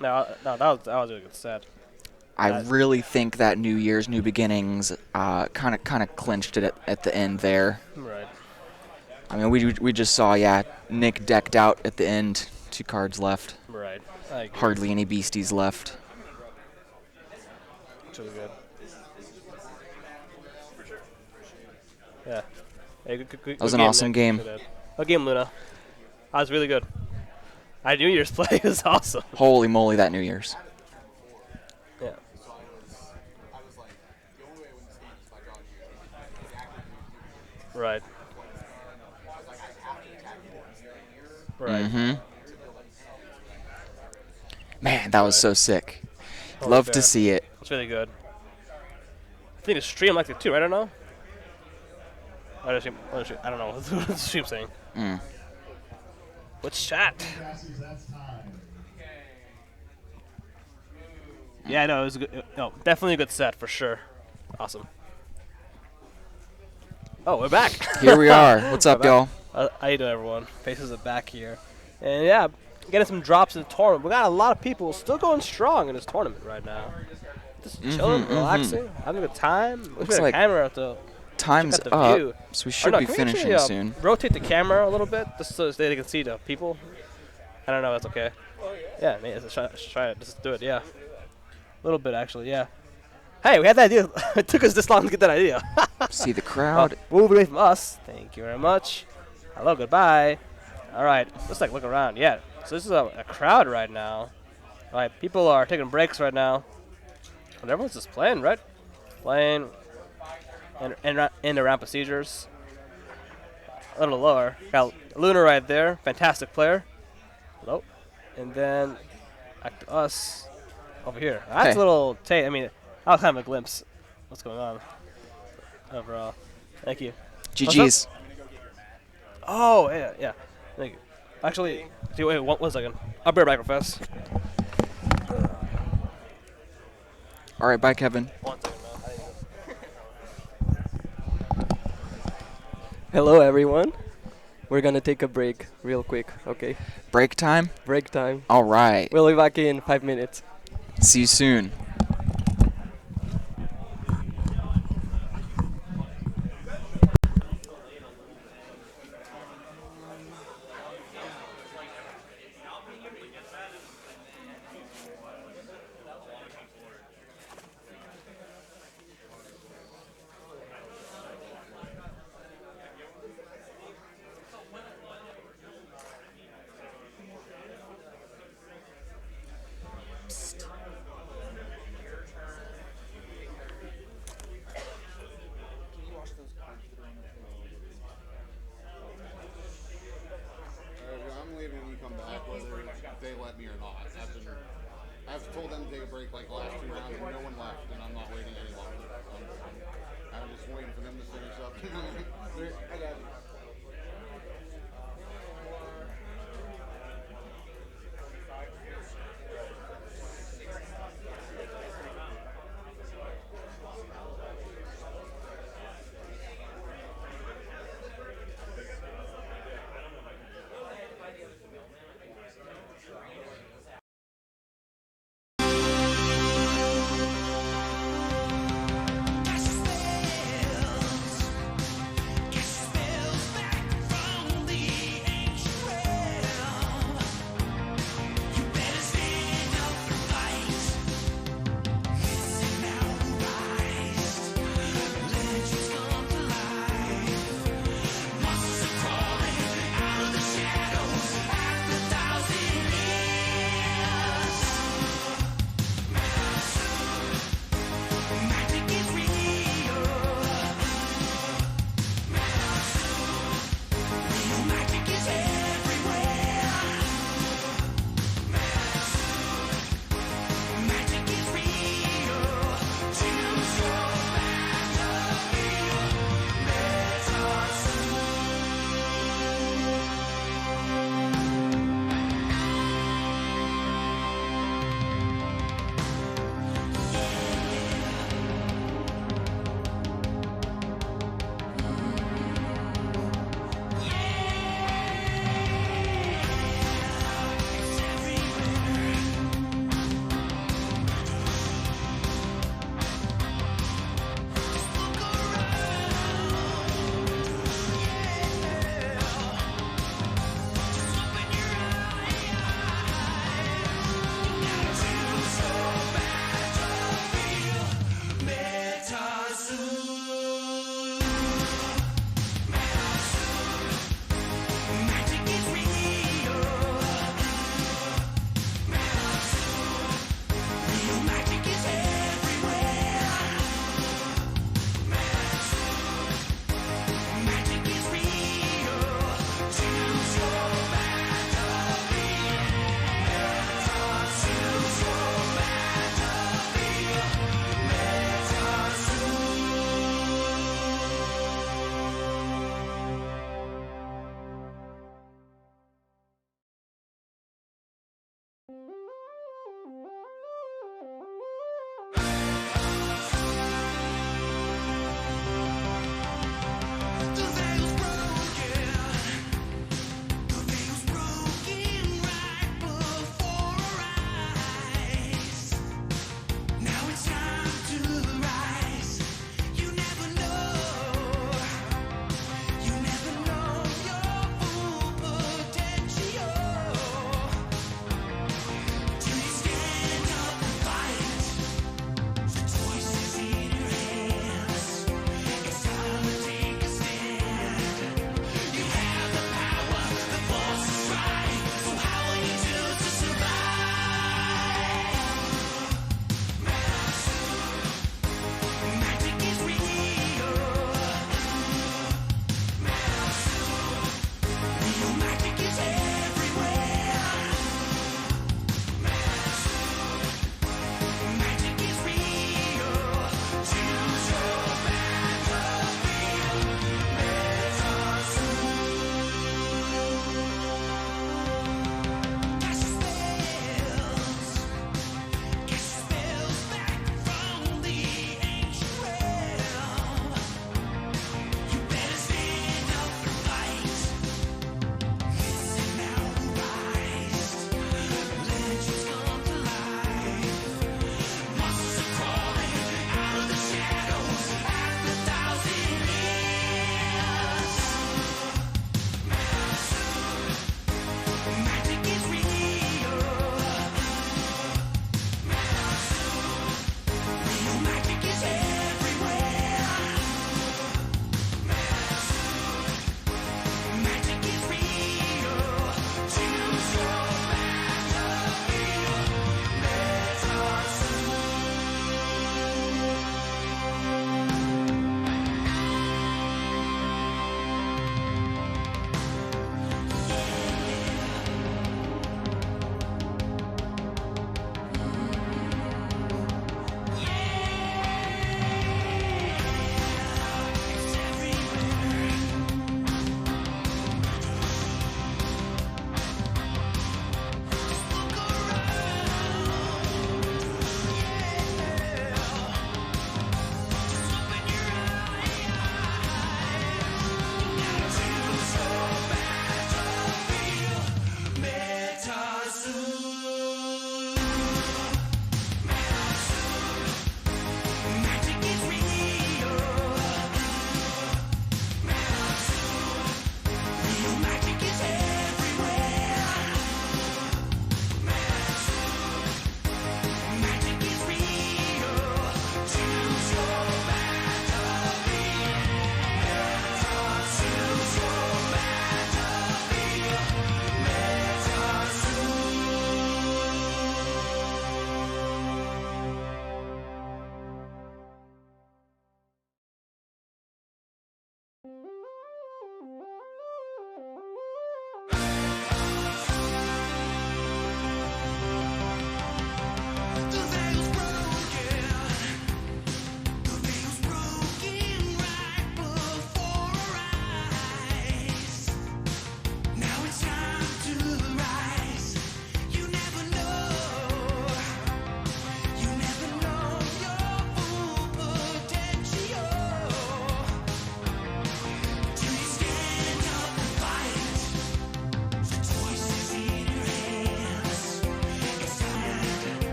No, that was a good set. I really think that New Year's, New Beginnings kind of clinched it at the end there. Right. I mean, we just saw, Nick decked out at the end. 2 cards left. Right. I agree. Hardly any beasties left. It's really good. Yeah. Hey, good That was an game, awesome Nick. game. Good game, Luna. That was really good. Our New Year's play was awesome. Holy moly, that New Year's. Yeah. Right. Right. Mm-hmm. Man, that was so sick. Oh, Love yeah. to see it. It's really good. I think the stream liked it too, right? I don't know. I don't know what the stream's saying. Mm. What's chat? Yeah, no, it was a good. No, definitely a good set for sure. Awesome. Oh, we're back. Here we are. What's up, y'all? How you doing, everyone? Faces are back here, and yeah, getting some drops in the tournament. We got a lot of people still going strong in this tournament right now. Just chilling, relaxing, having a good time. Looks like camera at the time's check out the up, view. so we Or should no, be can we finishing actually, soon. Rotate the camera a little bit just so they can see the people. I don't know. That's okay. Yeah, maybe let's try it. Let's do it. Yeah, a little bit actually. Yeah. Hey, we had that idea. It took us this long to get that idea. See the crowd. Move away from us. Thank you very much. Hello, goodbye. All right, let's look around. Yeah, so this is a crowd right now. All right, people are taking breaks right now, and everyone's just playing, right? Playing and around procedures. A little lower. Got Luna right there, fantastic player. Hello, and then back to us over here. That's Hey. a little. I mean, that was kind of a glimpse. What's going on overall? Thank you. GG's. Oh, yeah. Thank you. Actually, wait 1 second. I'll be right back real fast. All right, bye, Kevin. 1 second, man. Hello, everyone. We're gonna take a break real quick, okay? Break time? Break time. All right. We'll be back in 5 minutes. See you soon. I'm leaving when you come back, whether they let me or not. I've told them to take a break like the last 2 rounds, and no one left, and I'm not waiting any longer. I'm just waiting for them to finish up. I got you.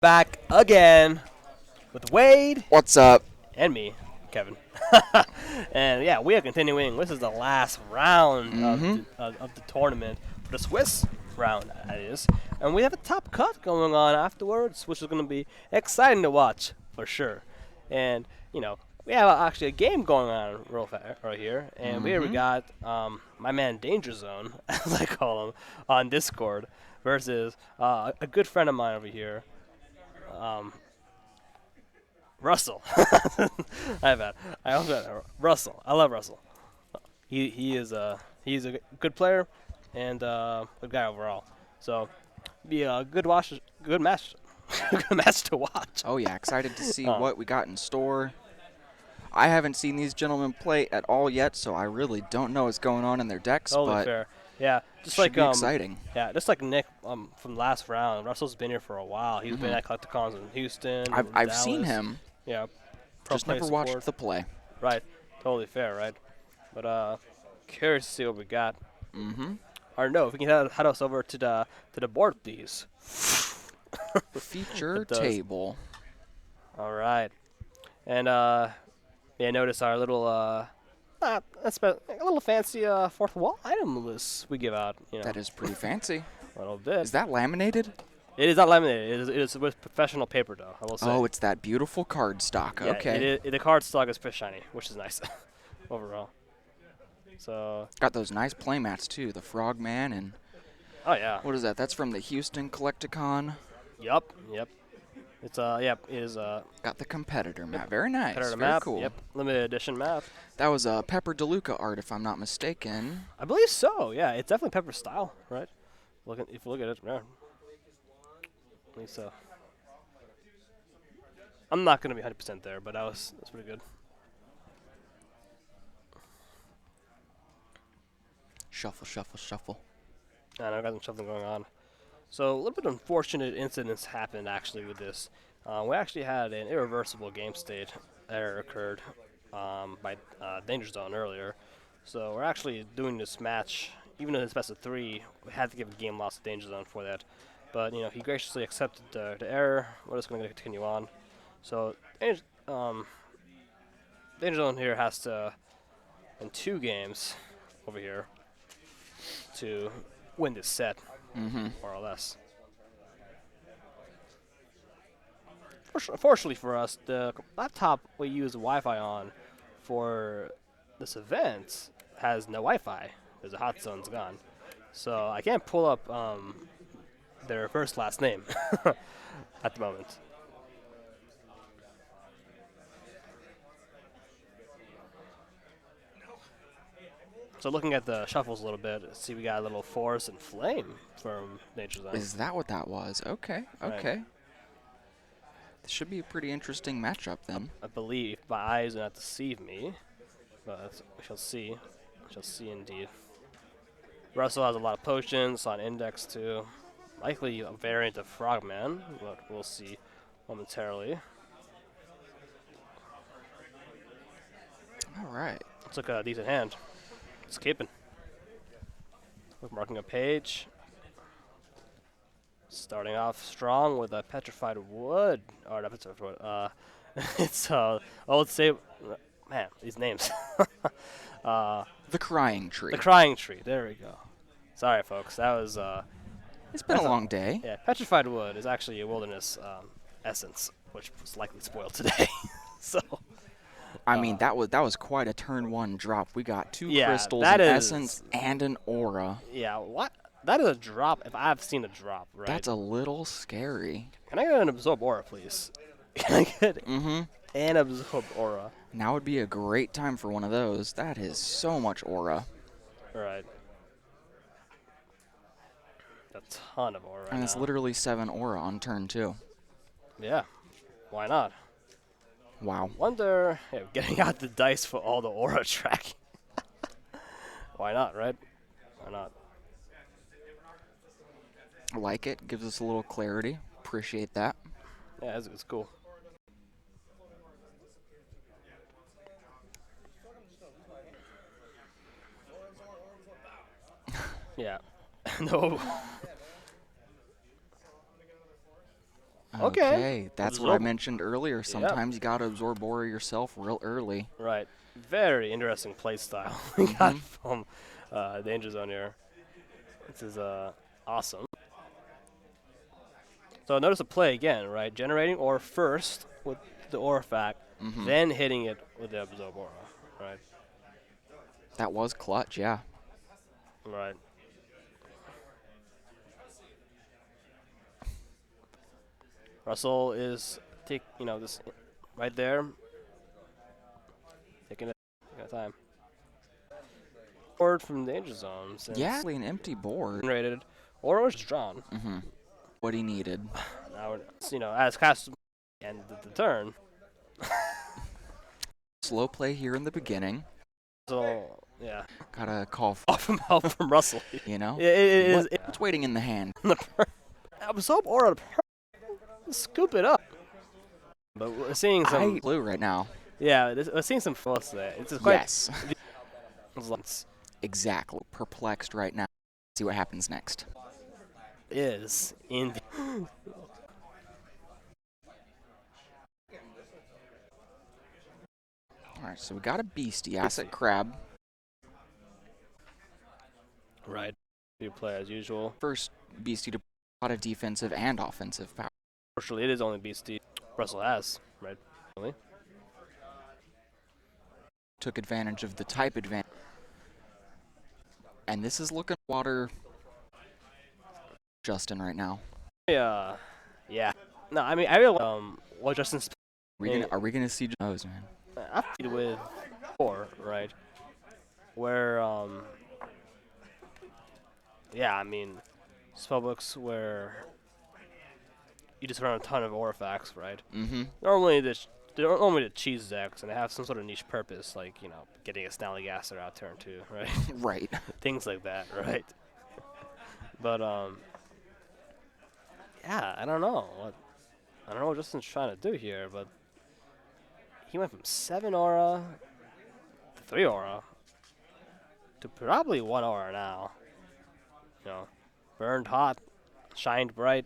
Back again with Wade What's up? and me, Kevin. And yeah, we are continuing. This is the last round of the tournament for the Swiss round, that is. And we have a top cut going on afterwards, which is going to be exciting to watch for sure. And, you know, we have actually a game going on right here. And we got my man Danger Zone, as I call him, on Discord versus a good friend of mine over here. Russell. I also Russell. I love Russell. He's a good player and good guy overall. So be a good match, good match to watch. Oh yeah, excited to see what we got in store. I haven't seen these gentlemen play at all yet, so I really don't know what's going on in their decks. Totally but fair. Yeah, just should like be exciting. Yeah, just like Nick from last round. Russell's been here for a while. He's been at Collecticons in Houston. I've seen Dallas. him, Yeah. Pro just player never watched support. the play. Right. Totally fair, right? But curious to see what we got. Or no, if we can head us over to the board, please. Feature It does. table. All right. And yeah, notice our little a little fancy fourth wall item list we give out. You know, That is pretty fancy. a little bit. Is that laminated? It is not laminated. It is with professional paper, though. I will say. Oh, it's that beautiful card stock. Yeah, Okay. the card stock is fish shiny, which is nice overall. So, Got those nice playmats too. The Frogman and oh yeah. what is that? That's from the Houston Collecticon. Yup. It's it is Got the competitor map. Very nice. competitor Very map. cool. Yep, limited edition map. That was a Pepper DeLuca art, if I'm not mistaken. I believe so. Yeah, it's definitely Pepper style, right? If you look at it, yeah. I think so. I'm not gonna be 100% there, but that's pretty good. Shuffle, shuffle, shuffle. And I've got something going on. So a little bit unfortunate incidents happened actually with this. We actually had an irreversible game state error occurred by Danger Zone earlier. So we're actually doing this match, even though it's best of 3, we had to give a game loss to Danger Zone for that. But he graciously accepted the error. We're just going to continue on. So Danger Zone here has to win 2 games over here to win this set, more or less. Fortunately for us, the laptop we use Wi-Fi on for this event has no Wi-Fi because the hot zone's gone. So I can't pull up their first last name at the moment. So looking at the shuffles a little bit, see we got a little Force and Flame from Danger Zone. Is that what that was? Okay, Right. okay. This should be a pretty interesting matchup then. I believe my eyes do not deceive me, but we shall see. We shall see indeed. Russell has a lot of potions on index too. Likely a variant of Frogman, but we'll see momentarily. All right. Looks like a decent hand. Skipping. We're marking a page. Starting off strong with a petrified wood. Or not petrified wood. It's old save. Man, these names. The Crying Tree. The Crying Tree. There we go. Sorry, folks. That was It's been a long day. yeah. Petrified wood is actually a wilderness essence, which was likely spoiled today. So. I mean, that was quite a turn 1 drop. We got 2 Yeah, crystals, that an is- essence, and an aura. Yeah. What? That is a drop. If I've seen a drop, right? That's a little scary. Can I get an absorb aura, please? Can I get an absorb aura? Now would be a great time for one of those. That is so much aura. All right. A ton of aura right And it's now. literally 7 aura on turn 2. Yeah. Why not? Wow. Wonder, getting out the dice for all the aura tracking. Why not, right? Why not? I like it. Gives us a little clarity. Appreciate that. Yeah, it's cool. Yeah. No. Okay. That's what I Absorb- mentioned earlier. Sometimes you gotta absorb aura yourself real early. Right. Very interesting play style we got from Danger Zone here. This is awesome. So notice the play again, right? Generating aura first with the aura fact, then hitting it with the absorb aura, right? That was clutch, yeah. Right. Russell is this right there, taking it time. Board from Danger Zone. Since Yeah, actually an empty board. generated, aura was drawn. What he needed. Now, as cast and the turn. Slow play here in the beginning. So yeah, Gotta call, off from help from Russell. you know? It is. What's waiting in the hand? Absorb aura. Scoop it up. But we're seeing some. Blue right now. Yeah, we're seeing some force there. It's just quite. Yes. It's Exactly. Perplexed right now. See what happens next. is in. Alright, so we got a beastie. Acid crab. Right. You play as usual. First beastie to put a lot of defensive and offensive power. Fortunately, it is only beastie Russell has, right? Really? Took advantage of the type advantage. And this is looking water Justin right now. Yeah. No, I mean I really what Justin's Are we gonna see Joe's, man? I played with 4, right? Where yeah, I mean spellbooks where you just run a ton of Orphax, right? Mm-hmm. Normally they're normally the cheese decks and they have some sort of niche purpose, like, getting a Snallygaster out turn 2, right? Right. Things like that, right? But yeah, I don't know what Justin's trying to do here, but he went from 7 aura to 3 aura to probably 1 aura now. Burned hot, shined bright.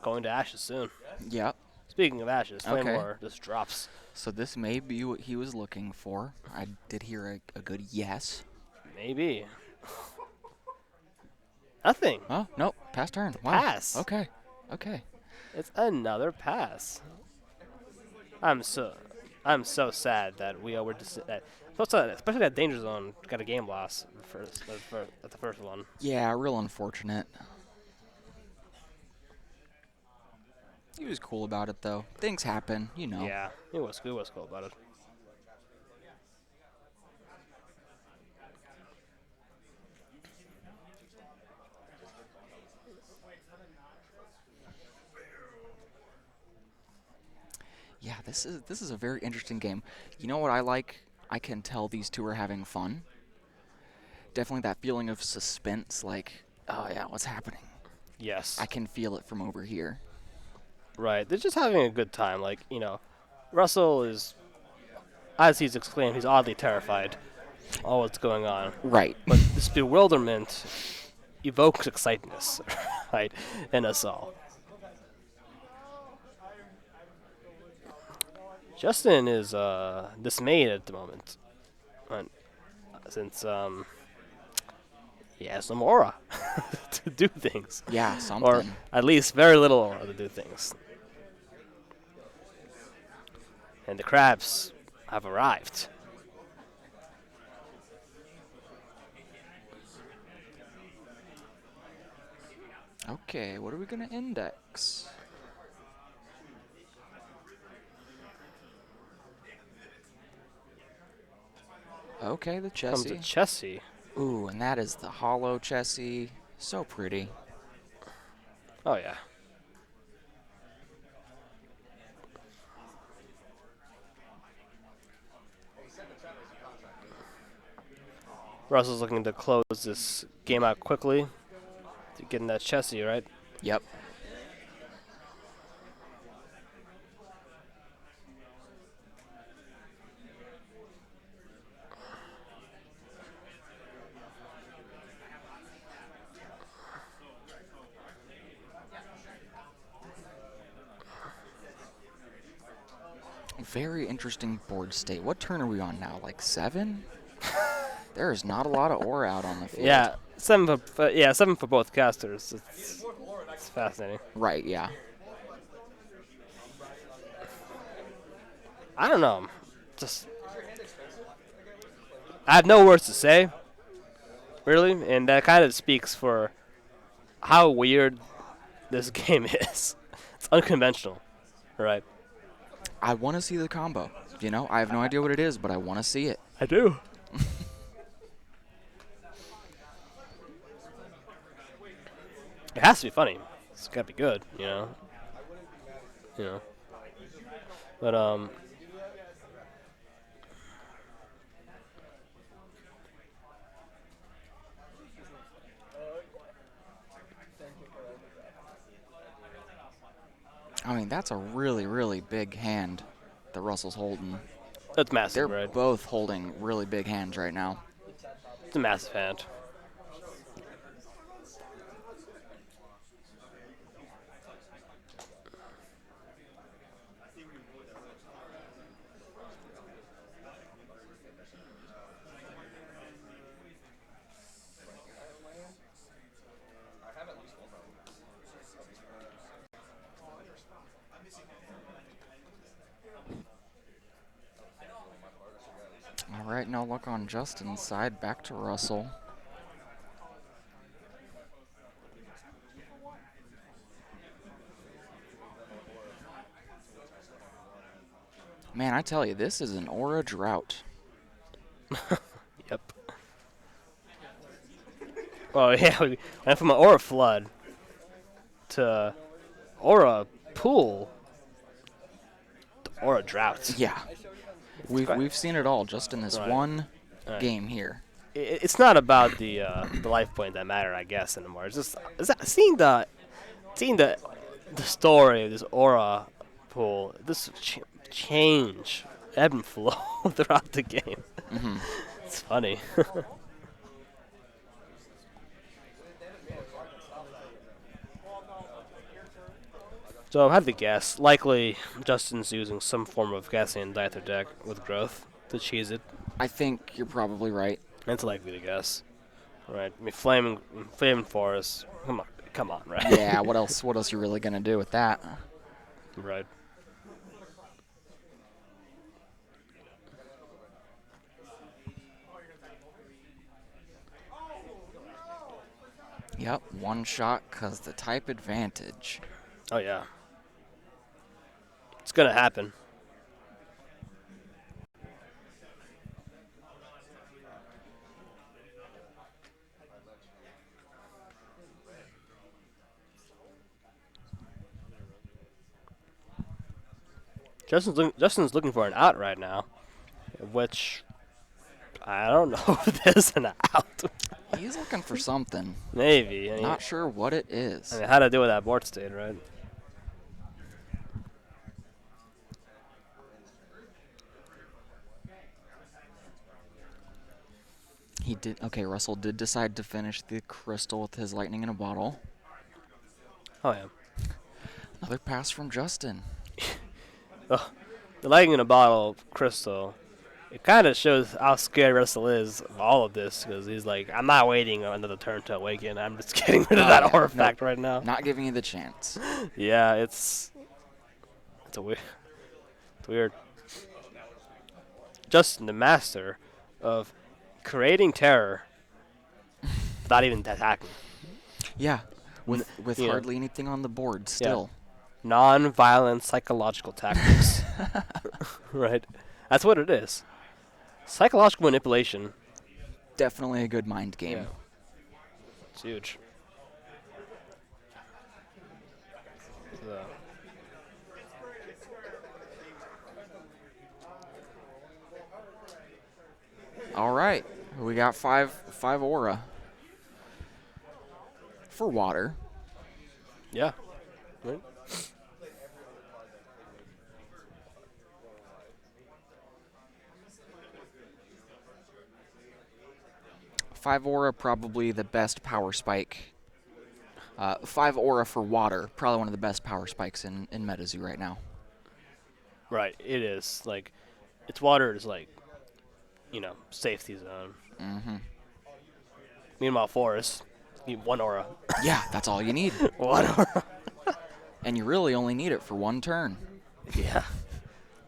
Going to Ashes soon. Yep. Speaking of Ashes, Flame Okay. War just drops. So this may be what he was looking for. I did hear a good yes. Maybe. Nothing. Oh, no. Pass turn. Wow. Pass. Okay. It's another pass. I'm so sad that we were just especially that Danger Zone got a game loss at the first one. Yeah, real unfortunate. He was cool about it, though. Things happen, you know. Yeah, it was cool about it. Yeah, this is a very interesting game. You know what I like? I can tell these two are having fun. Definitely that feeling of suspense, like, oh yeah, what's happening? Yes. I can feel it from over here. Right. They're just having a good time. Like, Russell is, as he's exclaimed, he's oddly terrified of what's going on. Right. But this bewilderment evokes excitement, right, in us all. Justin is dismayed at the moment, since he has some aura to do things. Yeah, Or something. at least very little aura to do things. And the crabs have arrived. Okay, what are we going to index? Okay, the Comes to Chessie. Chessie. Ooh, and that is the hollow Chessie. So pretty. Oh, yeah. Russell's looking to close this game out quickly to get in that Chessie, right? Yep. very interesting board state. What turn are we on now? Like 7? There is not a lot of aura out on the field. Yeah, 7 for both casters. It's fascinating. Right, yeah. I don't know. Just I have no words to say, really, and that kind of speaks for how weird this game is. It's unconventional, right? I want to see the combo. You know, I have no idea what it is, but I want to see it. I do. It has to be funny. It's gotta be good, you know. You know. But I mean, that's a really, really big hand that Russell's holding. that's massive, They're right? both holding really big hands right now. It's a massive hand. All right, no luck on Justin's side. Back to Russell. Man, I tell you, this is an aura drought. Yep. Oh yeah, we went from an aura flood to aura pool to aura droughts. Yeah. We've seen it all just in this Right. one Right. game here. It's not about the life point that matter, I guess, anymore. It's just seeing the story of this aura pool, this change, ebb and flow throughout the game. Hmm. It's funny. So I have to guess. Likely, Justin's using some form of Gassian Dither deck with growth to cheese it. I think you're probably right. That's likely to guess. Right. I mean, flaming forest. Come on, right? Yeah, what else? What else you really gonna do with that? Right. Yep, one shot cause the type advantage. Oh yeah. It's gonna happen. Justin's looking for an out right now, which I don't know if there's an out. He's looking for something. Maybe. I mean, Not sure what it is. I mean, how to deal with that board state, right? He did. Okay, Russell did decide to finish the crystal with his lightning in a bottle. Oh yeah. Another pass from Justin. The lightning in a bottle crystal. It kind of shows how scared Russell is of all of this, because he's like, I'm not waiting another turn to awaken. I'm just getting rid of Oh, that yeah. artifact right now. Not giving you the chance. Yeah, it's weird. It's weird. Justin, the master of creating terror without even attacking. Yeah, with Yeah. hardly anything on the board still. Non-violent psychological tactics. Right? That's what it is. Psychological manipulation. Definitely a good mind game. Yeah. It's huge. So. All right, we got five aura for water. Yeah. Right? 5 aura, probably the best power spike. 5 aura for water, probably one of the best power spikes in MetaZoo right now. Right, it is. Like, its water is like, safety zone. Mm-hmm. Meanwhile, forest, you need 1 aura. Yeah, that's all you need. 1 aura. And you really only need it for one turn. Yeah.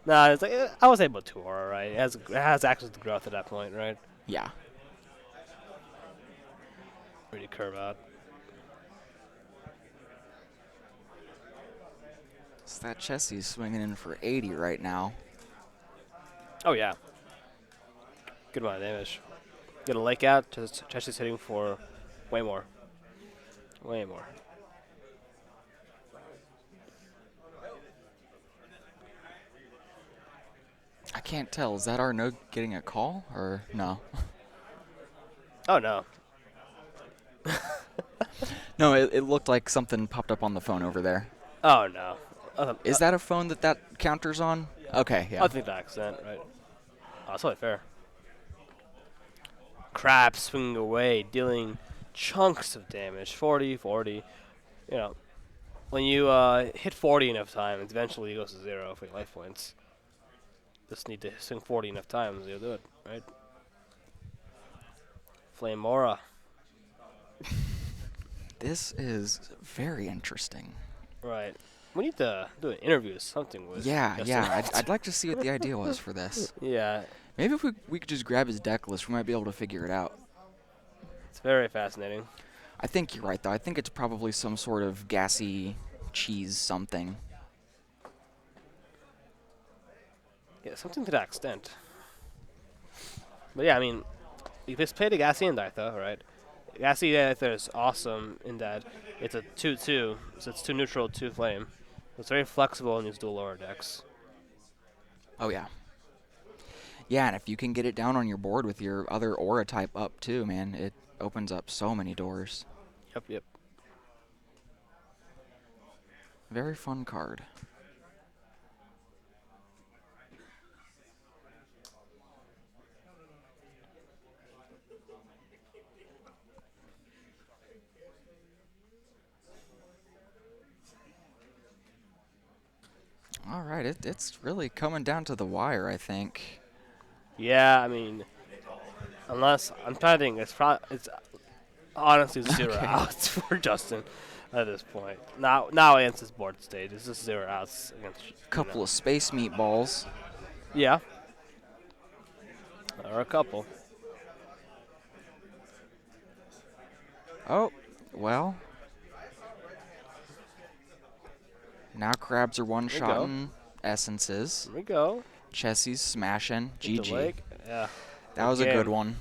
Nah, it's like, I was able to 2 aura, right? It has access to growth at that point, right? Yeah. Really curve out. So that Chessie's swinging in for 80 right now. Oh, yeah. Good amount of damage. Get a lake out, just Chelsea's hitting for way more. Way more. I can't tell. Is that Arnaud getting a call or no? Oh, no. No, it looked like something popped up on the phone over there. Oh, no. Is that a phone that counters on? Okay, yeah. I think that accident, right? Oh, that's totally fair. Crab swinging away, dealing chunks of damage. 40, 40. When you hit 40 enough times, eventually it goes to 0 for your life points. Just need to swing 40 enough times, you'll do it, right? Flame Aura. This is very interesting. Right. We need to do an interview or something with Yeah, Justin. yeah. I'd like to see what the idea was for this. Yeah, Maybe if we could just grab his deck list, we might be able to figure it out. it's very fascinating. I think you're right, though. I think it's probably some sort of gassy cheese something. Yeah, something to that extent. But yeah, I mean, you just play the Gassy and Ditha, right? Gassy Ditha is awesome in that it's a 2/2, so it's 2 neutral, 2 flame. It's very flexible in these dual lower decks. Oh, yeah. Yeah, and if you can get it down on your board with your other aura type up, too, man, it opens up so many doors. Yep. Very fun card. All right, it's really coming down to the wire, I think. Yeah, I mean, unless I'm trying to think, it's honestly 0 Okay. outs for Justin at this point. Now against his board stage, it's just 0 outs against. Couple of space meatballs. Yeah. Or a couple. Oh, well. Now crabs are go. one-shotting essences. Here we go. Chessie's smashing. Get the GG. leg. Yeah. That was a Again. good one.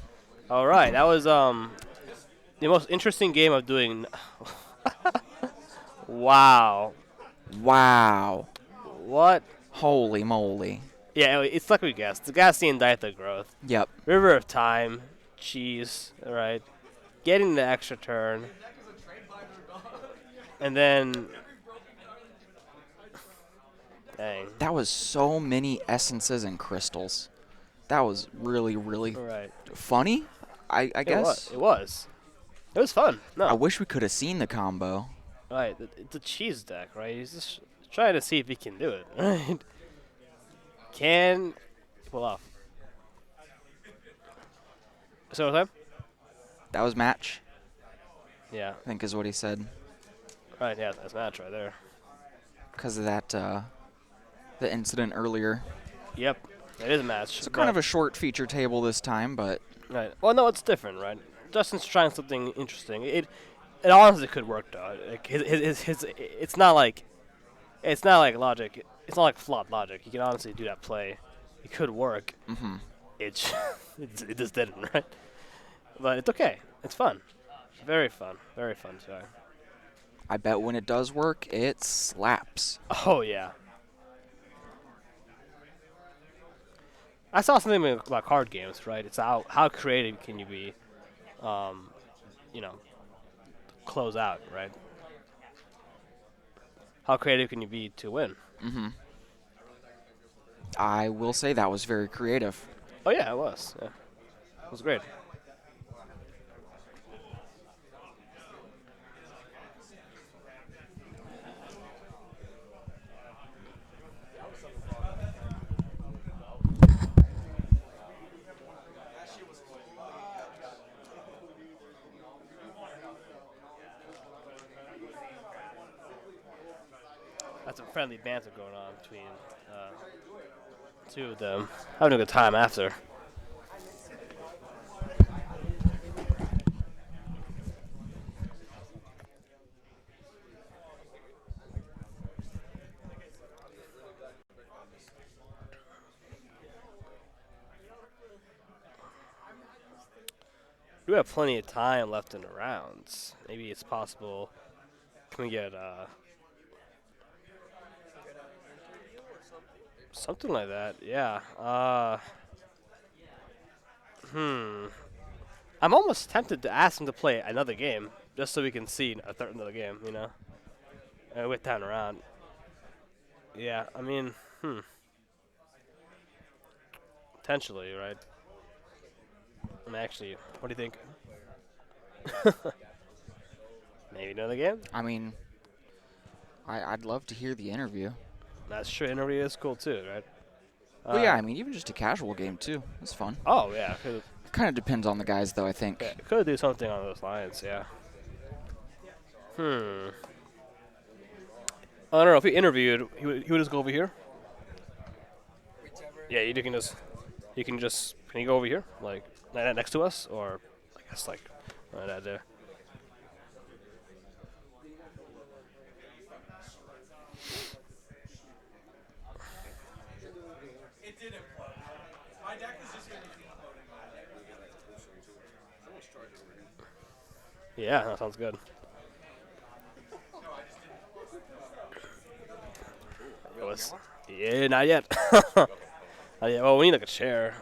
All right, that was the most interesting game of doing. Wow. Wow. What? Holy moly. Yeah, it's like we guessed. The Gassy and Ditha growth. Yep. River of Time. Cheese. All right. Getting the extra turn. And then. Dang. That was so many essences and crystals. That was really, really All right. funny, I guess. It was. It was fun. No. I wish we could have seen the combo. Right. It's a cheese deck, right? He's just trying to see if he can do it. Right. Can pull off. So what time? That was match, Yeah. I think is what he said. Right. Yeah. That's match right there. Because of that, the incident earlier. Yep. It is a match. So kind of a short feature table this time, but Right. Well, no, it's different, right? Justin's trying something interesting. It honestly could work though. Like it's not like logic. It's not like flop logic. You can honestly do that play. It could work. mhm. It just didn't, right? But it's okay. It's fun. Very fun. Very fun. Sorry. I bet when it does work, it slaps. Oh yeah. I saw something about card games, right? It's how creative can you be, close out, right? How creative can you be to win? Mhm. I will say that was very creative. Oh yeah, it was. Yeah, it was great. That's a friendly banter going on between two of them. Having a good time after. We have plenty of time left in the rounds. Maybe it's possible. Can we get something like that? Yeah. I'm almost tempted to ask him to play another game just so we can see another game. You know. With down around. Yeah. I mean. Potentially, right? Actually, what do you think? Maybe another game? I mean, I'd love to hear the interview. That's true. Interview is cool too, right? Well, yeah, I mean, even just a casual game, too. It's fun. Oh, yeah. It kind of depends on the guys, though, I think. Yeah, could do something on those lines, yeah. I don't know. If he interviewed, he would just go over here? Yeah, can you go over here? Like, next to us? Or, I guess, like, right there. It did implode. My deck is just going to be imploding. Yeah, that sounds good. Yeah, not yet. Not yet. Well, we need like a chair.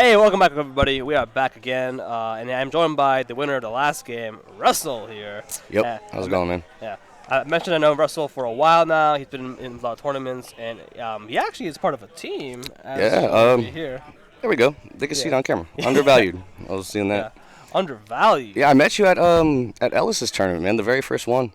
Hey, welcome back, everybody. We are back again, and I'm joined by the winner of the last game, Russell here. Yep. How's it going, man? Yeah. I mentioned I know Russell for a while now. He's been in a lot of tournaments, and he actually is part of a team. Here. There we go. They can see it on camera. Undervalued. I was seeing that. Yeah. Undervalued. Yeah, I met you at Ellis's tournament, man. The very first one.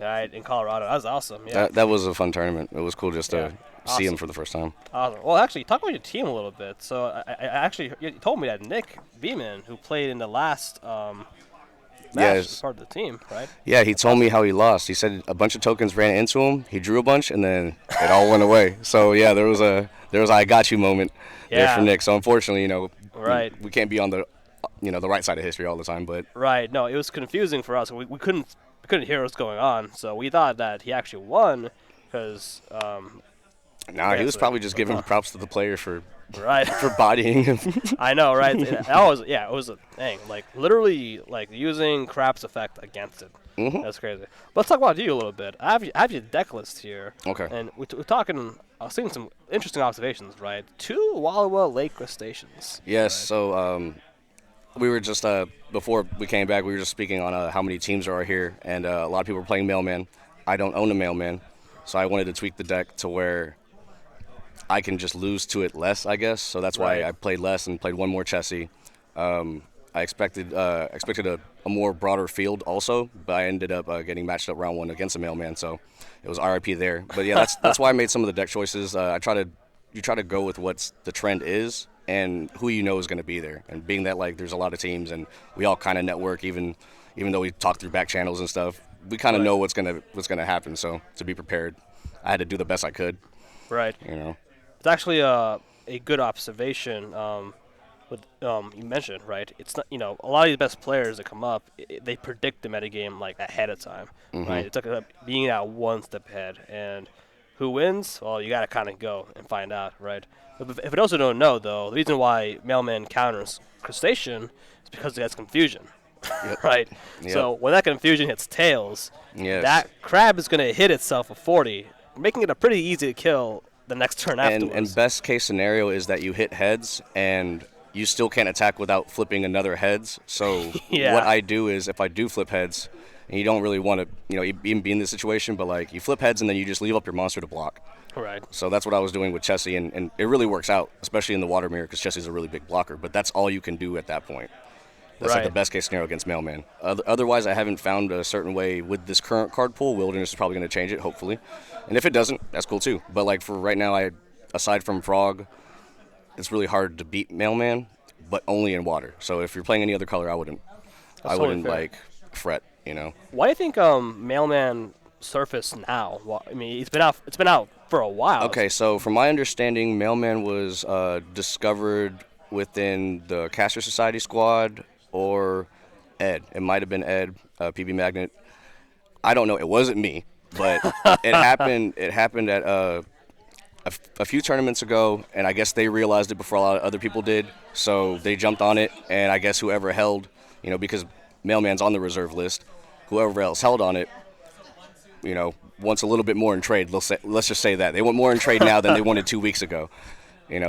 Right, in Colorado. That was awesome. Yeah. That was a fun tournament. It was cool just to see him Awesome. for the first time. Awesome. Well, actually, talk about your team a little bit. So, I actually, you told me that Nick Beeman, who played in the last match, was part of the team, right? Yeah, he told me how he lost. He said a bunch of tokens ran into him. He drew a bunch, and then it all went away. So yeah, there was a I got you moment there for Nick. So unfortunately, Right. we can't be on the the right side of history all the time. But Right. No, it was confusing for us. We couldn't hear what's going on, so we thought that he actually won because. he was probably just giving props to the player for Right. for bodying him. I know, right? It was a thing. Like literally, like using Crap's effect against it. Mhm. That's crazy. Let's talk about you a little bit. I have your deck list here. Okay. And we're talking. I was seeing some interesting observations. Right. 2 Wallowa Lake crustaceans. Yes. Right. So we were just before we came back, we were just speaking on how many teams are here, and a lot of people were playing Mailman. I don't own a Mailman, so I wanted to tweak the deck to where I can just lose to it less, I guess. So that's why Right. I played less and played one more Chessie. I expected a more broader field also, but I ended up getting matched up round 1 against a Mailman, so it was RIP there. But yeah, that's why I made some of the deck choices. You try to go with what the trend is and who you know is going to be there. And being that like there's a lot of teams and we all kind of network, even though we talk through back channels and stuff, we kind of know what's gonna happen. So to be prepared, I had to do the best I could. Right. It's actually a good observation. You mentioned, right? It's not, a lot of the best players that come up, they predict the metagame like ahead of time, right? It's like being out one step ahead, and who wins? Well, you got to kind of go and find out, right? But if you also don't know, though, the reason why Mailman counters Crustacean is because it has confusion, right? Yep. So when that confusion hits tails, Yes. that crab is going to hit itself a 40, making it a pretty easy to kill the next turn afterwards. And best case scenario is that you hit heads and you still can't attack without flipping another heads. So Yeah. what I do is if I do flip heads, and you don't really want to, even be in this situation, but like you flip heads and then you just leave up your monster to block. Right. So that's what I was doing with Chessie, and it really works out, especially in the water mirror because Chessie's a really big blocker. But that's all you can do at that point. That's like Right. the best case scenario against Mailman. Otherwise, I haven't found a certain way with this current card pool. Wilderness is probably going to change it, hopefully. And if it doesn't, that's cool too. But like for right now, aside from Frog, it's really hard to beat Mailman, but only in water. So if you're playing any other color, I wouldn't totally fair. like fret. Why do you think Mailman surfaced now? Well, I mean, it's been out for a while. Okay, so from my understanding, Mailman was discovered within the Caster Society squad or Ed. It might have been Ed, PB Magnet. I don't know. It wasn't me, but it happened. It happened at a few tournaments ago, and I guess they realized it before a lot of other people did. So they jumped on it, and I guess whoever held, because Mailman's on the reserve list, whoever else held on it, wants a little bit more in trade. Let's just say that they want more in trade now than they wanted 2 weeks ago.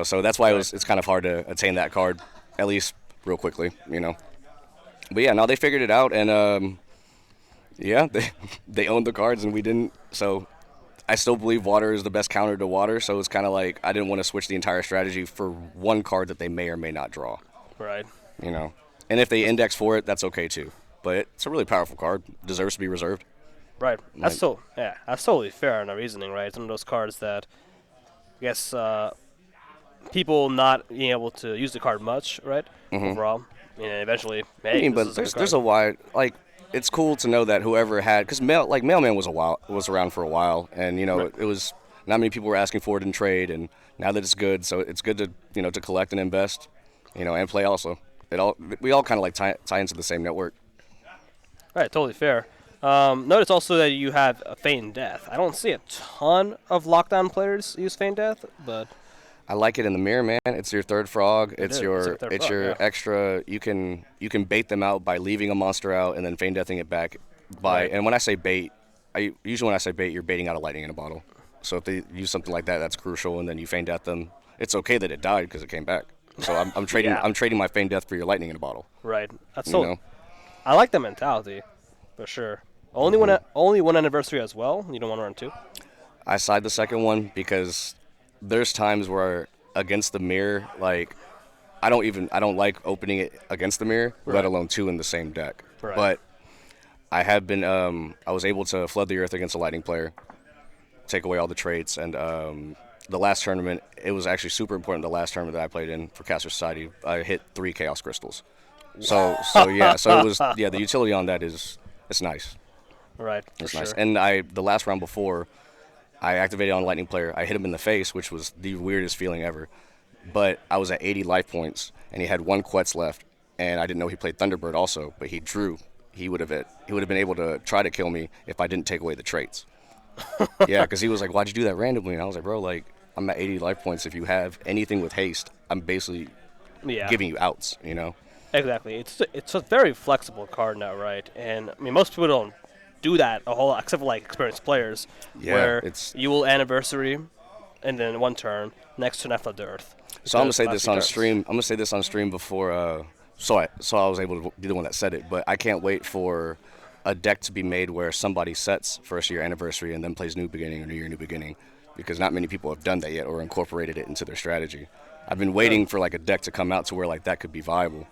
So that's why it's kind of hard to attain that card, at least real quickly. But yeah, now they figured it out, and they owned the cards and we didn't. So I still believe water is the best counter to water. So it's kind of like I didn't want to switch the entire strategy for one card that they may or may not draw. Right. And if they index for it, that's okay too. But it's a really powerful card. Deserves to be reserved. Right. That's totally fair in our reasoning, right? Some of those cards that I guess people not being able to use the card much, right? Overall. Eventually, hey, there's a wide it's cool to know that whoever had, because Mailman was around for a while, and it was not many people were asking for it in trade, and now that it's good, so it's good to to collect and invest, and play also. We all kind of tie into the same network. Right, totally fair. Notice also that you have a Feign Death. I don't see a ton of lockdown players use Feign Death, but I like it in the mirror, man. It's your third frog. It's your your third frog, yeah. extra. You can bait them out by leaving a monster out and then feign deathing it back by. Right. And when I say bait, usually when I say bait, you're baiting out a lightning in a bottle. So if they use something like that, that's crucial. And then you feign death them. It's okay that it died because it came back. So I'm trading Yeah. I'm trading my Feign Death for your Lightning in a bottle. Right. That's You so. know? I like the mentality, for sure. Only one anniversary as well. You don't want to run two. I side the second one because there's times where against the mirror, like I don't like opening it against the mirror, Right. let alone two in the same deck. Right. But I have been I was able to flood the earth against a Lightning player, take away all the traits, and the last tournament, it was actually super important. The last tournament that I played in for Caster Society, I hit 3 Chaos Crystals. So it was the utility on that is it's nice. Right. It's for nice. sure. And the last round before, I activated on Lightning player. I hit him in the face, which was the weirdest feeling ever. But I was at 80 life points, and he had 1 Quetz left, and I didn't know he played Thunderbird also. But he drew. He would have been able to try to kill me if I didn't take away the traits. Yeah, because he was like, "Why'd you do that randomly?" And I was like, "Bro, like I'm at 80 life points. If you have anything with haste, I'm basically Yeah. giving you outs. You know." Exactly. It's a very flexible card now, right? And I mean, most people don't do that a whole lot, except for like experienced players, Yeah, where it's- you will anniversary, and then one turn, next turn I flood the earth. So I'm gonna Because say last this few on turns. stream. I'm gonna say this on stream before. So I was able to be the one that said it, but I can't wait for a deck to be made where somebody sets first year anniversary and then plays New Beginning or New Year New Beginning, because not many people have done that yet or incorporated it into their strategy. I've been waiting for like a deck to come out to where like that could be viable.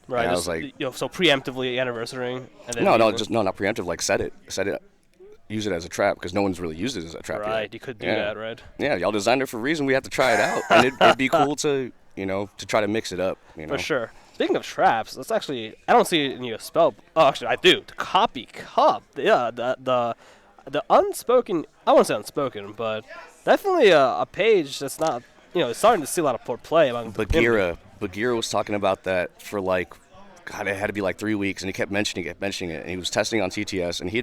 Right. And I just, was like, so preemptively anniversarying, and then no, you- not preemptive. Like set it, use it as a trap because no one's really used it as a trap Right. yet. You could do Yeah. that, right? Yeah, y'all designed it for a reason. We have to try it out, and it'd be cool to to try to mix it up. You know. For sure. Speaking of traps, that's actually I don't see it in your spell. Oh, actually, I do. The copy cup. Yeah, the unspoken. I won't say unspoken, but definitely a page that's not. It's starting to see a lot of play among the Bagheera was talking about that for like, God, it had to be like 3 weeks, and he kept mentioning it, and he was testing on TTS, and he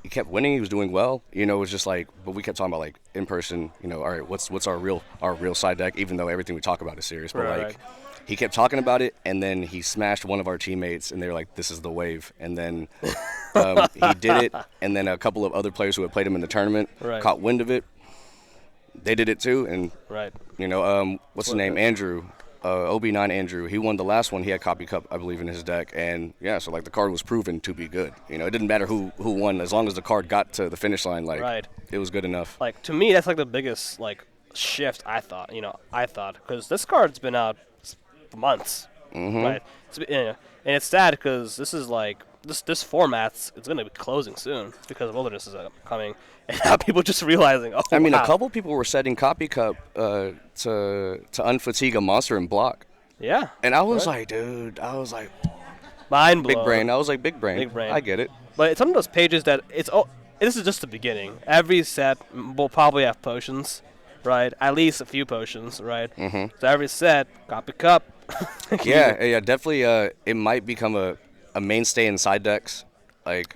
kept winning, he was doing well, it was just like, but we kept talking about like in person, all right, what's our real side deck, even though everything we talk about is serious, but Right, like, right. he kept talking about it, and then he smashed one of our teammates, and they were like, this is the wave, and then he did it, and then a couple of other players who had played him in the tournament Right. caught wind of it, they did it too, and Right. what's his name? Andrew, OB9 Andrew. He won the last one. He had Copy Cup, I believe, in his deck, and yeah, so like the card was proven to be good. It didn't matter who won as long as the card got to the finish line. Like, Right. it was good enough. Like to me, that's like the biggest shift. I thought. Because this card's been out for months. Mm-hmm. Right. And it's sad because this is like this format's it's gonna be closing soon because Wilderness is coming, and now people just realizing. Oh, I mean, wow. a couple people were setting Copy Cup to unfatigue a monster and block, Yeah. and I was Right. like, dude, Mind blown. big brain. I was like, big brain. Big brain. I get it. But it's some of those pages that this is just the beginning. Every set will probably have potions, right? At least a few potions, right? Mm-hmm. So every set, Copy Cup. Yeah, definitely. It might become a mainstay in side decks, like.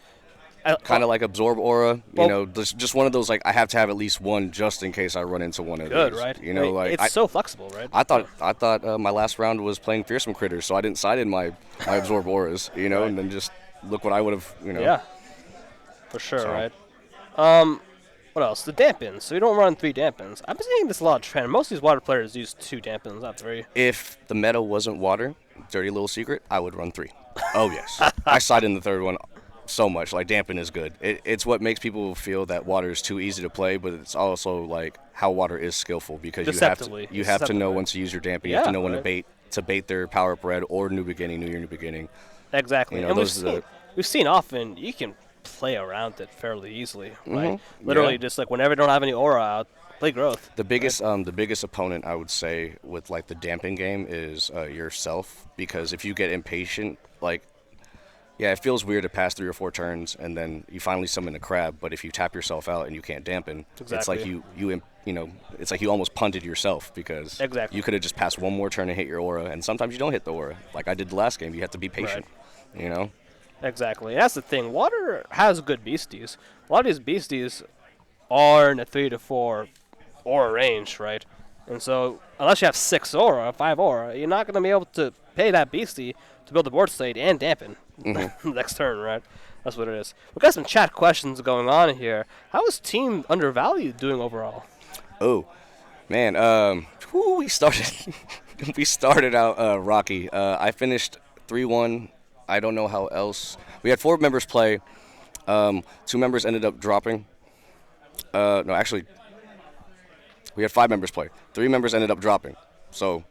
Kind of like Absorb Aura, Well- just one of those, like, I have to have at least one just in case I run into one of Good, these. right? I mean, like, it's so flexible, right? I thought my last round was playing Fearsome Critters, so I didn't side in my Absorb Auras, and then just look what I would have, Yeah, for sure, So- right? What else? The dampens. So you don't run 3 dampens. I'm seeing this a lot of trend. Most of these water players use 2 dampens, not 3. If the meta wasn't water, dirty little secret, I would run 3. Oh, yes. I side in the third one so much. Like, dampen is good. It's what makes people feel that water is too easy to play, but it's also, like, how water is skillful because Deceptively. you have to know Deceptively. when to use your dampen. You have Yeah, to know when right. to bait their Power Up Red or New Beginning, New Year, New Beginning. Exactly. You know, And those are we've seen often you can play around it fairly easily, right? Mhm. Literally, Yeah. just like whenever you don't have any aura out, play growth. The biggest opponent I would say with like the dampen game is yourself, because if you get impatient, like, yeah, it feels weird to pass 3 or 4 turns and then you finally summon a crab, but if you tap yourself out and you can't dampen, it's like Exactly. it's like you almost punted yourself because Exactly. you could have just passed one more turn and hit your aura, and sometimes you don't hit the aura. Like I did the last game, you have to be patient, Exactly. And that's the thing. Water has good beasties. A lot of these beasties are in the 3 to 4 aura range, right? And so, unless you have 6 aura, 5 aura, you're not going to be able to pay that beastie to build the board state and dampen next turn, right? That's what it is. We've got some chat questions going on here. How is Team Undervalued doing overall? Oh, man, we started we started out rocky. I finished 3-1. I don't know how else. We had 4 members play. 2 members ended up dropping. No, actually, we had 5 members play. 3 members ended up dropping. So,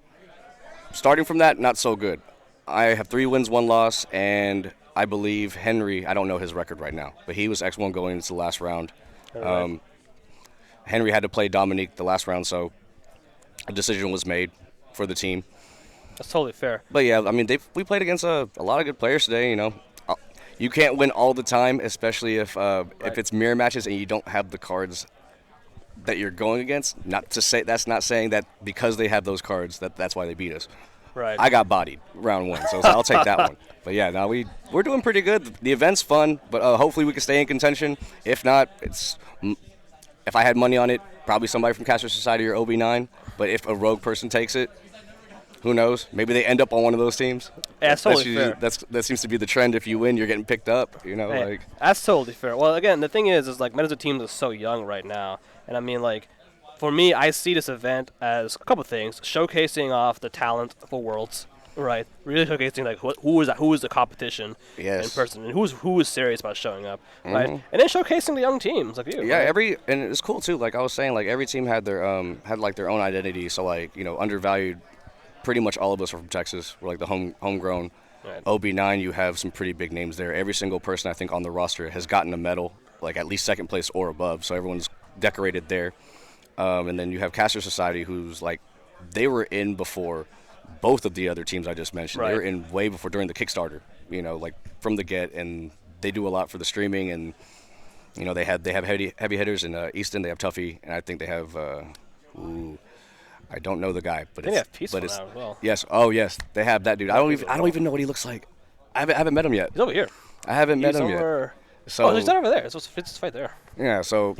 starting from that, not so good. I have 3 wins, 1 loss, and I believe Henry, I don't know his record right now, but he was X1 going into the last round. Henry had to play Dominique the last round, so a decision was made for the team. That's totally fair. But yeah, I mean, we played against a lot of good players today. You know, you can't win all the time, especially if it's mirror matches and you don't have the cards that you're going against. Not to say that's not saying that because they have those cards that's why they beat us. Right. I got bodied round 1, so I'll take that one. But yeah, now we're doing pretty good. The event's fun, but hopefully we can stay in contention. If not, if I had money on it, probably somebody from Caster Society or OB9. But if a rogue person takes it, who knows? Maybe they end up on one of those teams. Yeah, that's totally fair. That seems to be the trend. If you win, you're getting picked up. You know, Hey, like that's totally fair. Well, again, the thing is like Metazo teams are so young right now, and I mean, like, for me, I see this event as a couple things: showcasing off the talent for Worlds, right? Really showcasing like who is the competition in Yes. person, and who is serious about showing up, right? And then showcasing the young teams like you. yeah, right? and it's cool too. Like I was saying, like every team had their like their own identity. So like undervalued. Pretty much all of us are from Texas. We're like the homegrown. Right. OB9, you have some pretty big names there. Every single person I think on the roster has gotten a medal, like at least second place or above. So everyone's decorated there. And then you have Caster Society, who's like they were in before both of the other teams I just mentioned. Right. They were in way before during the Kickstarter. Like from the get, and they do a lot for the streaming. And they have heavy hitters in Easton. They have Tuffy, and I think they have. I don't know the guy, but They it's have Peaceful but it's now as well. yes. Oh yes, they have that dude. I don't even know what he looks like. I haven't met him yet. He's over here. I haven't met He's him yet. over. So Oh, he's not over there. It's right there. yeah, so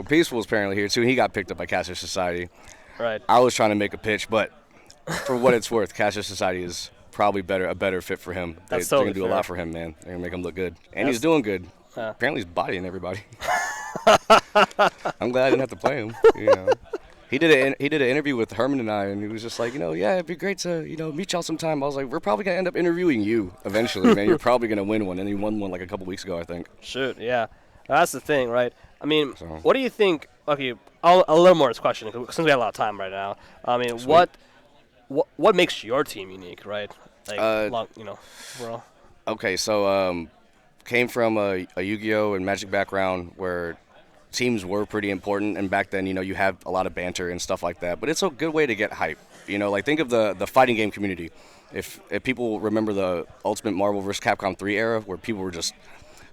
Peaceful's apparently here too. He got picked up by Caster Society. Right. I was trying to make a pitch, but for what it's worth, Caster Society is probably a better fit for him. That's They're totally gonna do a fair. lot for him, man. They're gonna make him look good, and he's That's- doing good. Yeah. Apparently, he's bodying everybody. I'm glad I didn't have to play him. He did an interview with Herman and I, and he was just like, yeah, it'd be great to, meet y'all sometime. I was like, we're probably gonna end up interviewing you eventually, man. You're probably gonna win one, and he won one like a couple weeks ago, I think. Shoot, yeah. That's the thing, right? I mean, So- what do you think? Okay, I'll learn more this question since we have a lot of time right now. I mean, Sweet. what makes your team unique, right? Like, overall. Okay, so came from a Yu-Gi-Oh and Magic background where teams were pretty important, and back then, you have a lot of banter and stuff like that. But it's a good way to get hype. Like think of the fighting game community. If people remember the Ultimate Marvel vs. Capcom 3 era, where people were just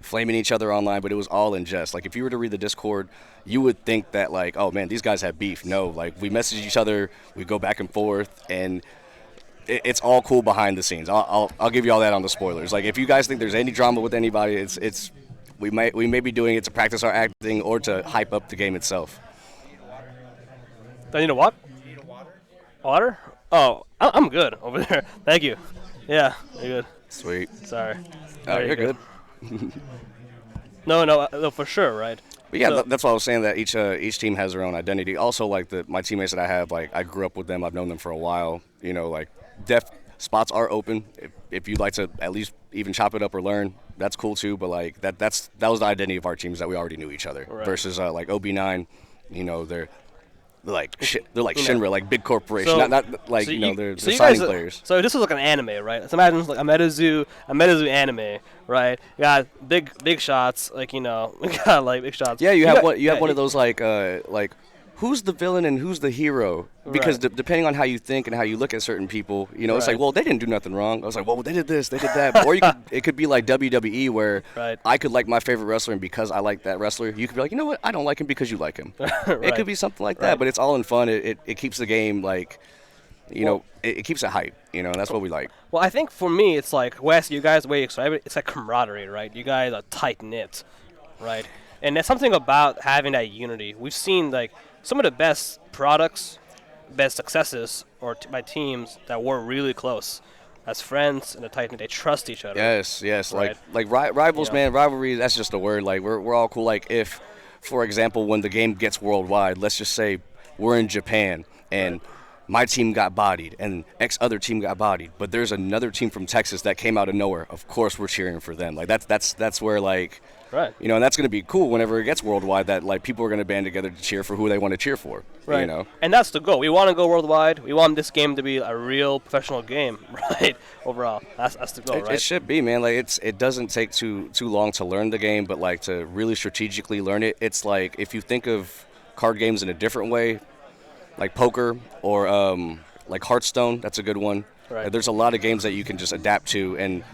flaming each other online, but it was all in jest. Like if you were to read the Discord, you would think that like, oh man, these guys have beef. No, like we message each other, we go back and forth, and it's all cool behind the scenes. I'll give you all that on the spoilers. Like if you guys think there's any drama with anybody, it's we may be doing it to practice our acting or to hype up the game itself. Do I need a what? Water? Oh, I'm good over there. Thank you. Yeah, you're good. Sweet. Sorry. Oh, There you you're go. good. No, for sure, right? But yeah, So- that's why I was saying that each team has their own identity. Also, like my teammates that I have, like I grew up with them. I've known them for a while. Like spots are open. If you'd like to at least even chop it up or learn, that's cool too. But like that was the identity of our teams, that we already knew each other. Right. Versus like OB9, they're like You know. Shinra, like big corporation, So- not like so they're so you signing guys, players. So this is like an anime, right? So imagine like a Metazoo anime, right? You got big shots, like we got like big shots. Yeah, you have got- one of those like who's the villain and who's the hero? Because Right. depending on how you think and how you look at certain people, it's Right. like, well, they didn't do nothing wrong. I was like, well, they did this, they did that. Or it could be like WWE, where Right. I could like my favorite wrestler, and because I like that wrestler, you could be like, you know what, I don't like him because you like him. It Right. could be something like Right. that, but it's all in fun. It keeps the game like, Well- it keeps it hype. And that's what we like. Well, I think for me, it's like Wes, you guys, the way you describe it, it's like camaraderie, right? You guys are tight knit, right? And there's something about having that unity. We've seen like some of the best products, best successes, or by teams that were really close as friends and a tight knit. They trust each other. Yes, Right. like rivals, Yeah. man. Rivalry, that's just a word. Like we're all cool. Like if, for example, when the game gets worldwide, let's just say we're in Japan and my team got bodied and X other team got bodied, but there's another team from Texas that came out of nowhere. Of course, we're cheering for them. Like that's where like, Right. you know, and that's going to be cool whenever it gets worldwide. That like people are going to band together to cheer for who they want to cheer for. Right. You know. And that's the goal. We want to go worldwide. We want this game to be a real professional game, right? Overall, that's the goal, It, right? it should be, man. Like it doesn't take too long to learn the game, but like to really strategically learn it. It's like if you think of card games in a different way, like poker or like Hearthstone. That's a good one. Right. There's a lot of games that you can just adapt to, and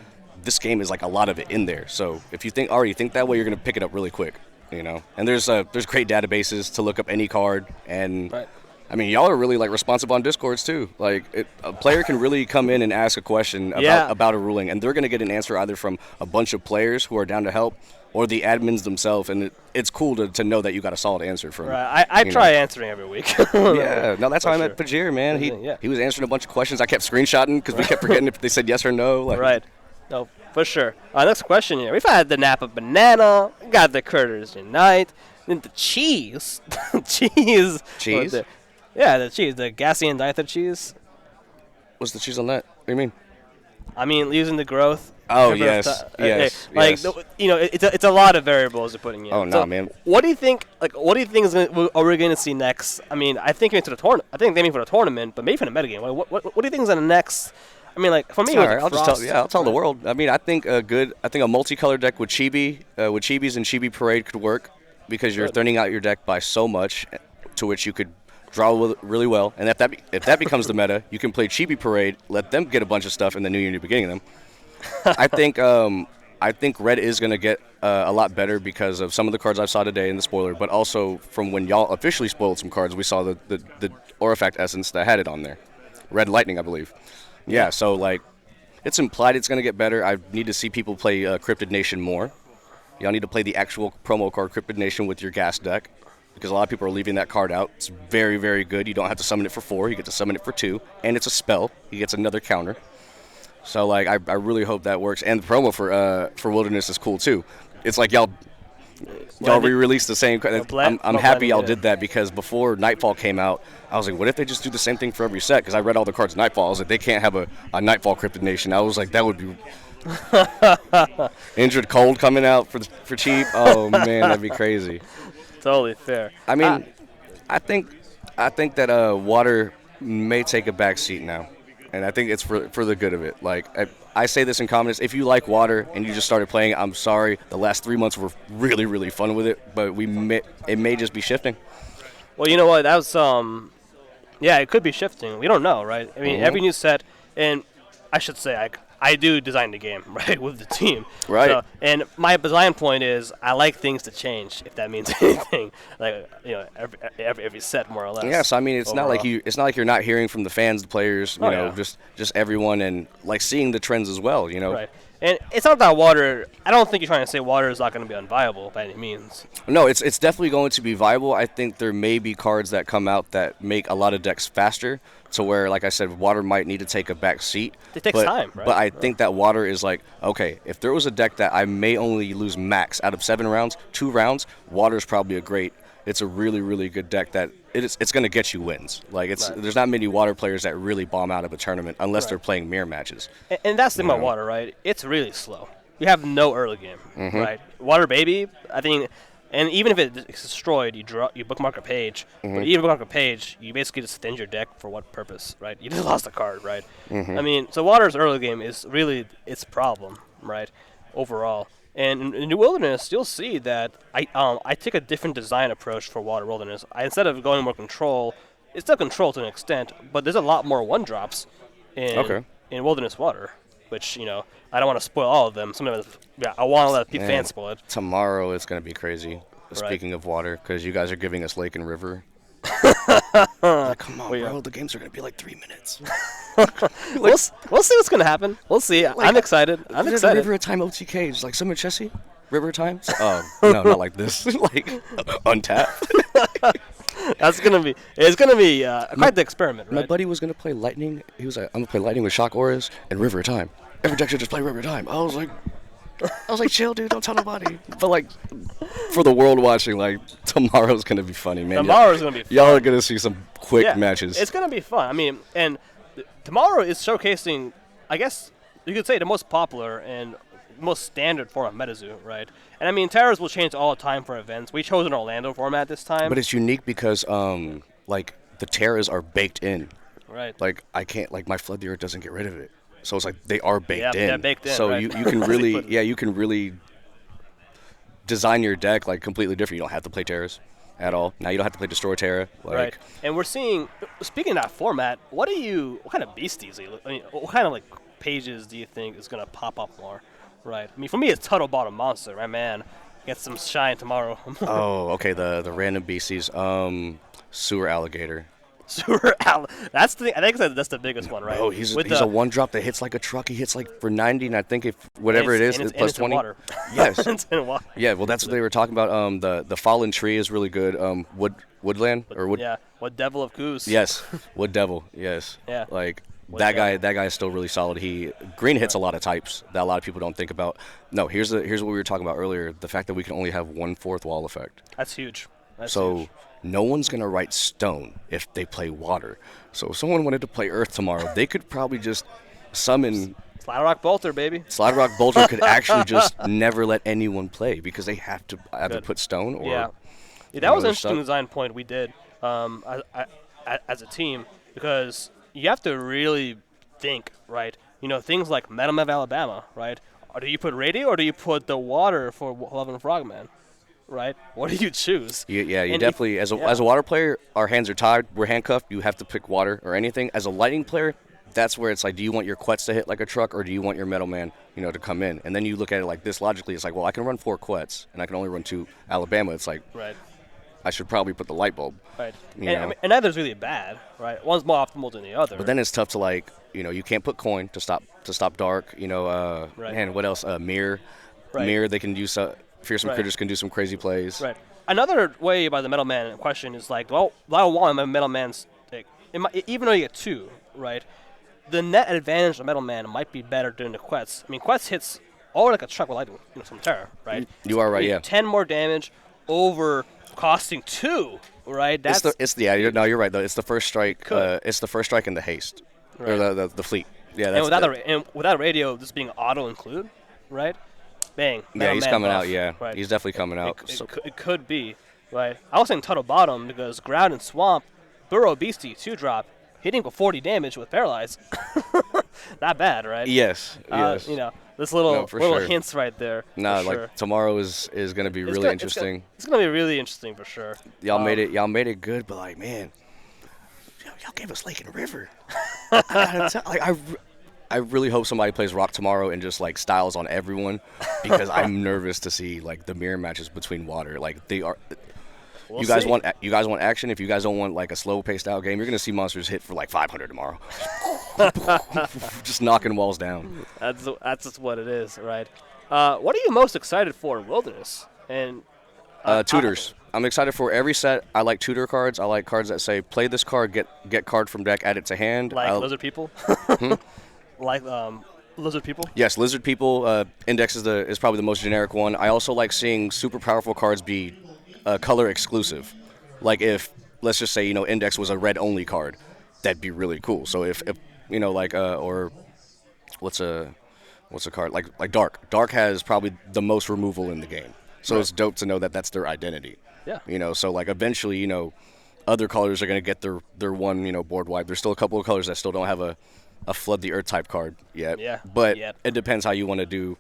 this game is like a lot of it in there. So if you already think that way, you're gonna pick it up really quick. You know. And there's great databases to look up any card, and Right. I mean, y'all are really like responsive on Discords too. Like, a player can really come in and ask a question Yeah. about a ruling, and they're going to get an answer either from a bunch of players who are down to help, or the admins themselves. And it's cool to know that you got a solid answer from. Right. I you try know. answering every week. Yeah, no, that's how I For met Pajir, man. Yeah. He was answering a bunch of questions. I kept screenshotting because we kept forgetting if they said yes or no. Like, Right. No, for sure. Next question here. We've had the Napa Banana, we got the Curtis Unite, then the cheese. Cheese. Cheese? The cheese. The Gassy and Dyther cheese. What's the cheese on that? What do you mean? I mean, using the growth. Oh, Remember yes, the- yes, Like, yes. you know, it's a lot of variables you're putting in. Oh, So nah, man. What do you think? Like, what do you think are we going to see next? I mean, I think into the tournament. I think they mean for the tournament, but maybe for the metagame. What do you think is in the next? I mean, like for me, it All was right, like I'll just tell. Frost. Yeah, I'll tell the world. I mean, I think a multicolored deck with Chibis and Chibi Parade could work because you're Good. thinning out your deck by so much, to which you could draw really well. And if that becomes the meta, you can play Chibi Parade, let them get a bunch of stuff, and then you're beginning them. I think Red is going to get a lot better because of some of the cards I saw today in the spoiler, but also from when y'all officially spoiled some cards, we saw the Aurafact Essence that had it on there. Red Lightning, I believe. Yeah, so like it's implied it's going to get better. I need to see people play Cryptid Nation more. Y'all need to play the actual promo card Cryptid Nation with your gas deck because a lot of people are leaving that card out. It's very, very good. You don't have to summon it for 4. You get to summon it for 2, and it's a spell. He gets another counter. So like I really hope that works. And the promo for Wilderness is cool too. It's like y'all re-released the same. I'm happy y'all did that because before Nightfall came out, I was like, what if they just do the same thing for every set? Because I read all the cards Nightfall. I was like, they can't have a Nightfall Cryptid Nation. I was like, that would be Injured Cold coming out for cheap. Oh man, that'd be crazy. Totally fair. I mean, I think that Water may take a back seat now, and I think it's for the good of it. Like I say this in comments: if you like Water and you just started playing, I'm sorry. The last 3 months were really, really fun with it, but it may just be shifting. Well, you know what? That was yeah, it could be shifting. We don't know, right? I mean, every new set, and I should say I do design the game, right, with the team. Right. So, and my design point is I like things to change, if that means anything. Like, you know, every set more or less. Yes, I mean it's not like overall. it's not like you're not hearing from the fans, the players, you know, yeah. just everyone, and like seeing the trends as well, you know. Right. And it's not that Water. I don't think you're trying to say Water is not going to be unviable by any means. No, it's definitely going to be viable. I think there may be cards that come out that make a lot of decks faster, to where, like I said, Water might need to take a back seat. It takes time, right? But I think that Water is like, okay, if there was a deck that I may only lose max out of 7 rounds, 2 rounds, Water's probably it's a really, really good deck that it's going to get you wins. Like there's not many Water players that really bomb out of a tournament unless they're playing mirror matches. And that's the thing about Water, right? It's really slow. You have no early game, right? Water Baby, I think, and even if it's destroyed, you bookmark a page. But even bookmark a page, you basically just thin your deck for what purpose, right? You just lost a card, right? I mean, so Water's early game is really its problem, right? Overall. And in New Wilderness, you'll see that I take a different design approach for Water Wilderness. Instead of going more control, it's still control to an extent, but there's a lot more 1-drops in Wilderness Water, which, you know, I don't want to spoil all of them. Some of them, I want to let fans spoil it. Tomorrow it's going to be crazy. Speaking of Water, because you guys are giving us Lake and River. Like, come on, bro. The games are going to be like 3 minutes. We'll see what's going to happen. We'll see. I'm excited. I'm There's excited. a River of Time OTK. Just like some of Chessie. River of Time? Oh, no, not like this. Like, untap. It's gonna be quite the experiment, My right? buddy was going to play Lightning. He was like, I'm going to play Lightning with Shock Auras and River of Time. Every deck should just play River of Time. I was like, I was like, chill, dude, don't tell nobody. But like, for the world watching, like tomorrow's gonna be funny, man. Tomorrow's gonna be fun. Y'all are gonna see some quick Yeah, matches. It's gonna be fun. I mean, and tomorrow is showcasing, I guess you could say, the most popular and most standard form of MetaZoo, right? And I mean, Terras will change all the time for events. We chose an Orlando format this time. But it's unique because like the terras are baked in. right. Like I can't, like my Flood the Earth doesn't get rid of it. So it's like they are baked Yeah, in. they're baked in, So right. you can Put really, it- you can really design your deck like completely different. You don't have to play terras at all. Now you don't have to play Destroy Terra. Like, Right. And we're seeing, speaking of that format, what kind of beasties are you, I mean, what kind of like pages do you think is going to pop up more? Right. I mean, for me, it's Tuttle Bottom Monster. My man gets some shine tomorrow. Oh, okay. The random beasties. Sewer Alligator. That's the thing. I think that's the biggest one, right? Oh, he's With a one drop that hits like a truck. He hits like for 90, and I think if whatever it is, and it's it's, plus and it's in 20. water. Yes. It's in water. Yeah, well, that's what they were talking about. The Fallen Tree is really good. Woodland or Wood. Yeah. What Devil of Goose? Yes, Wood Devil. Yes. Yeah. Like Wood that Devil. guy. That guy is still really solid. Green hits a lot of types that a lot of people don't think about. No, here's what we were talking about earlier. The fact that we can only have 1/4 wall effect. That's huge. That's So huge. no one's gonna write stone if they play water. So if someone wanted to play earth tomorrow, they could probably just summon Slide Rock Bolter, baby. Slide Rock Bolter could actually just never let anyone play because they have to either Good. put stone or Yeah, that was an other interesting stuff. design point we did as a team because you have to really think, right? You know, things like Metal of Alabama, right? Or do you put radio or do you put the water for Love and Frogman, right? What do you choose? You And if- definitely as a water player, our hands are tied. We're handcuffed. You have to pick water or anything. As a lightning player, that's where it's like, do you want your Quetz to hit like a truck or do you want your Metal Man, to come in? And then you look at it like this logically. It's like, well, I can run 4 Quetz and I can only run 2 Alabama. It's like Right, I should probably put the light bulb. right. You And, I know. mean, and neither's really bad, right? One's more optimal than the other. But then it's tough to like, you can't put coin to stop dark. Right. And what else? Mirror. Right. Mirror. They can use fearsome Right. critters can do some crazy plays. Right. Another way by the Metal Man in question is like, well, I don't want my Metal Man's, like, even though you get 2, right? The net advantage of Metal Man might be better during the Quetz. I mean, Quetz hits all like a truck with lightning, some terror, right? You are right, You yeah. get 10 more damage over costing 2, right? That's You're right though. It's the first strike. Could. It's the first strike and the haste, Right. or the fleet. Yeah, and that's without radio, this being auto include, right? Bang. yeah. Metal He's Man coming buff, out. Yeah, right? he's definitely coming out. It could be, right? I was saying Tuttle Bottom because Ground and Swamp, Burrow Beastie, 2-drop, hitting for 40 damage with Paralyze. Not bad, right? Yes, yes. This little No, for little sure. hints right there. No, for like sure. tomorrow is going to be It's really gonna- interesting. It's gonna be really interesting for sure. Y'all made it good, but like, man, y'all gave us Lake and River. I really hope somebody plays Rock tomorrow and just like styles on everyone because I'm nervous to see like the mirror matches between water. Like they are. We'll you guys see. want action. If you guys don't want like a slow paced out game, you're gonna see monsters hit for like 500 tomorrow. Just knocking walls down. That's just what it is, right? What are you most excited for in Wilderness? And Tutors. I'm excited for every set. I like tutor cards. I like cards that say play this card, get card from deck, add it to hand. like Lizard People. Like Lizard People. Yes, Lizard People. Index is probably the most generic one. I also like seeing super powerful cards be color exclusive. Like if let's just say Index was a red only card, that'd be really cool. So if or what's a card like Dark. Dark has probably the most removal in the game. So it's dope to know that that's their identity. Yeah. So like eventually other colors are gonna get their one board wipe. There's still a couple of colors that still don't have a Flood the Earth type card yet. Yeah, But yet. it depends how you want to do,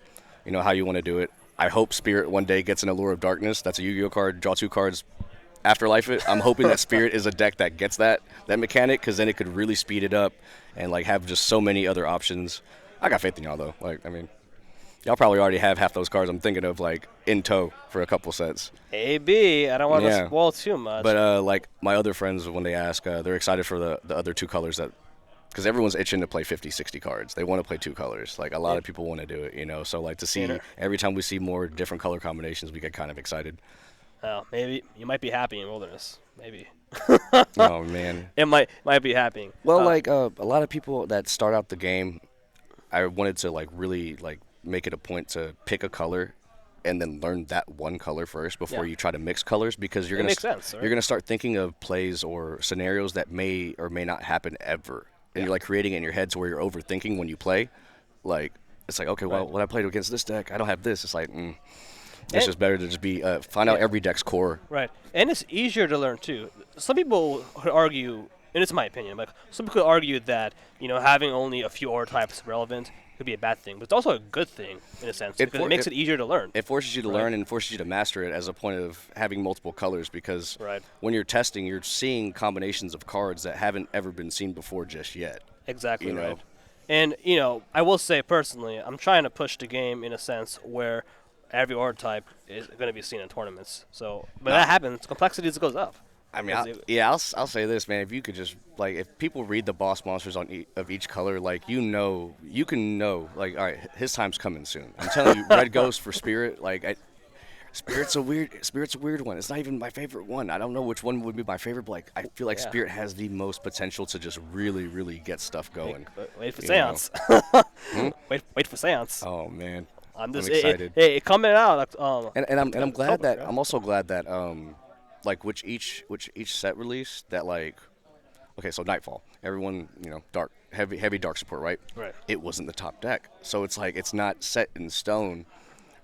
how you want to do it. I hope Spirit one day gets an Allure of Darkness. That's a Yu-Gi-Oh card. Draw 2 cards. Afterlife it. I'm hoping that Spirit is a deck that gets that mechanic because then it could really speed it up and like have just so many other options. I got faith in y'all though. Like I mean, y'all probably already have half those cards I'm thinking of like in tow for a couple sets. AB. I don't want to Yeah. spoil too much. But like my other friends, when they ask, they're excited for the other 2 colors that, because everyone's itching to play 50, 60 cards. They want to play 2 colors. Like a lot of people want to do it, So like to see every time we see more different color combinations, we get kind of excited. Oh, maybe you might be happy in Wilderness. Maybe Oh man. it might be happening. Well, like a lot of people that start out the game, I wanted to like really like make it a point to pick a color and then learn that one color first before Yeah. you try to mix colors, because you're It gonna makes sense, right? you're gonna start thinking of plays or scenarios that may or may not happen ever, and you're like creating it in your head to where you're overthinking when you play. Like it's like, okay, well, Right. when I played against this deck, I don't have this. It's like, And- it's just better to just be find out every deck's core. Right, and it's easier to learn too. Some people could argue, and it's my opinion, like some people could argue that having only a few aura types relevant could be a bad thing, but it's also a good thing in a sense because it makes it easier to learn. It forces you to Right. learn and forces you to master it as a point of having multiple colors, because Right. when you're testing, you're seeing combinations of cards that haven't ever been seen before just yet. Exactly you know. right. And I will say personally, I'm trying to push the game in a sense where every aura type is going to be seen in tournaments. So when that happens, complexity just goes up. I mean, Because I'll say this, man. If you could just if people read the boss monsters on of each color, like you can know, like, all right, his time's coming soon. I'm telling you, Red Ghost for Spirit, Spirit's a weird one. It's not even my favorite one. I don't know which one would be my favorite, but I feel like Yeah. Spirit has the most potential to just really, really get stuff going. Wait for you Seance. Wait for Seance. Oh man, I'm just excited. It coming out. and I'm glad October, that yeah. I'm also glad that like which each set release that okay, so Nightfall, everyone dark heavy dark support, right? Right. It wasn't the top deck, so it's like it's not set in stone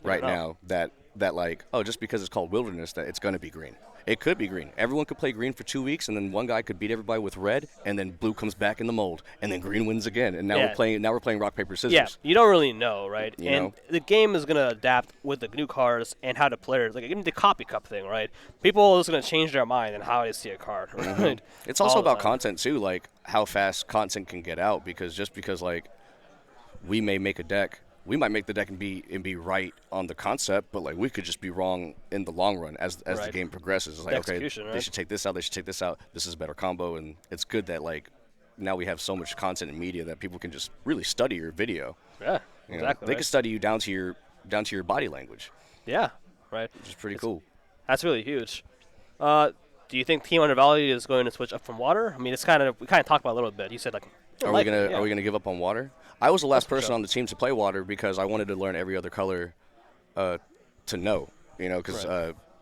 right No. now that like, oh, just because it's called Wilderness that it's going to be green. It could be green. Everyone could play green for 2 weeks, and then one guy could beat everybody with red, and then blue comes back in the mold, and then green wins again. And now Yeah. we're playing rock paper scissors. Yeah, you don't really know, right? You and know? the game is gonna adapt with the new cards and how the players, like even the copy cup thing, right? People are just gonna change their mind and how they see a card, right? It's also All the about time. content too, like how fast content can get out. Because just because like we may make a deck, we might make the deck and be right on the concept, but like we could just be wrong in the long run as the Right. game progresses. It's like, The okay, execution, they right? should take this out, they should take this out. This is a better combo, and it's good that like now we have so much content and media that people can just really study your video. Yeah, You know? exactly. They right? can study you down to your body language, Yeah, right. which is pretty cool. That's really huge. Do you think Team Undervalued is going to switch up from water? I mean, we kind of talked about it a little bit. You said like, Are we gonna give up on water? I was the last person on the team to play water because I wanted to learn every other color to know. Because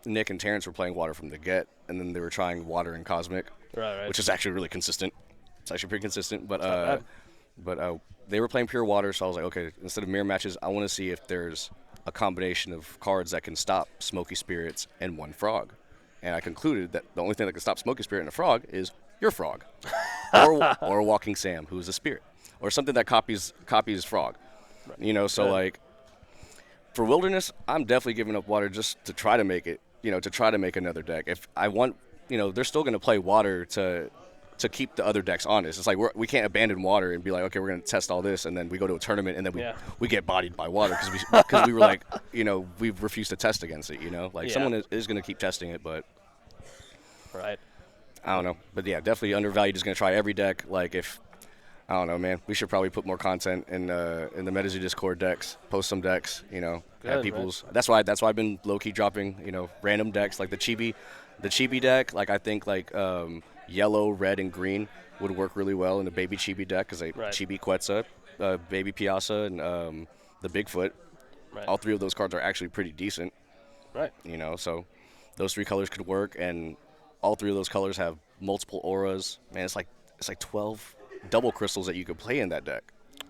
Nick and Terrence were playing water from the get, and then they were trying water and cosmic, Right. which is actually really consistent. It's actually pretty consistent, but not they were playing pure water, so I was like, okay, instead of mirror matches, I want to see if there's a combination of cards that can stop Smoky Spirits and one frog. And I concluded that the only thing that can stop Smoky Spirit and a frog is your frog, or a Walking Sam, who is a spirit, or something that copies frog. So Right. like for Wilderness, I'm definitely giving up water just to try to make it, to try to make another deck. If I want, they're still going to play water to keep the other decks honest. It's like we can't abandon water and be like, okay, we're going to test all this, and then we go to a tournament and then Yeah. we get bodied by water because we were like, we've refused to test against it. Like Yeah. someone is going to keep testing it, but Right. I don't know. But yeah, definitely Undervalued is going to try every deck. Like I don't know, man. We should probably put more content in the MetaZoo Discord decks. Post some decks, have Good, people's. That's why I've been low key dropping, random decks like the Chibi deck. Like I think yellow, red, and green would work really well in the baby Chibi deck because Right. Chibi Quetzal, baby Piazza, and the Bigfoot. Right. All three of those cards are actually pretty decent. Right. So those three colors could work, and all three of those colors have multiple auras. Man, it's like 12 double crystals that you could play in that deck.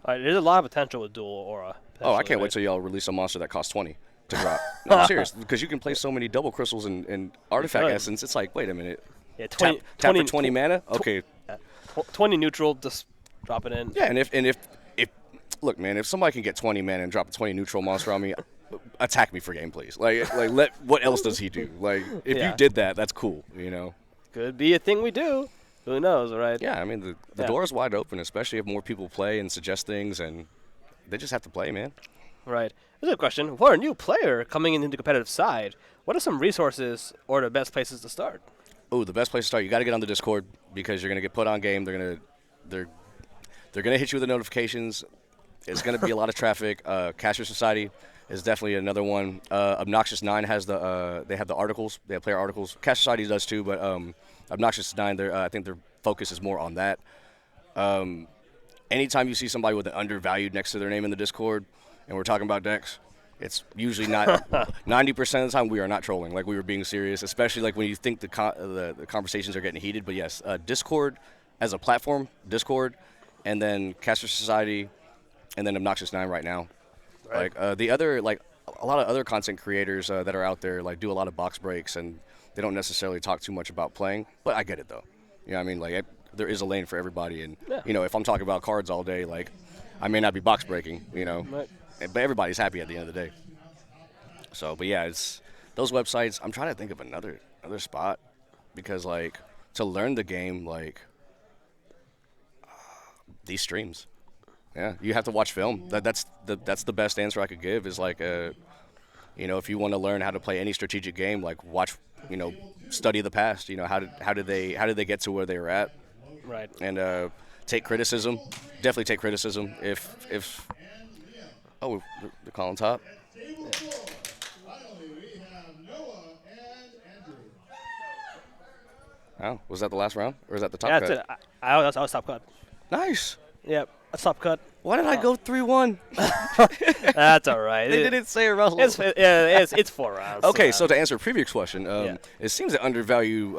There's a lot of potential with dual aura. Oh, I can't potentially, wait till y'all release a monster that costs 20 to drop. No, I'm serious, because you can play so many double crystals and artifact could. essence. It's like, wait a minute, Yeah, tap for 20 mana. Okay, 20 neutral, just drop it in. yeah, and if look, man, if somebody can get 20 mana and drop a 20 neutral monster on me, attack me for game, please. Like what else does he do? Like if Yeah. you did that, that's cool. Could be a thing we do. Who knows, right? Yeah, I mean the Yeah. door is wide open, especially if more people play and suggest things, and they just have to play, man. Right. Here's a question. For a new player coming into the competitive side, what are some resources or the best places to start? Oh, the best place to start, you got to get on the Discord because you're gonna get put on game. They're gonna hit you with the notifications. It's gonna be a lot of traffic. Caster Society is definitely another one. Obnoxious 9 has they have the articles. They have player articles. Caster Society does too, but Obnoxious 9, I think their focus is more on that. Anytime you see somebody with an Undervalued next to their name in the Discord, and we're talking about decks, it's usually not 90% of the time we are not trolling. Like we were being serious, especially like when you think the conversations are getting heated. But yes, Discord as a platform, Discord, and then Caster Society, and then Obnoxious 9 right now. Right. Like the other, like a lot of other content creators that are out there, like do a lot of box breaks, and they don't necessarily talk too much about playing. But I get it though. You know what I mean? Like there is a lane for everybody, and you know, if I'm talking about cards all day, like I may not be box breaking, you know, Right. but everybody's happy at the end of the day. So, but yeah, it's those websites. I'm trying to think of another spot because like to learn the game, like these streams. Yeah, you have to watch film. That's the best answer I could give. Is like you know, if you want to learn how to play any strategic game, like watch, you know, study the past. You know, how did they get to where they were at, Right. and take criticism. Definitely take criticism. If oh, they're calling top. Oh, was that the last round, or is that the top Yeah, cut? that's it. I was top cut. Nice. Yep, a top cut. Why did I go 3-1? That's all right. They didn't say a Russell. It's 4 rounds. Okay, so to answer a previous question, Yeah. it seems to undervalue.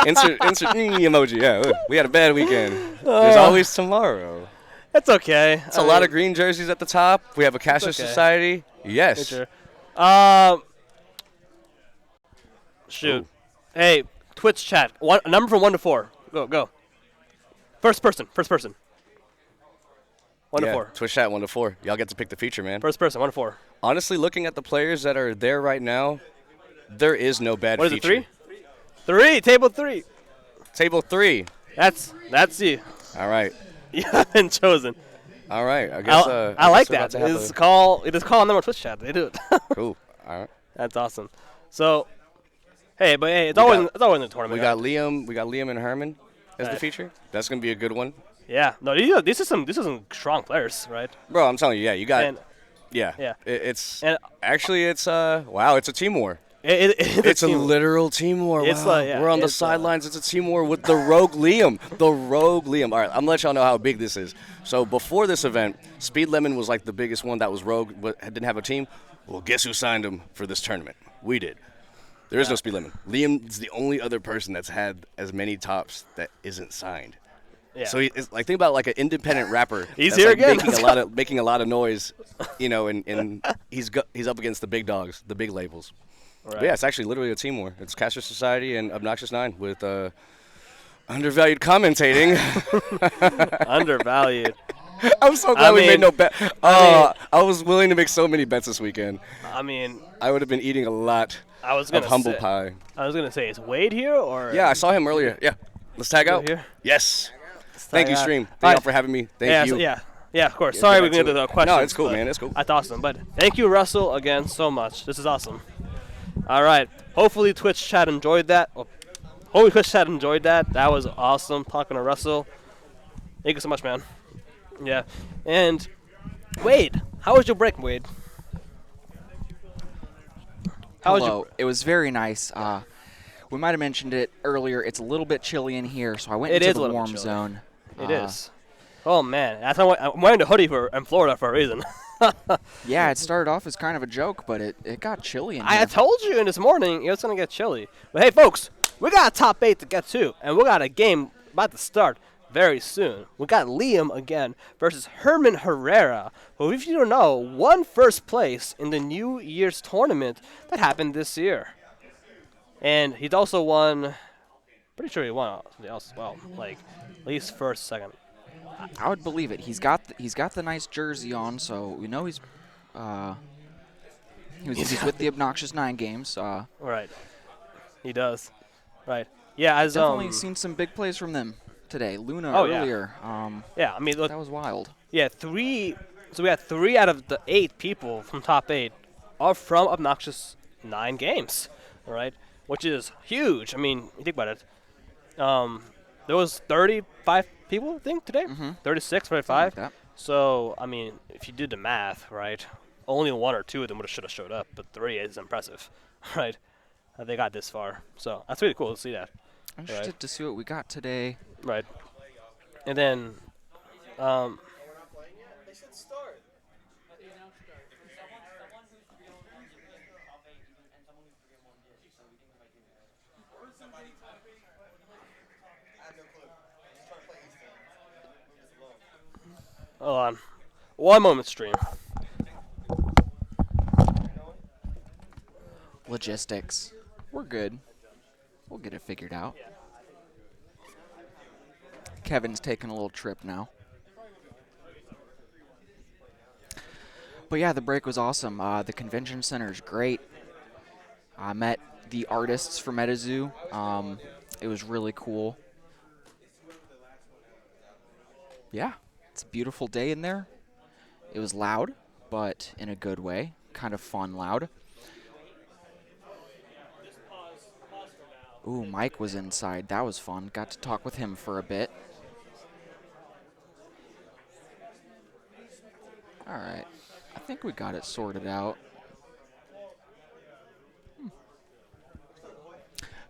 insert emoji. Yeah, we had a bad weekend. There's always tomorrow. It's okay. It's a lot of green jerseys at the top. We have a Caster okay. Society. Yes. Sure. Shoot. Ooh. Hey, Twitch chat. A number from 1 to 4. Go. First person. 1 to Yeah, 4. Twitch chat 1 to 4. Y'all get to pick the feature, man. First person. 1 to 4. Honestly, looking at the players that are there right now, there is no bad What is it? feature. 3. Table 3. Table 3. That's you. All right. You have been chosen. All right. I guess. I like guess we're about that. to have It is called number Twitch chat. They do it. Cool. All right. That's awesome. So, hey, it's We always got- in the tournament. We got Liam and Herman as the Right. feature. That's gonna be a good one, Yeah. No, these are some strong players, right? bro. I'm telling you, yeah, you got. And yeah. yeah. It's and actually wow. It's a team war. it's It's a literal team war. It's Wow. like, yeah, We're on the it's, sidelines. It's a team war with the Rogue Liam. The Rogue Liam. All right, I'm gonna let y'all know how big this is. So before this event, Speed Lemon was like the biggest one that was Rogue, but didn't have a team. Well, guess who signed him for this tournament? We did. There is no Speed Lemon. Liam is the only other person that's had as many tops that isn't signed. Yeah. So it's like think about like an independent rapper. He's that's here like again. making a lot of noise, you know, and he's up against the big dogs, the big labels. Right. But yeah, it's actually literally a team war. It's Caster Society and Obnoxious 9 with undervalued commentating. undervalued. I'm so glad we mean- made no bet. I I was willing to make so many bets this weekend. I mean, I would have been eating a lot I was of gonna humble say, pie. I was gonna say, is Wade here or? Yeah, I saw him earlier. Yeah, let's tag out. here? Yes. Thank you, out. stream. All Thank y'all right. for having me. Thank Yeah, you. so- yeah, of course. Yeah, Sorry, get we back went to into it. the questions. No, it's cool, but man. It's cool. That's awesome. But thank you, Russell, again so much. This is awesome. All right. Hopefully, Twitch chat enjoyed that. Hopefully, Twitch chat enjoyed that. That was awesome talking to Russell. Thank you so much, man. Yeah. And Wade, how was your break, Wade? How was Hello. your? It was very nice. We might have mentioned it earlier. It's a little bit chilly in here, so I went It into is a the little bit warm chilly. zone. It is. Oh man, that's why I'm wearing the hoodie in Florida for a reason. Yeah, it started off as kind of a joke, but it got chilly in here. I told you in this morning it was gonna get chilly. But hey, folks, we got a top 8 to get to, and we got a game about to start very soon. We got Liam again versus Herman Herrera, who, if you don't know, won first place in the New Year's tournament that happened this year. And he's also won. Pretty sure he won something else as well, like at least first, second. I would believe it. He's got the nice jersey on, so we know he's with the Obnoxious 9 games. Right. He does. Right. Yeah, as Definitely seen some big plays from them today. Luna Oh, yeah. earlier. yeah, I mean, look, That was wild. yeah, 3. So we had 3 out of the 8 people from top 8 are from Obnoxious 9 games. All right, which is huge. I mean, you think about it. There was 35 people, I think, today. 36, 35. Something like that. So, I mean, if you did the math, right, only 1 or 2 of them should have showed up, but 3 is impressive, right? They got this far, so that's really cool to see that, I'm interested to see what we got today. right? And then, Hold on. One moment, stream. Logistics. We're good. We'll get it figured out. Kevin's taking a little trip now. But yeah, the break was awesome. The convention center is great. I met the artists from MetaZoo. It was really cool. Yeah, it's a beautiful day in there. It was loud, but in a good way. Kind of fun loud. Ooh, Mike was inside. That was fun. Got to talk with him for a bit. All right. I think we got it sorted out.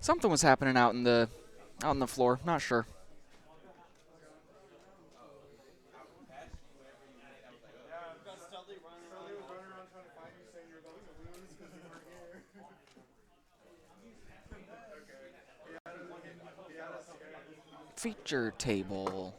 Something was happening out in the floor. Not sure. Feature table.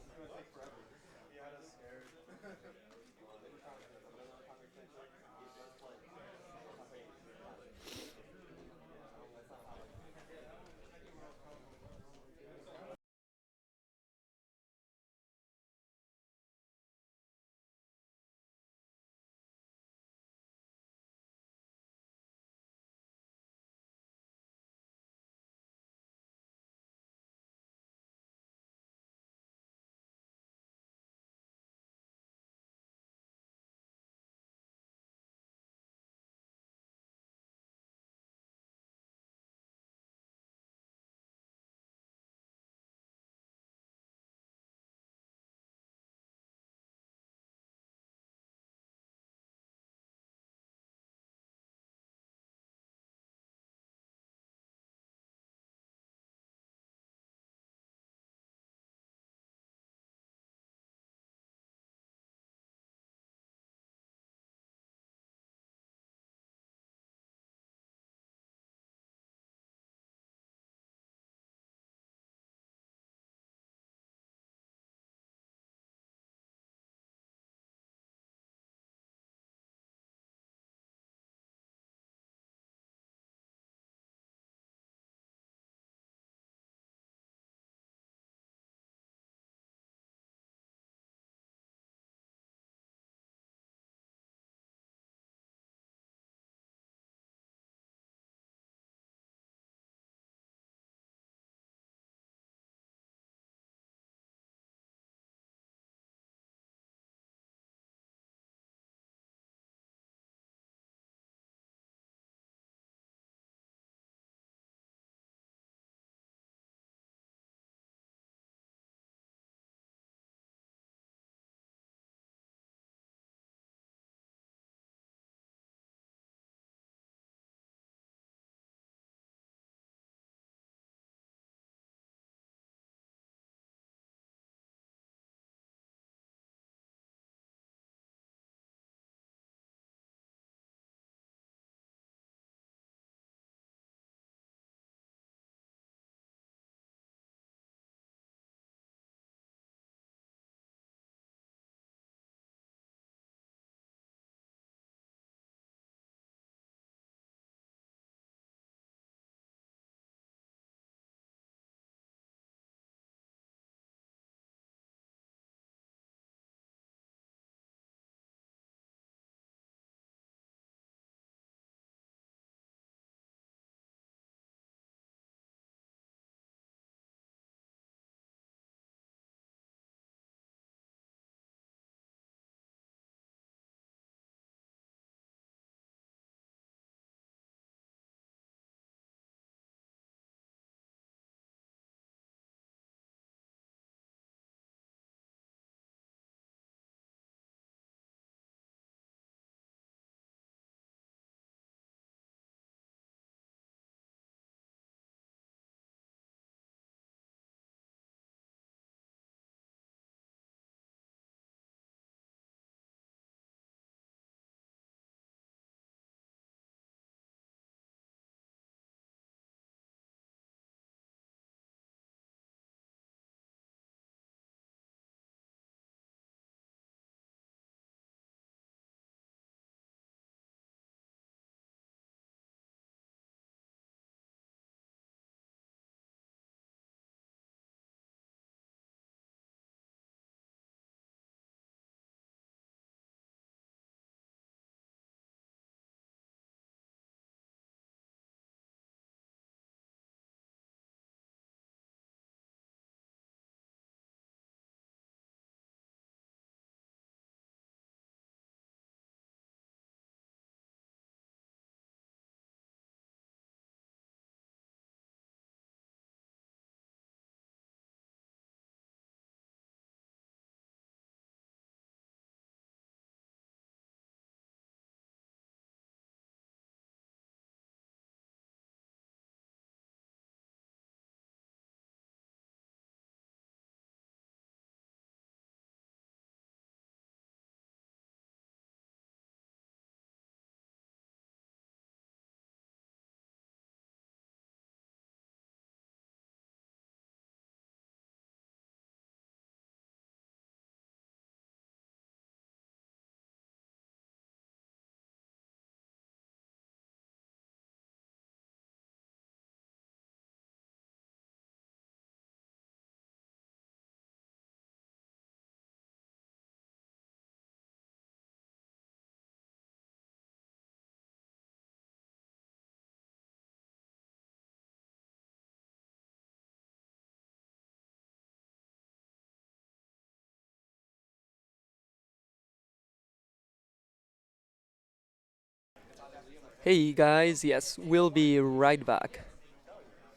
Hey guys, yes, we'll be right back.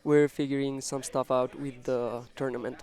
We're figuring some stuff out with the tournament.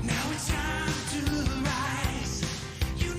Now it's time to rise. You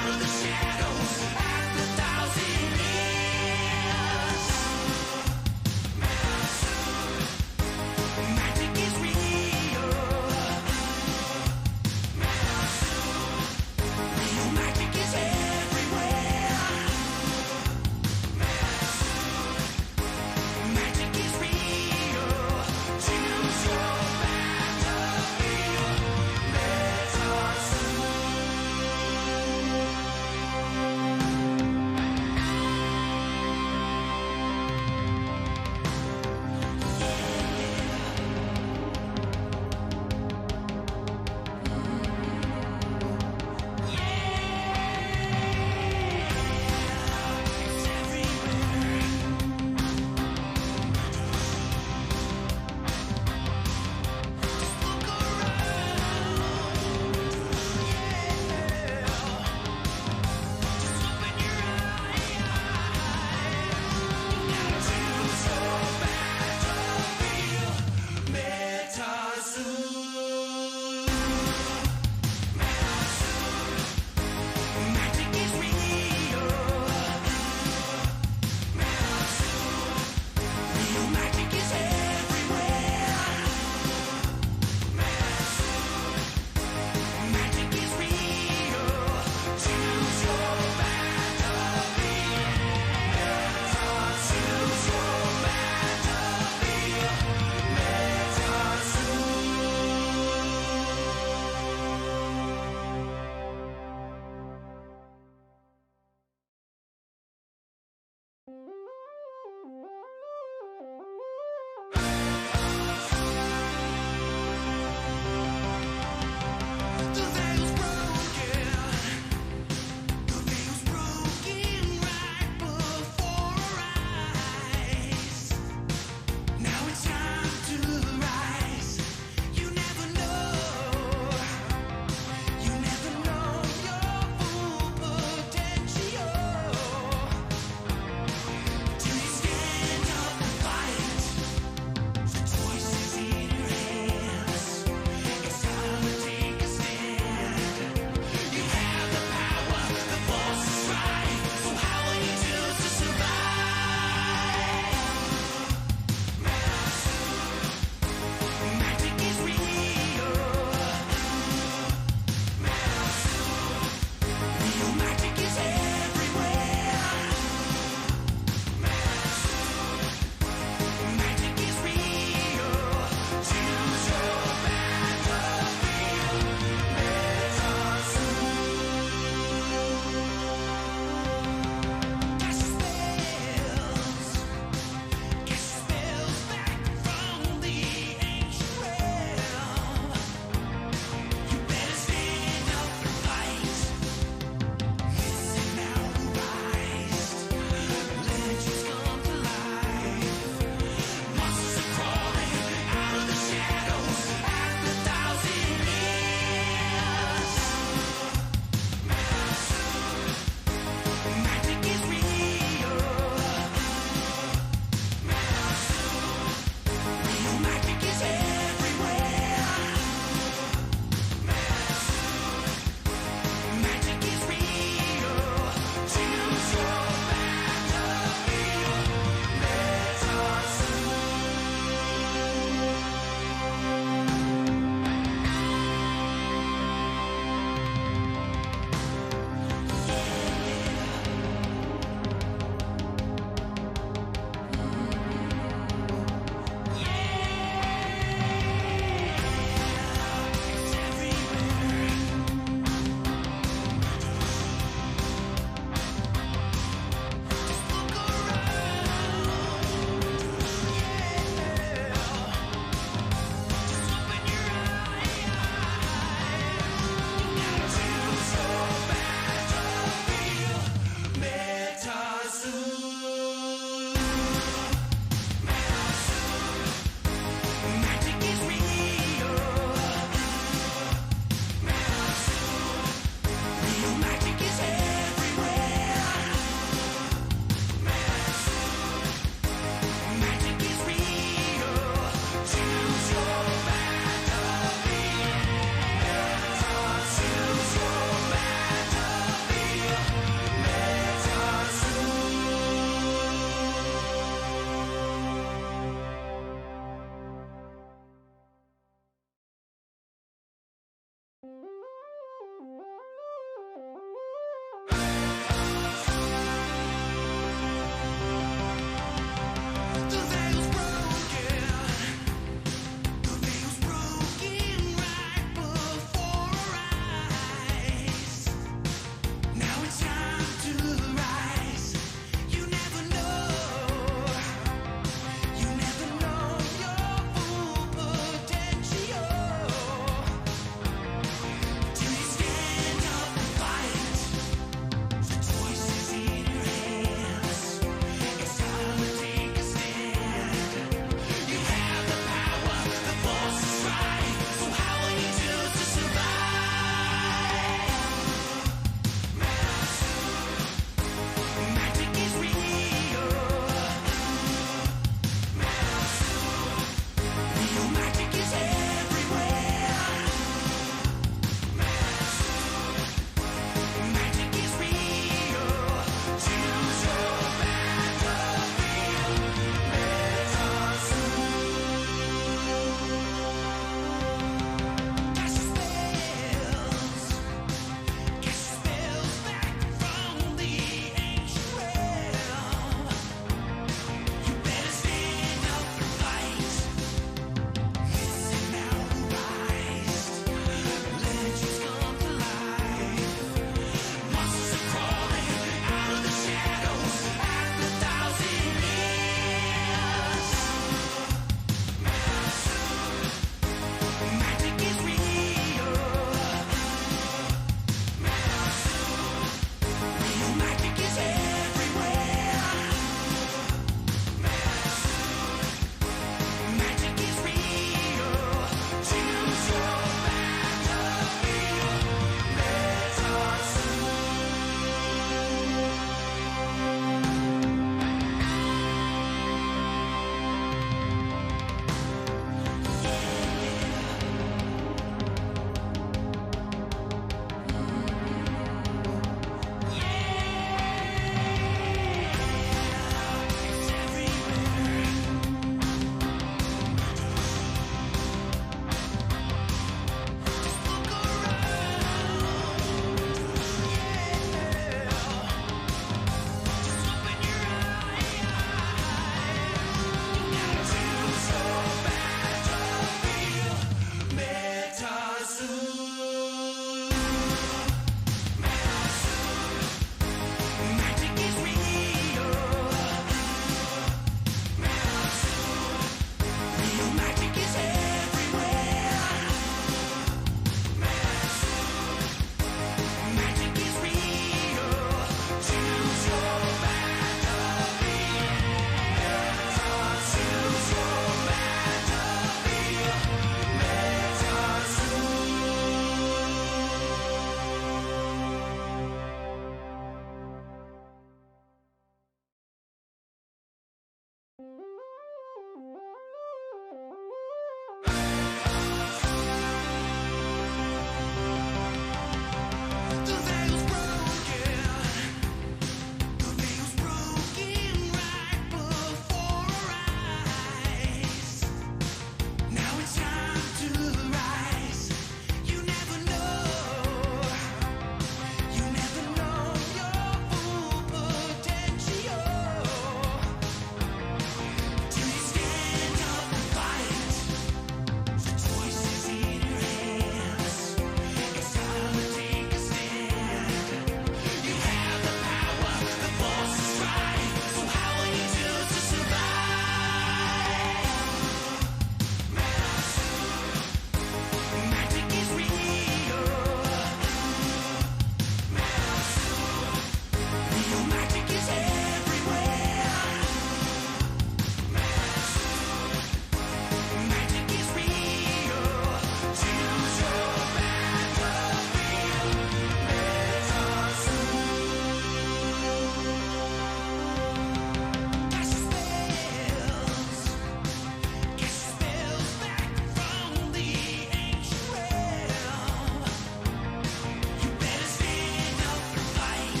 You better stand up and fight.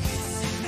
Listen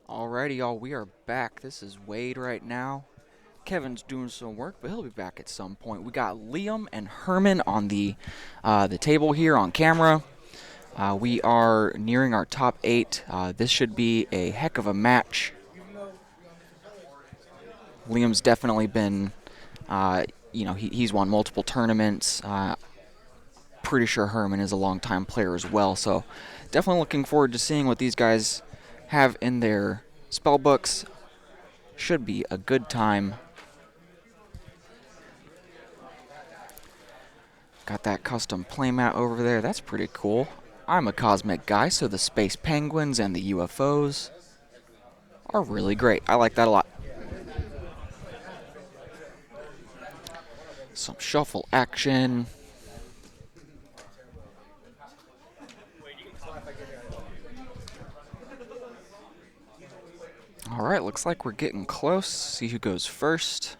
Alrighty, y'all, we are back. This is Wade right now. Kevin's doing some work, but he'll be back at some point. We got Liam and Herman on the table here on camera. We are nearing our top 8. This should be a heck of a match. Liam's definitely been, he's won multiple tournaments. Pretty sure Herman is a longtime player as well, so definitely looking forward to seeing what these guys have in their spell books. Should be a good time. Got that custom playmat over there. That's pretty cool. I'm a cosmic guy, so the space penguins and the UFOs are really great. I like that a lot. Some shuffle action. All right, looks like we're getting close. See who goes first.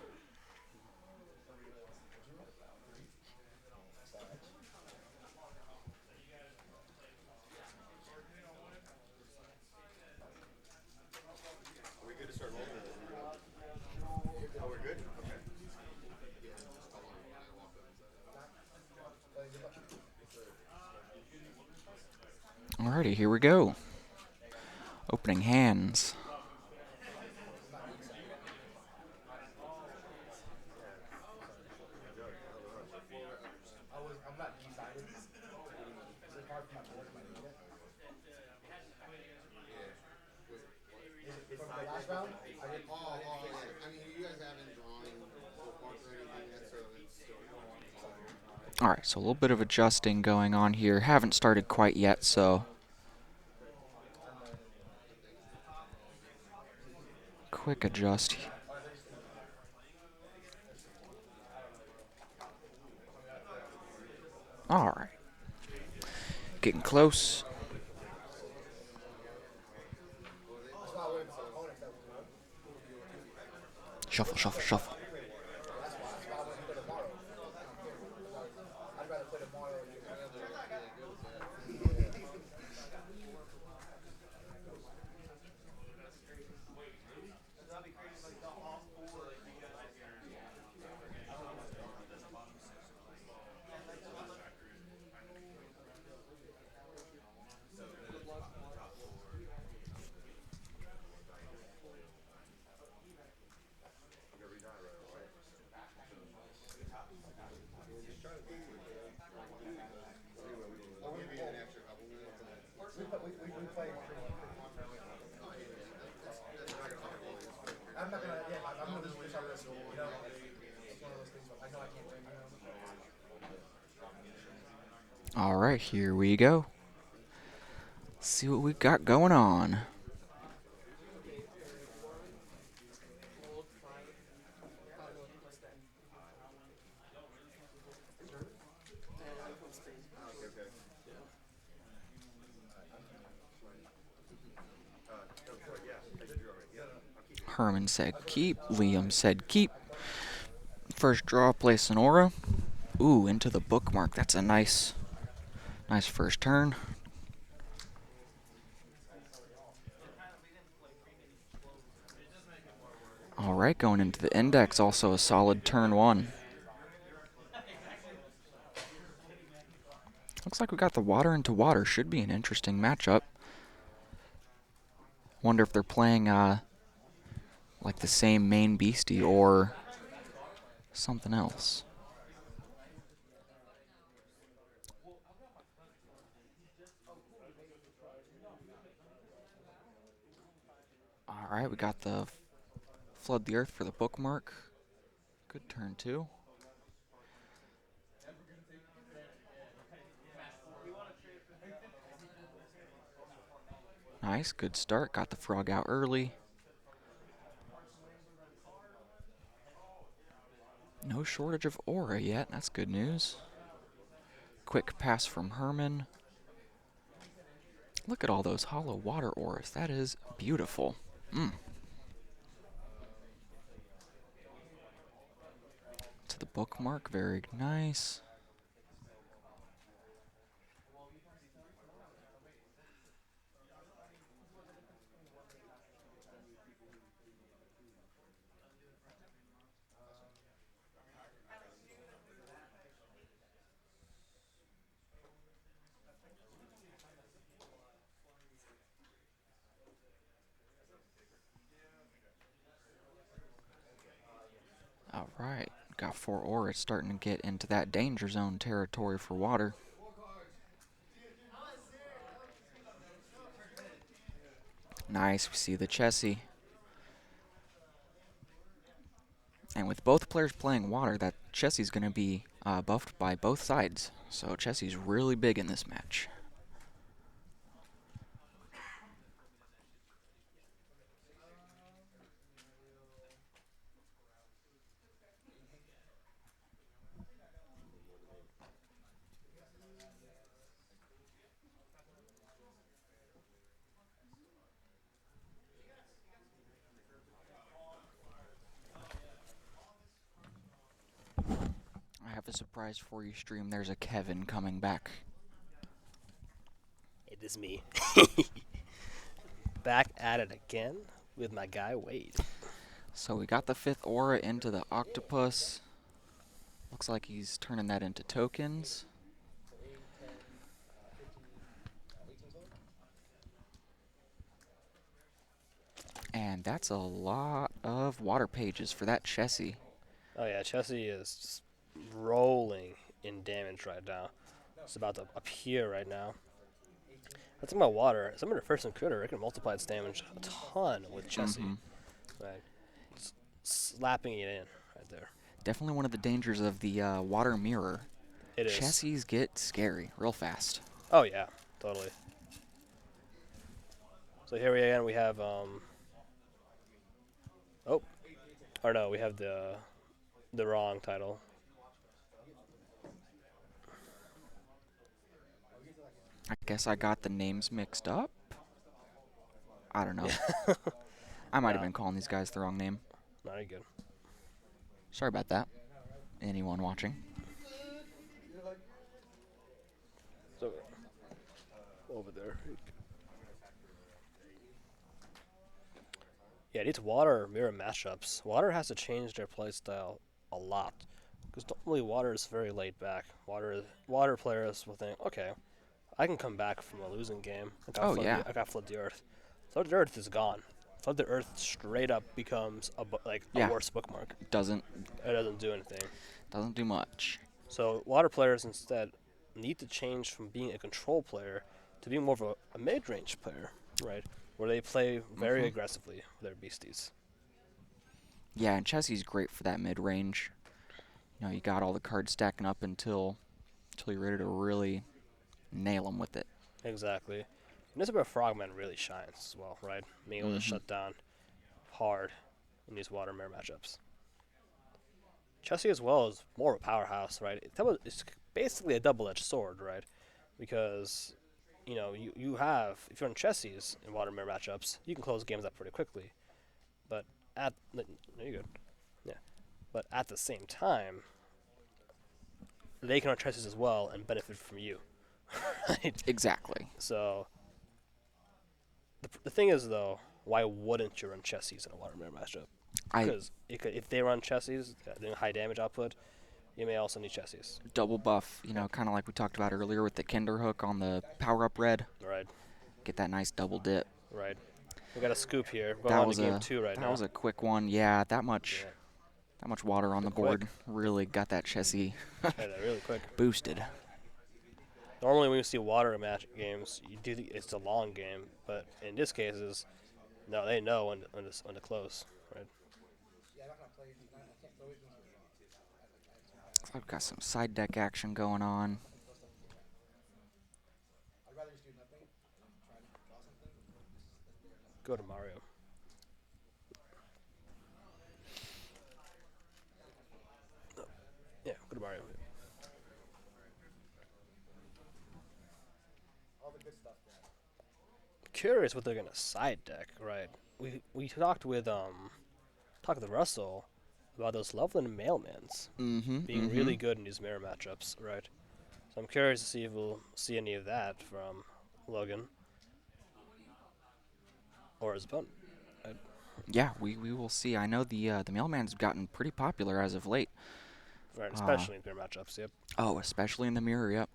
Alrighty, here we go. Opening hands. Alright, so a little bit of adjusting going on here. Haven't started quite yet, so quick adjust. Alright. Getting close. Shuffle, shuffle, shuffle. Alright, here we go. See what we've got going on. Herman said keep. Liam said keep. First draw, place an aura. Ooh, into the bookmark. That's a nice first turn. Alright, going into the index, also a solid turn 1. Looks like we got the water into water. Should be an interesting matchup. Wonder if they're playing like the same main beastie or something else. Alright, we got the Flood the Earth for the bookmark. Good turn 2. Nice, good start. Got the frog out early. No shortage of aura yet. That's good news. Quick pass from Herman. Look at all those hollow water auras. That is beautiful. To the bookmark. Very nice. right. Got 4 aura. It's starting to get into that danger zone territory for water. Nice. We see the Chessie. And with both players playing water, that Chessie's going to be buffed by both sides. So Chessie's really big in this match. I have a surprise for you, stream. There's a Kevin coming back. It is me. Back at it again with my guy Wade. So we got the 5th aura into the octopus. Looks like he's turning that into tokens. And that's a lot of water pages for that Chessie. Oh yeah, Chessie is just rolling in damage right now. It's about to appear right now. That's about water. Some of the first critter, it can multiply its damage a ton with Chessie. Right. It's slapping it in right there. Definitely one of the dangers of the water mirror. It is. Chessies get scary real fast. Oh yeah, totally. So here we again we have oh, or no, we have the wrong title. I guess I got the names mixed up. I don't know. I might have been calling these guys the wrong name. Not any good. Sorry about that. Anyone watching? So over there. Yeah, these water mirror matchups. Water has to change their playstyle a lot because normally water is very laid back. Water players will think, okay, I can come back from a losing game. I got flood the earth. Flood the earth is gone. Flood the earth straight up becomes a worse bookmark. It doesn't do anything. Doesn't do much. So water players instead need to change from being a control player to being more of a mid-range player, right? Where they play very aggressively with their beasties. Yeah, and Chessie's great for that mid-range. You know, you got all the cards stacking up until you're ready to really nail them with it. Exactly. And this is where Frogman really shines as well, right? Being able to shut down hard in these water mirror matchups. Chessie as well is more of a powerhouse, right? It's basically a double-edged sword, right? Because, you know, you have, if you're on Chessies in water mirror matchups, you can close games up pretty quickly. But no, you're good. Yeah. But at the same time, they can run Chessies as well and benefit from you. Right? Exactly. So, the thing is, though, why wouldn't you run Chessies in a water mirror matchup? Because if they run Chessies, doing high damage output, you may also need Chessies. Double buff, you know, kind of like we talked about earlier with the Kinderhook on the power-up red. Right. Get that nice double dip. Right. We got a scoop here. We're That going on was to game 2 right now. That was a quick one. Yeah, that much water on the Quick. board really got that Chessie Yeah, that really quick. boosted. Normally, when you see water match games, it's a long game, but in this case, no, they know when to close, right? Looks like we've got some side deck action going on. Go to Mario. Yeah, go to Mario. Curious what they're gonna side deck, right? We talked with Russell about those Loveland Mailmans being really good in these mirror matchups, right? So I'm curious to see if we'll see any of that from Logan or his opponent. Right? Yeah, we will see. I know the mailman's gotten pretty popular as of late. Right, especially in mirror matchups. Yep. Oh, especially in the mirror. Yep.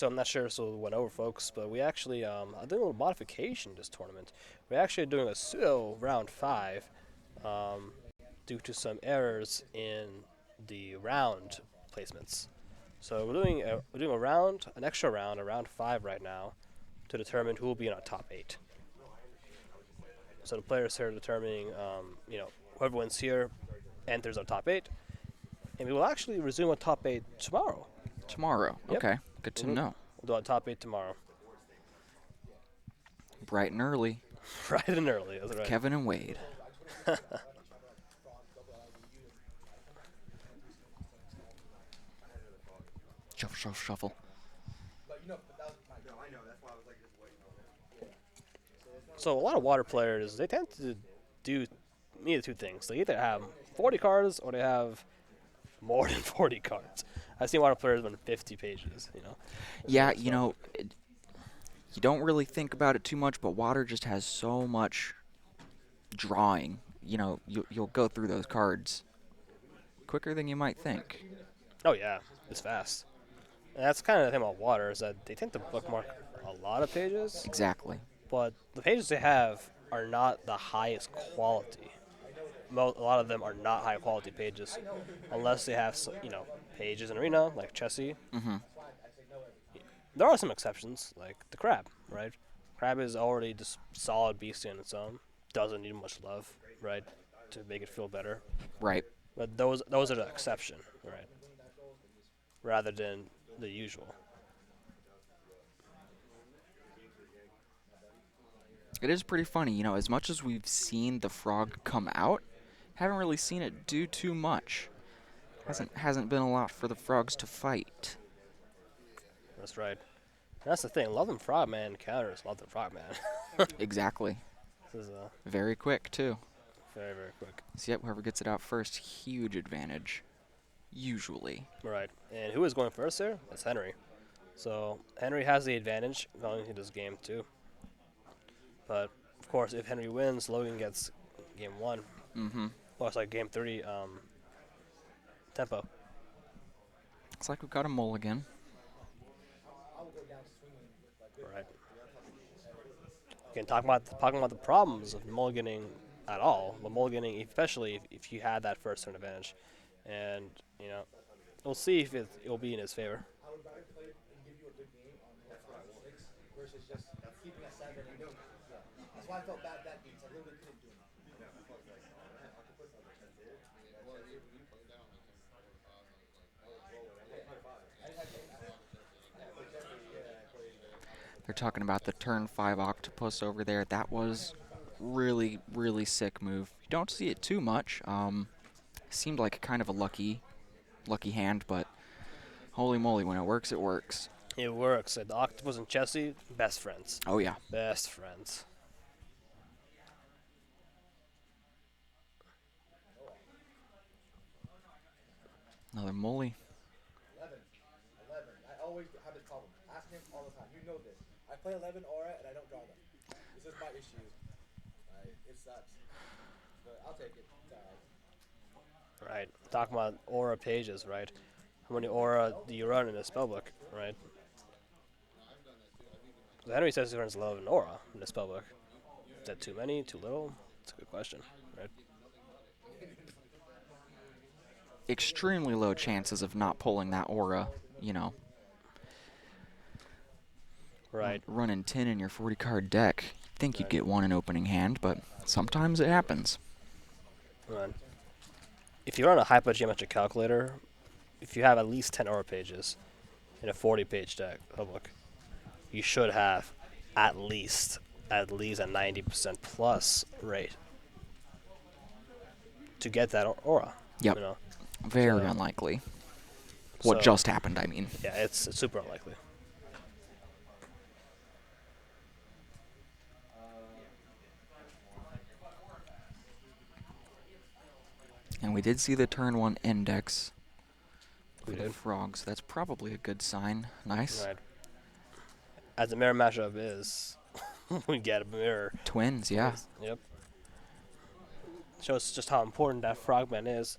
So I'm not sure if it went over, folks, but we actually are doing a little modification this tournament. We're actually doing a pseudo round 5 due to some errors in the round placements. So we're doing a round, an extra round, a round 5 right now, to determine who will be in our top 8. So the players here are determining, whoever wins here enters our top 8, and we will actually resume our top 8 tomorrow. Tomorrow. Yep. Okay. Good to know. We'll do our top 8 tomorrow. Bright and early. Bright and early, that's right. Kevin and Wade. Shuffle, shuffle, shuffle. So a lot of water players, they tend to do either two things. They either have 40 cards or they have more than 40 cards. I've seen water players win 50 pages, Yeah, you don't really think about it too much, but water just has so much drawing. You'll go through those cards quicker than you might think. Oh yeah, it's fast. And that's kind of the thing about water, is that they tend to bookmark a lot of pages, Exactly. but the pages they have are not the highest quality. A lot of them are not high quality pages, unless they have pages in Arena like Chessie. Mm-hmm. There are some exceptions, like the Crab, right? Crab is already just solid beast in its own. Doesn't need much love, right, to make it feel better. Right. But those are the exception, right? Rather than the usual. It is pretty funny, as much as we've seen the frog come out, haven't really seen it do too much. Hasn't been a lot for the frogs to fight. That's right. That's the thing. Love and Frogman counters Love and Frogman. Exactly. This is Very quick, too. very, very quick. So, yep, whoever gets it out first, huge advantage. Usually. Right. And who is going first there? It's Henry. So Henry has the advantage going into this game too. But of course, if Henry wins, Logan gets game 1. Mm-hmm. Well, it's like game 3 tempo. Looks like we've got a mulligan. Right. Again, talking about the problems of mulliganing at all, but mulliganing especially if you had that first turn advantage, and we'll see if it will be in his favor. They're talking about the turn 5 octopus over there. That was really, really sick move. You don't see it too much. Seemed like kind of a lucky hand, but holy moly, when it works, it works. It works. The Octopus and Chessie, best friends. Oh, yeah. Best friends. Another mully. 11. I always have this problem. Ask him all the time. You know this. I play 11 aura and I don't draw them. This is my issue. It sucks. But I'll take it. Right. Talking about aura pages, right? How many aura do you run in a spellbook, right? So Henry says he runs 11 aura in the spellbook. Is that too many? Too little? That's a good question, right? Extremely low chances of not pulling that aura, Right. Running 10 in your 40 card deck. You'd think you'd get one in opening hand, but sometimes it happens. Right. If you run a hypogeometric calculator, if you have at least 10 aura pages in a 40-page deck, book, you should have at least a 90% plus rate to get that aura. Yep. Very So- unlikely. What so- just happened, I mean. Yeah, it's super unlikely. And we did see the turn 1 index for We the did. frogs. That's probably a good sign. Nice. Right. As the mirror matchup is, we get a mirror. Twins, yeah. Yep. Shows just how important that frogman is.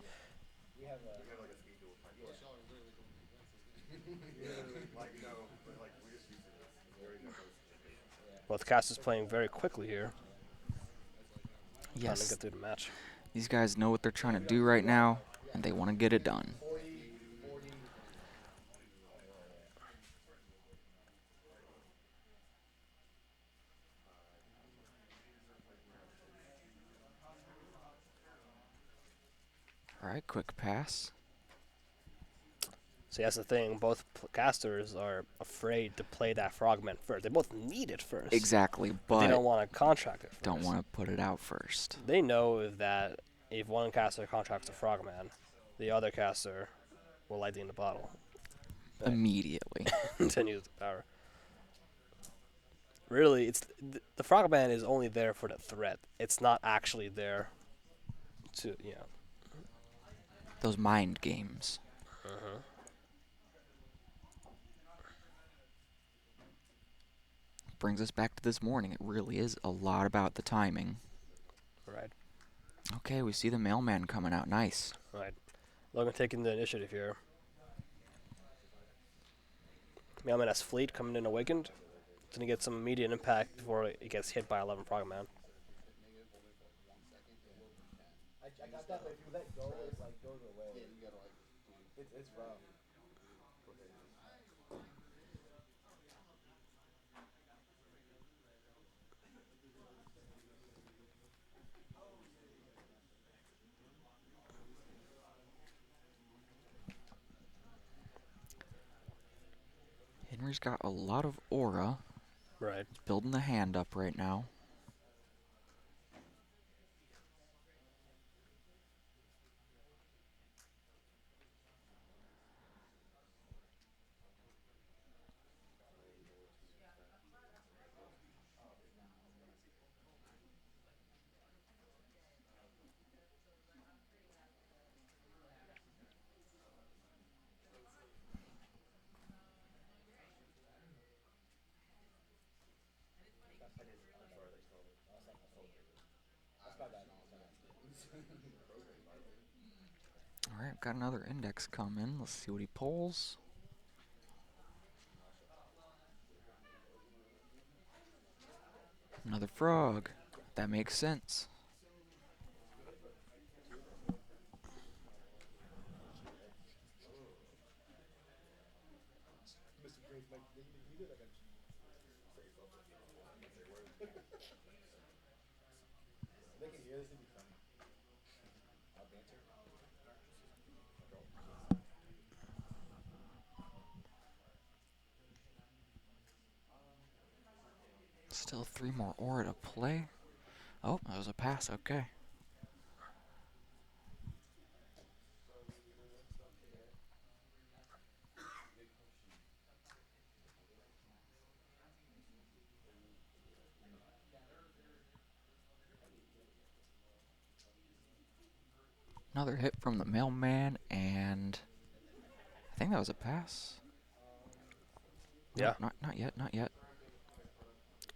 Both casters playing very quickly here. Trying to Yes, get through the match. these guys know what they're trying to do right now, and they want to get it done. All right, quick pass. See, that's the thing. Both casters are afraid to play that frogman first. They both need it first. Exactly, They but don't want to contract it first. don't want to put it out first. They know that if one caster contracts a frogman, the other caster will light in the bottle. Immediately. And use the power. Really, it's the frogman is only there for the threat. It's not actually there to, you know. Those mind games. Brings us back to this morning. It really is a lot about the timing. Right, Okay, we see the mailman coming out. Nice. right. Logan taking the initiative here. Mailman has Fleet coming in awakened. It's going to get some immediate impact before it gets hit by 11 frogman. I got that, but if you let go, it like goes away. It's rough. Henry's got a lot of aura. Right. He's building the hand up right now. All right, got another index coming. Let's see what he pulls. Another frog. That makes sense. They can hear this would be funny. I'll banter. Still 3 more aura to play. Oh, that was a pass. Okay. Another hit from the mailman, and I think that was a pass. No, Yeah. not yet, not yet.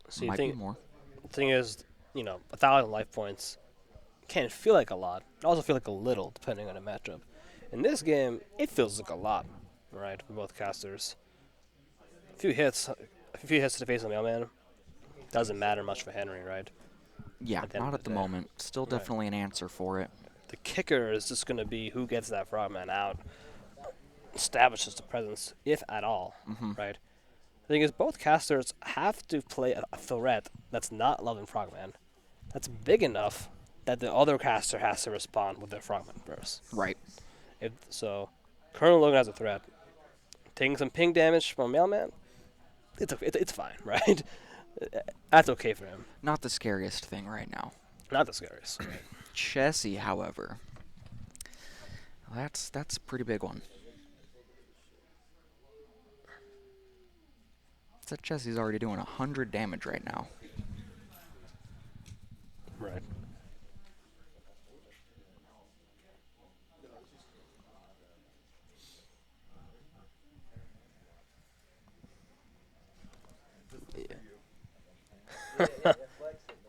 See, Might be more. the thing is, you know, 1,000 life points can feel like a lot. It also feel like a little, depending on the matchup. In this game, it feels like a lot, right, for both casters. A few hits to the face of the mailman doesn't matter much for Henry, right? Yeah, At the end not of at the the day. moment. Still Right. definitely an answer for it. The kicker is just going to be who gets that frogman out, establishes the presence, if at all, right? The thing is, both casters have to play a threat that's not Loving Frogman. That's big enough that the other caster has to respond with their Frogman burst. Right. So, Colonel Logan has a threat. Taking some ping damage from Mailman, it's fine, right? That's okay for him. Not the scariest thing right now. Not the scariest. Chessie, however, that's a pretty big one. That Chessie's already doing 100 damage right now. Right.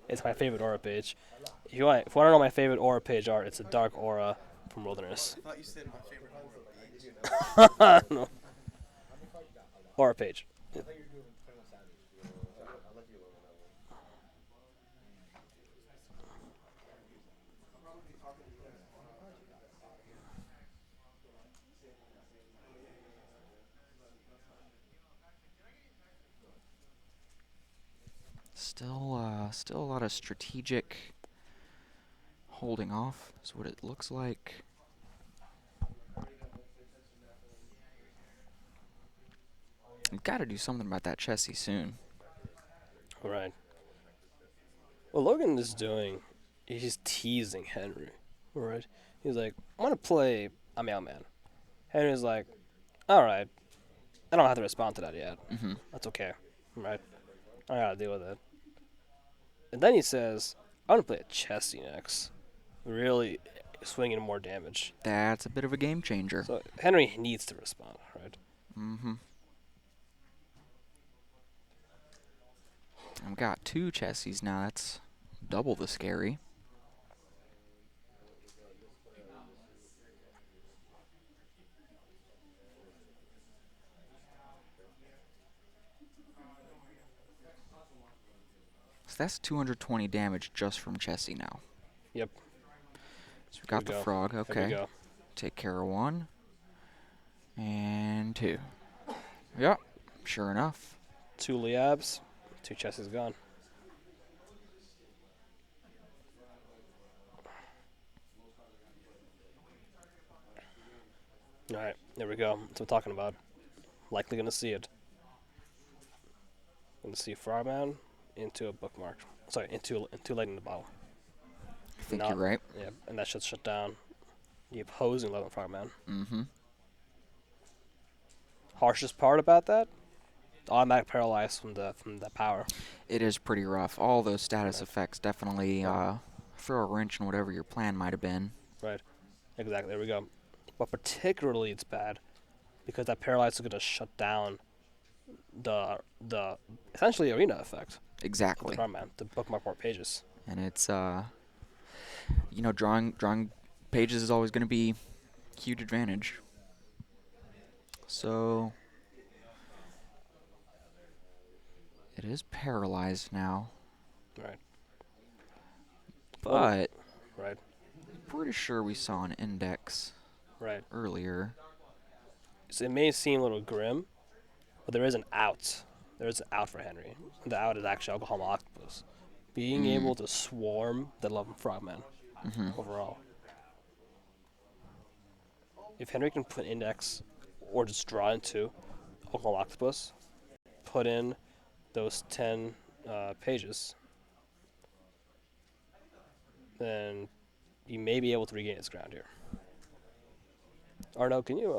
It's my favorite aura page. If you want to know my favorite aura page art, it's a dark aura from Wilderness. I thought you said my favorite horror page. No. Aura page. Still a lot of strategic holding off is what it looks like. We've got to do something about that Chessie soon. Right. What Logan is doing, he's teasing Henry. Right. He's like, I want to play a mailman. Henry's like, all right. I don't have to respond to that yet. Mm-hmm. That's okay. Right. I gotta deal with it. And then he says, I want to play a Chessie next. Really swinging more damage. That's a bit of a game changer. So Henry needs to respond, right? Mm-hmm. I've got 2 Chessies now. That's double the scary. So that's 220 damage just from Chessie now. Yep. So we got the go. frog. There we Okay. go. Take care of 1. And 2. Yep. Sure enough. 2 Liabs, 2 Chessies gone. Alright, there we go. That's what I'm talking about. Likely gonna see it. Gonna see Frogman into a bookmark. Sorry, into Lightning in the Bottle. I think Not- you're right. Yeah, and that should shut down the opposing 11 Frogman. Mm-hmm. Harshest part about that? Automatic paralyze from the power. It is pretty rough. All those status effects definitely throw a wrench in whatever your plan might have been. Right. Exactly. There we go. But particularly it's bad because that paralyze is going to shut down the essentially arena effect. Exactly. The bookmark more pages. And it's drawing pages is always going to be huge advantage. So it is paralyzed now, Right. but Right. pretty sure we saw an index Right. earlier. So it may seem a little grim, but there is an out. There is an out for Henry. The out is actually Oklahoma Octopus. Being able to swarm the 11 Frogmen overall. If Henry can put index or just draw into Oklahoma Octopus, put in those 10 pages, then you may be able to regain its ground here. Arno, can you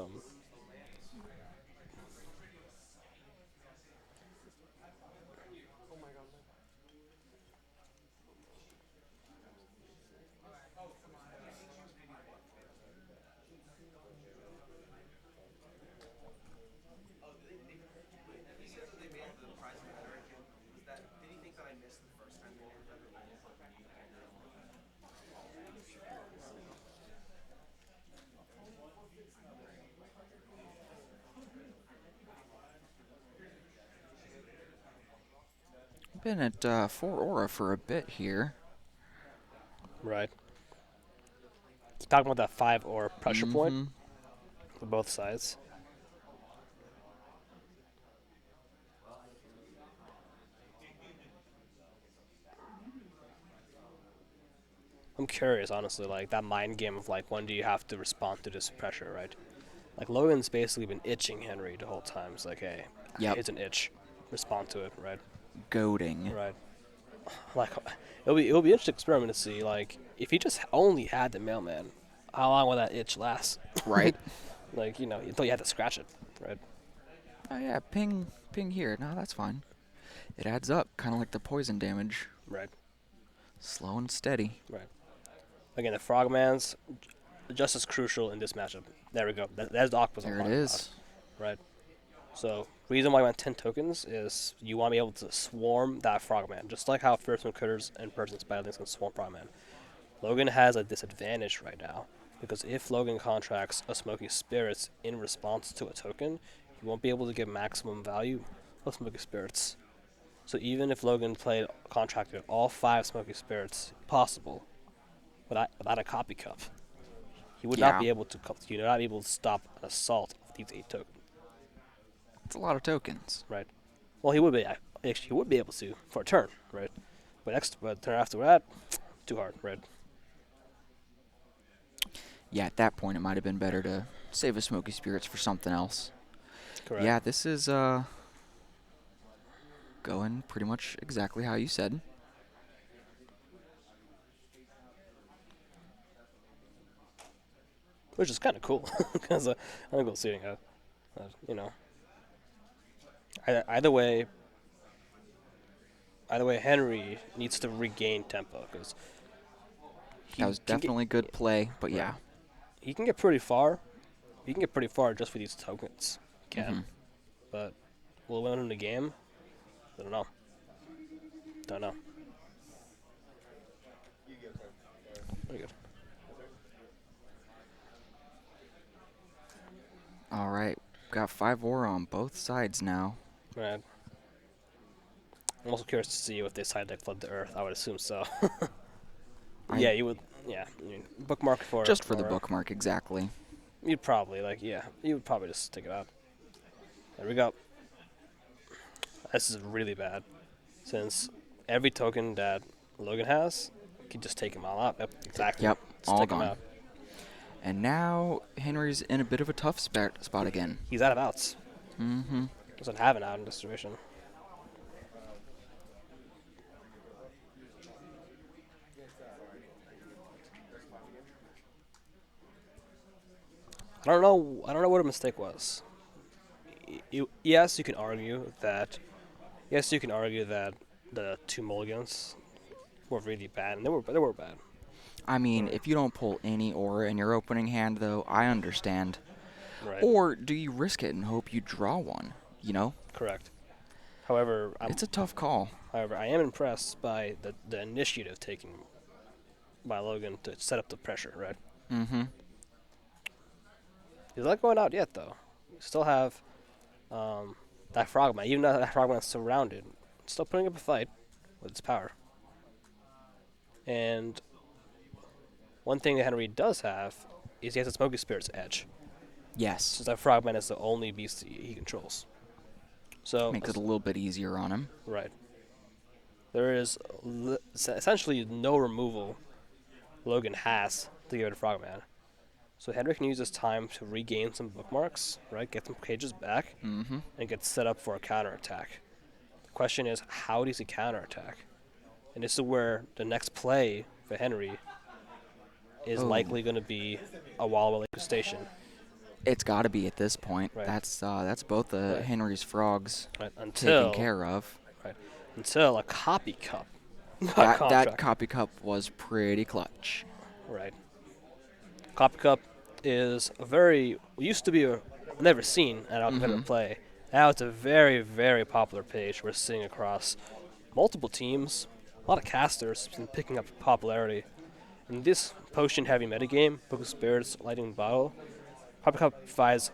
Been at 4 aura for a bit here. Right. Talking about that 5 or pressure point for both sides. I'm curious, honestly, like that mind game of like when do you have to respond to this pressure, right? Like Logan's basically been itching Henry the whole time. It's like, hey, Yep. it's an itch, respond to it, right? Goading. Right. Like it'll be an interesting experiment to see like if he just only had the mailman, how long would that itch last? Right? Like until you had to scratch it, right? Oh yeah, ping here. No, that's fine. It adds up, kind of like the poison damage. Right. Slow and steady. Right. Again, the Frogman's just as crucial in this matchup. There we go. There's the Octopus. There it is. Right. So, reason why I went 10 tokens is you want to be able to swarm that Frogman, just like how Firstman Critters and Persons Badlings can swarm Frogman. Logan has a disadvantage right now, because if Logan contracts a Smoky Spirits in response to a token, he won't be able to get maximum value of Smoky Spirits. So even if Logan contracted all 5 Smoky Spirits possible, without a copy cup, he would not Yeah. be able to. He would not be able to stop an assault of these 8 tokens. It's a lot of tokens. Right. Well, he would be actually he would be able to for a turn, right? But turn after that, too hard, right? Yeah, at that point, it might have been better to save a Smoky Spirits for something else. Correct. Yeah, this is going pretty much exactly how you said. Which is kind of cool because I think we'll see it. You know, either way, Henry needs to regain tempo because That was definitely good play, but yeah. he can get pretty far. He can get pretty far just with these tokens. He can, but will it win in the game? I don't know. Don't know. Very good. All right, got 5 ore on both sides now. Right. I'm also curious to see if they side deck flood the earth. I would assume so. Yeah, you would. Yeah, I mean, bookmark for Just for the Aura. bookmark, exactly. You'd probably you would probably just take it out. There we go. This is really bad, since every token that Logan has, you can just take them all out. Yep, exactly. Yep, Just all take 'em gone. out. And now Henry's in a bit of a tough spot again. He's out of outs. Mm-hmm. Doesn't have an out in this situation. I don't know what a mistake was. Yes, you can argue that. Yes, you can argue that the 2 mulligans were really bad, and they were bad. I mean, if you don't pull any aura in your opening hand, though, I understand. Right. Or do you risk it and hope you draw one? You know? Correct. However, It's a tough call. I am impressed by the initiative taken by Logan to set up the pressure, right? Mm-hmm. He's not going out yet, though. You still have that Frogman. Even though that Frogman's surrounded, it's still putting up a fight with its power. And one thing that Henry does have is he has a Smoky Spirit's edge. Yes. Since that Frogman is the only beast he controls. So Makes it a little bit easier on him. right. There is essentially no removal Logan has to give it to Frogman. So Henry can use this time to regain some bookmarks, right? Get some cages back, Mm-hmm. and get set up for a counterattack. The question is, how does he counterattack? And this is where the next play for Henry is Oh. likely going to be a Wallowa Lake Station. It's got to be at this point. Right. That's both the Right. Henry's frogs Right, taken care of. until a copy cup. That contract. copy cup was pretty clutch. Right. Copy Cup is used to be never seen at our competitive play. Now it's a very, very popular page we're seeing across multiple teams. A lot of casters been picking up popularity. In this potion-heavy metagame, Book of Spirits, Lightning Bottle, Copy Cup provides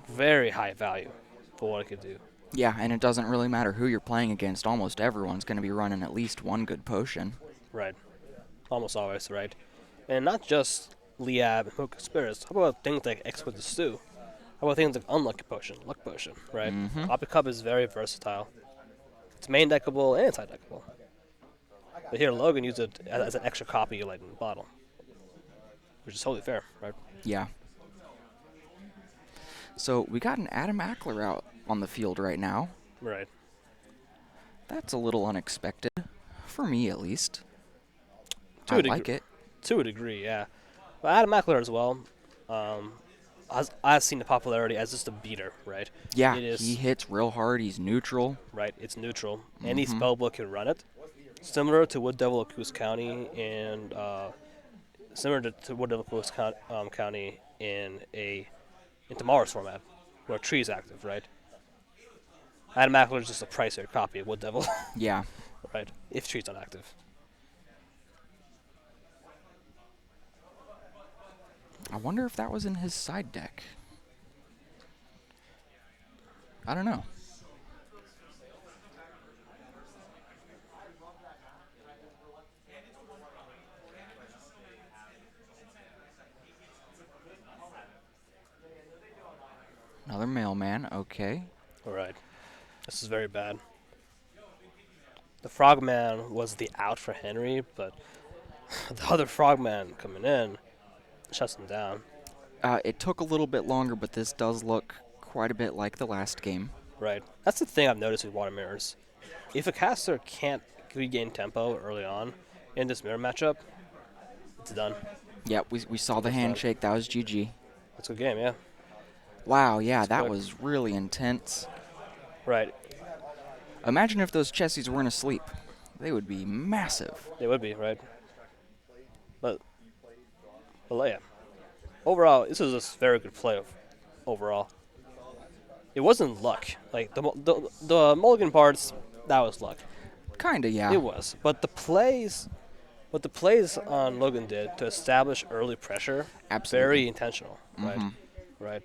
very high value for what it could do. Yeah, and it doesn't really matter who you're playing against. Almost everyone's going to be running at least one good potion. Right. Almost always, right? And not just Liab and Book of Spirits. How about things like Exquisite Stew? How about things like Unlucky Potion, Luck Potion, right? Copy Cup is very versatile. It's main deckable and side deckable. But here Logan used it as an extra copy like in the bottle. Which is totally fair, right? Yeah. So we got an Adam Ackler out on the field right now. Right. That's a little unexpected, for me at least. To I a degree. like it. To a degree, yeah. But Adam Ackler as well. I've seen the popularity as just a beater, right? Yeah, It is, he hits real hard. He's neutral. right, it's neutral. Any spellbook can run it. Similar to Wood Devil of Coos County and similar to Wood Devil of Coos County in Tomorrow's format, where Tree is active, right? Adam Ackler is just a pricier copy of Wood Devil, Yeah. right? If Tree's not active. I wonder if that was in his side deck. I don't know. Another mailman, okay. All right. This is very bad. the Frogman was the out for Henry, but the other Frogman coming in shuts him down. It took a little bit longer, but this does look quite a bit like the last game. Right. That's the thing I've noticed with water mirrors. If a caster can't regain tempo early on in this mirror matchup, it's done. Yeah, we saw the handshake. That was GG. That's a good game, yeah. Wow, yeah, that quick. was really intense. Right. Imagine if those Chessies weren't asleep. They would be massive. They would be, right? But yeah. Overall, this was a very good play overall. It wasn't luck. Like, the mulligan parts, that was luck. Kinda, yeah. It was. But the plays on Logan did to establish early pressure, Absolutely. very intentional, right? Mhm. Right.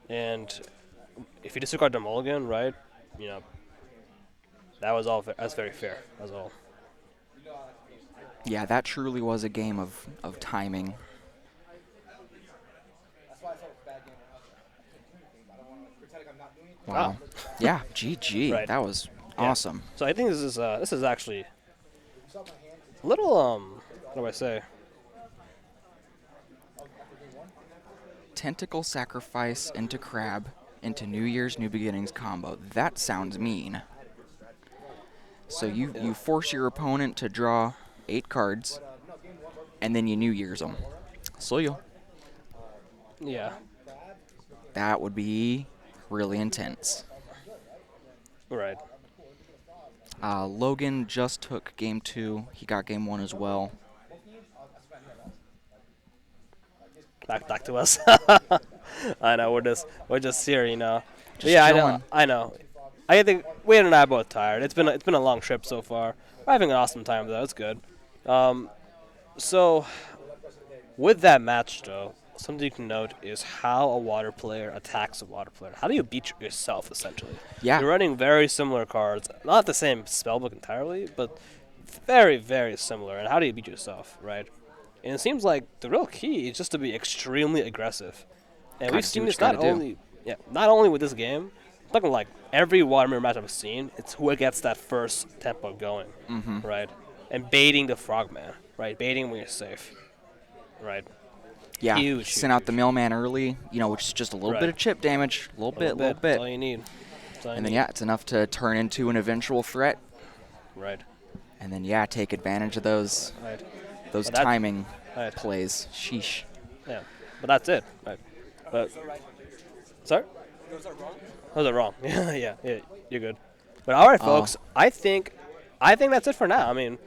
And if you disregard the mulligan, right, you know, that was all. That's very fair. That's all. Yeah, that truly was a game of timing. That's why I felt bad game. I don't want to pretend like I'm not doing it. Wow. Yeah, GG. Right. That was Yeah. awesome. So I think this is actually a little What do I say? Tentacle sacrifice into crab into New Year's New Beginnings combo. That sounds mean. So you force your opponent to draw 8 cards, and then you New Year's them. So Yeah. that would be really intense. Right. Logan just took game 2. He got game 1 as well. Back to us. I know we're just here, you know. Just yeah, chilling. I know. I think Wade and I are both tired. It's been a long trip so far. We're having an awesome time though. It's good. So with that match though, something you can note is how a water player attacks a water player. How do you beat yourself essentially? Yeah. You're running very similar cards, not the same spellbook entirely, but very very similar. And how do you beat yourself, right? And it seems like the real key is just to be extremely aggressive. And Gotta we've do seen what this you gotta not only with this game, I'm talking like every water mirror match I've seen, it's who gets that first tempo going, right? And baiting the frogman, right? Baiting when you're safe, right? Yeah, Huge, send out the mailman early, which is just a little Right. bit of chip damage, a little bit. That's all you need. That's all you And then, need. yeah, it's enough to turn into an eventual threat. Right. And then, yeah, take advantage of those Right. those But that- timing Right. plays. Sheesh. Yeah. But that's it, right? But sorry. Was that wrong? yeah, you're good. But all right, folks. I think that's it for now. I mean,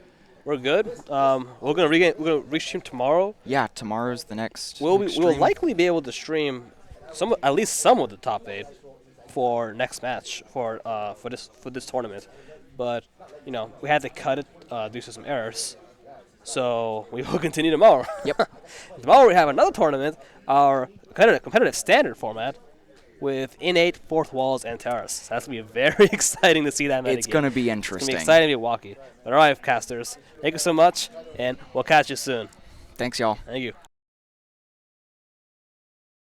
we're good. We're gonna restream tomorrow. Yeah, tomorrow's the next. We'll next we'll stream. likely be able to stream at least some of the top 8 for next match for this tournament. But we had to cut it due to some errors. So we will continue tomorrow. Yep. Tomorrow we have another tournament, our competitive standard format, with innate fourth walls and terrace. So that's going to be very exciting to see that metagame. It's going to be It's going interesting. to be exciting to be walkie. But all right, casters, thank you so much, and we'll catch you soon. Thanks, y'all. Thank you.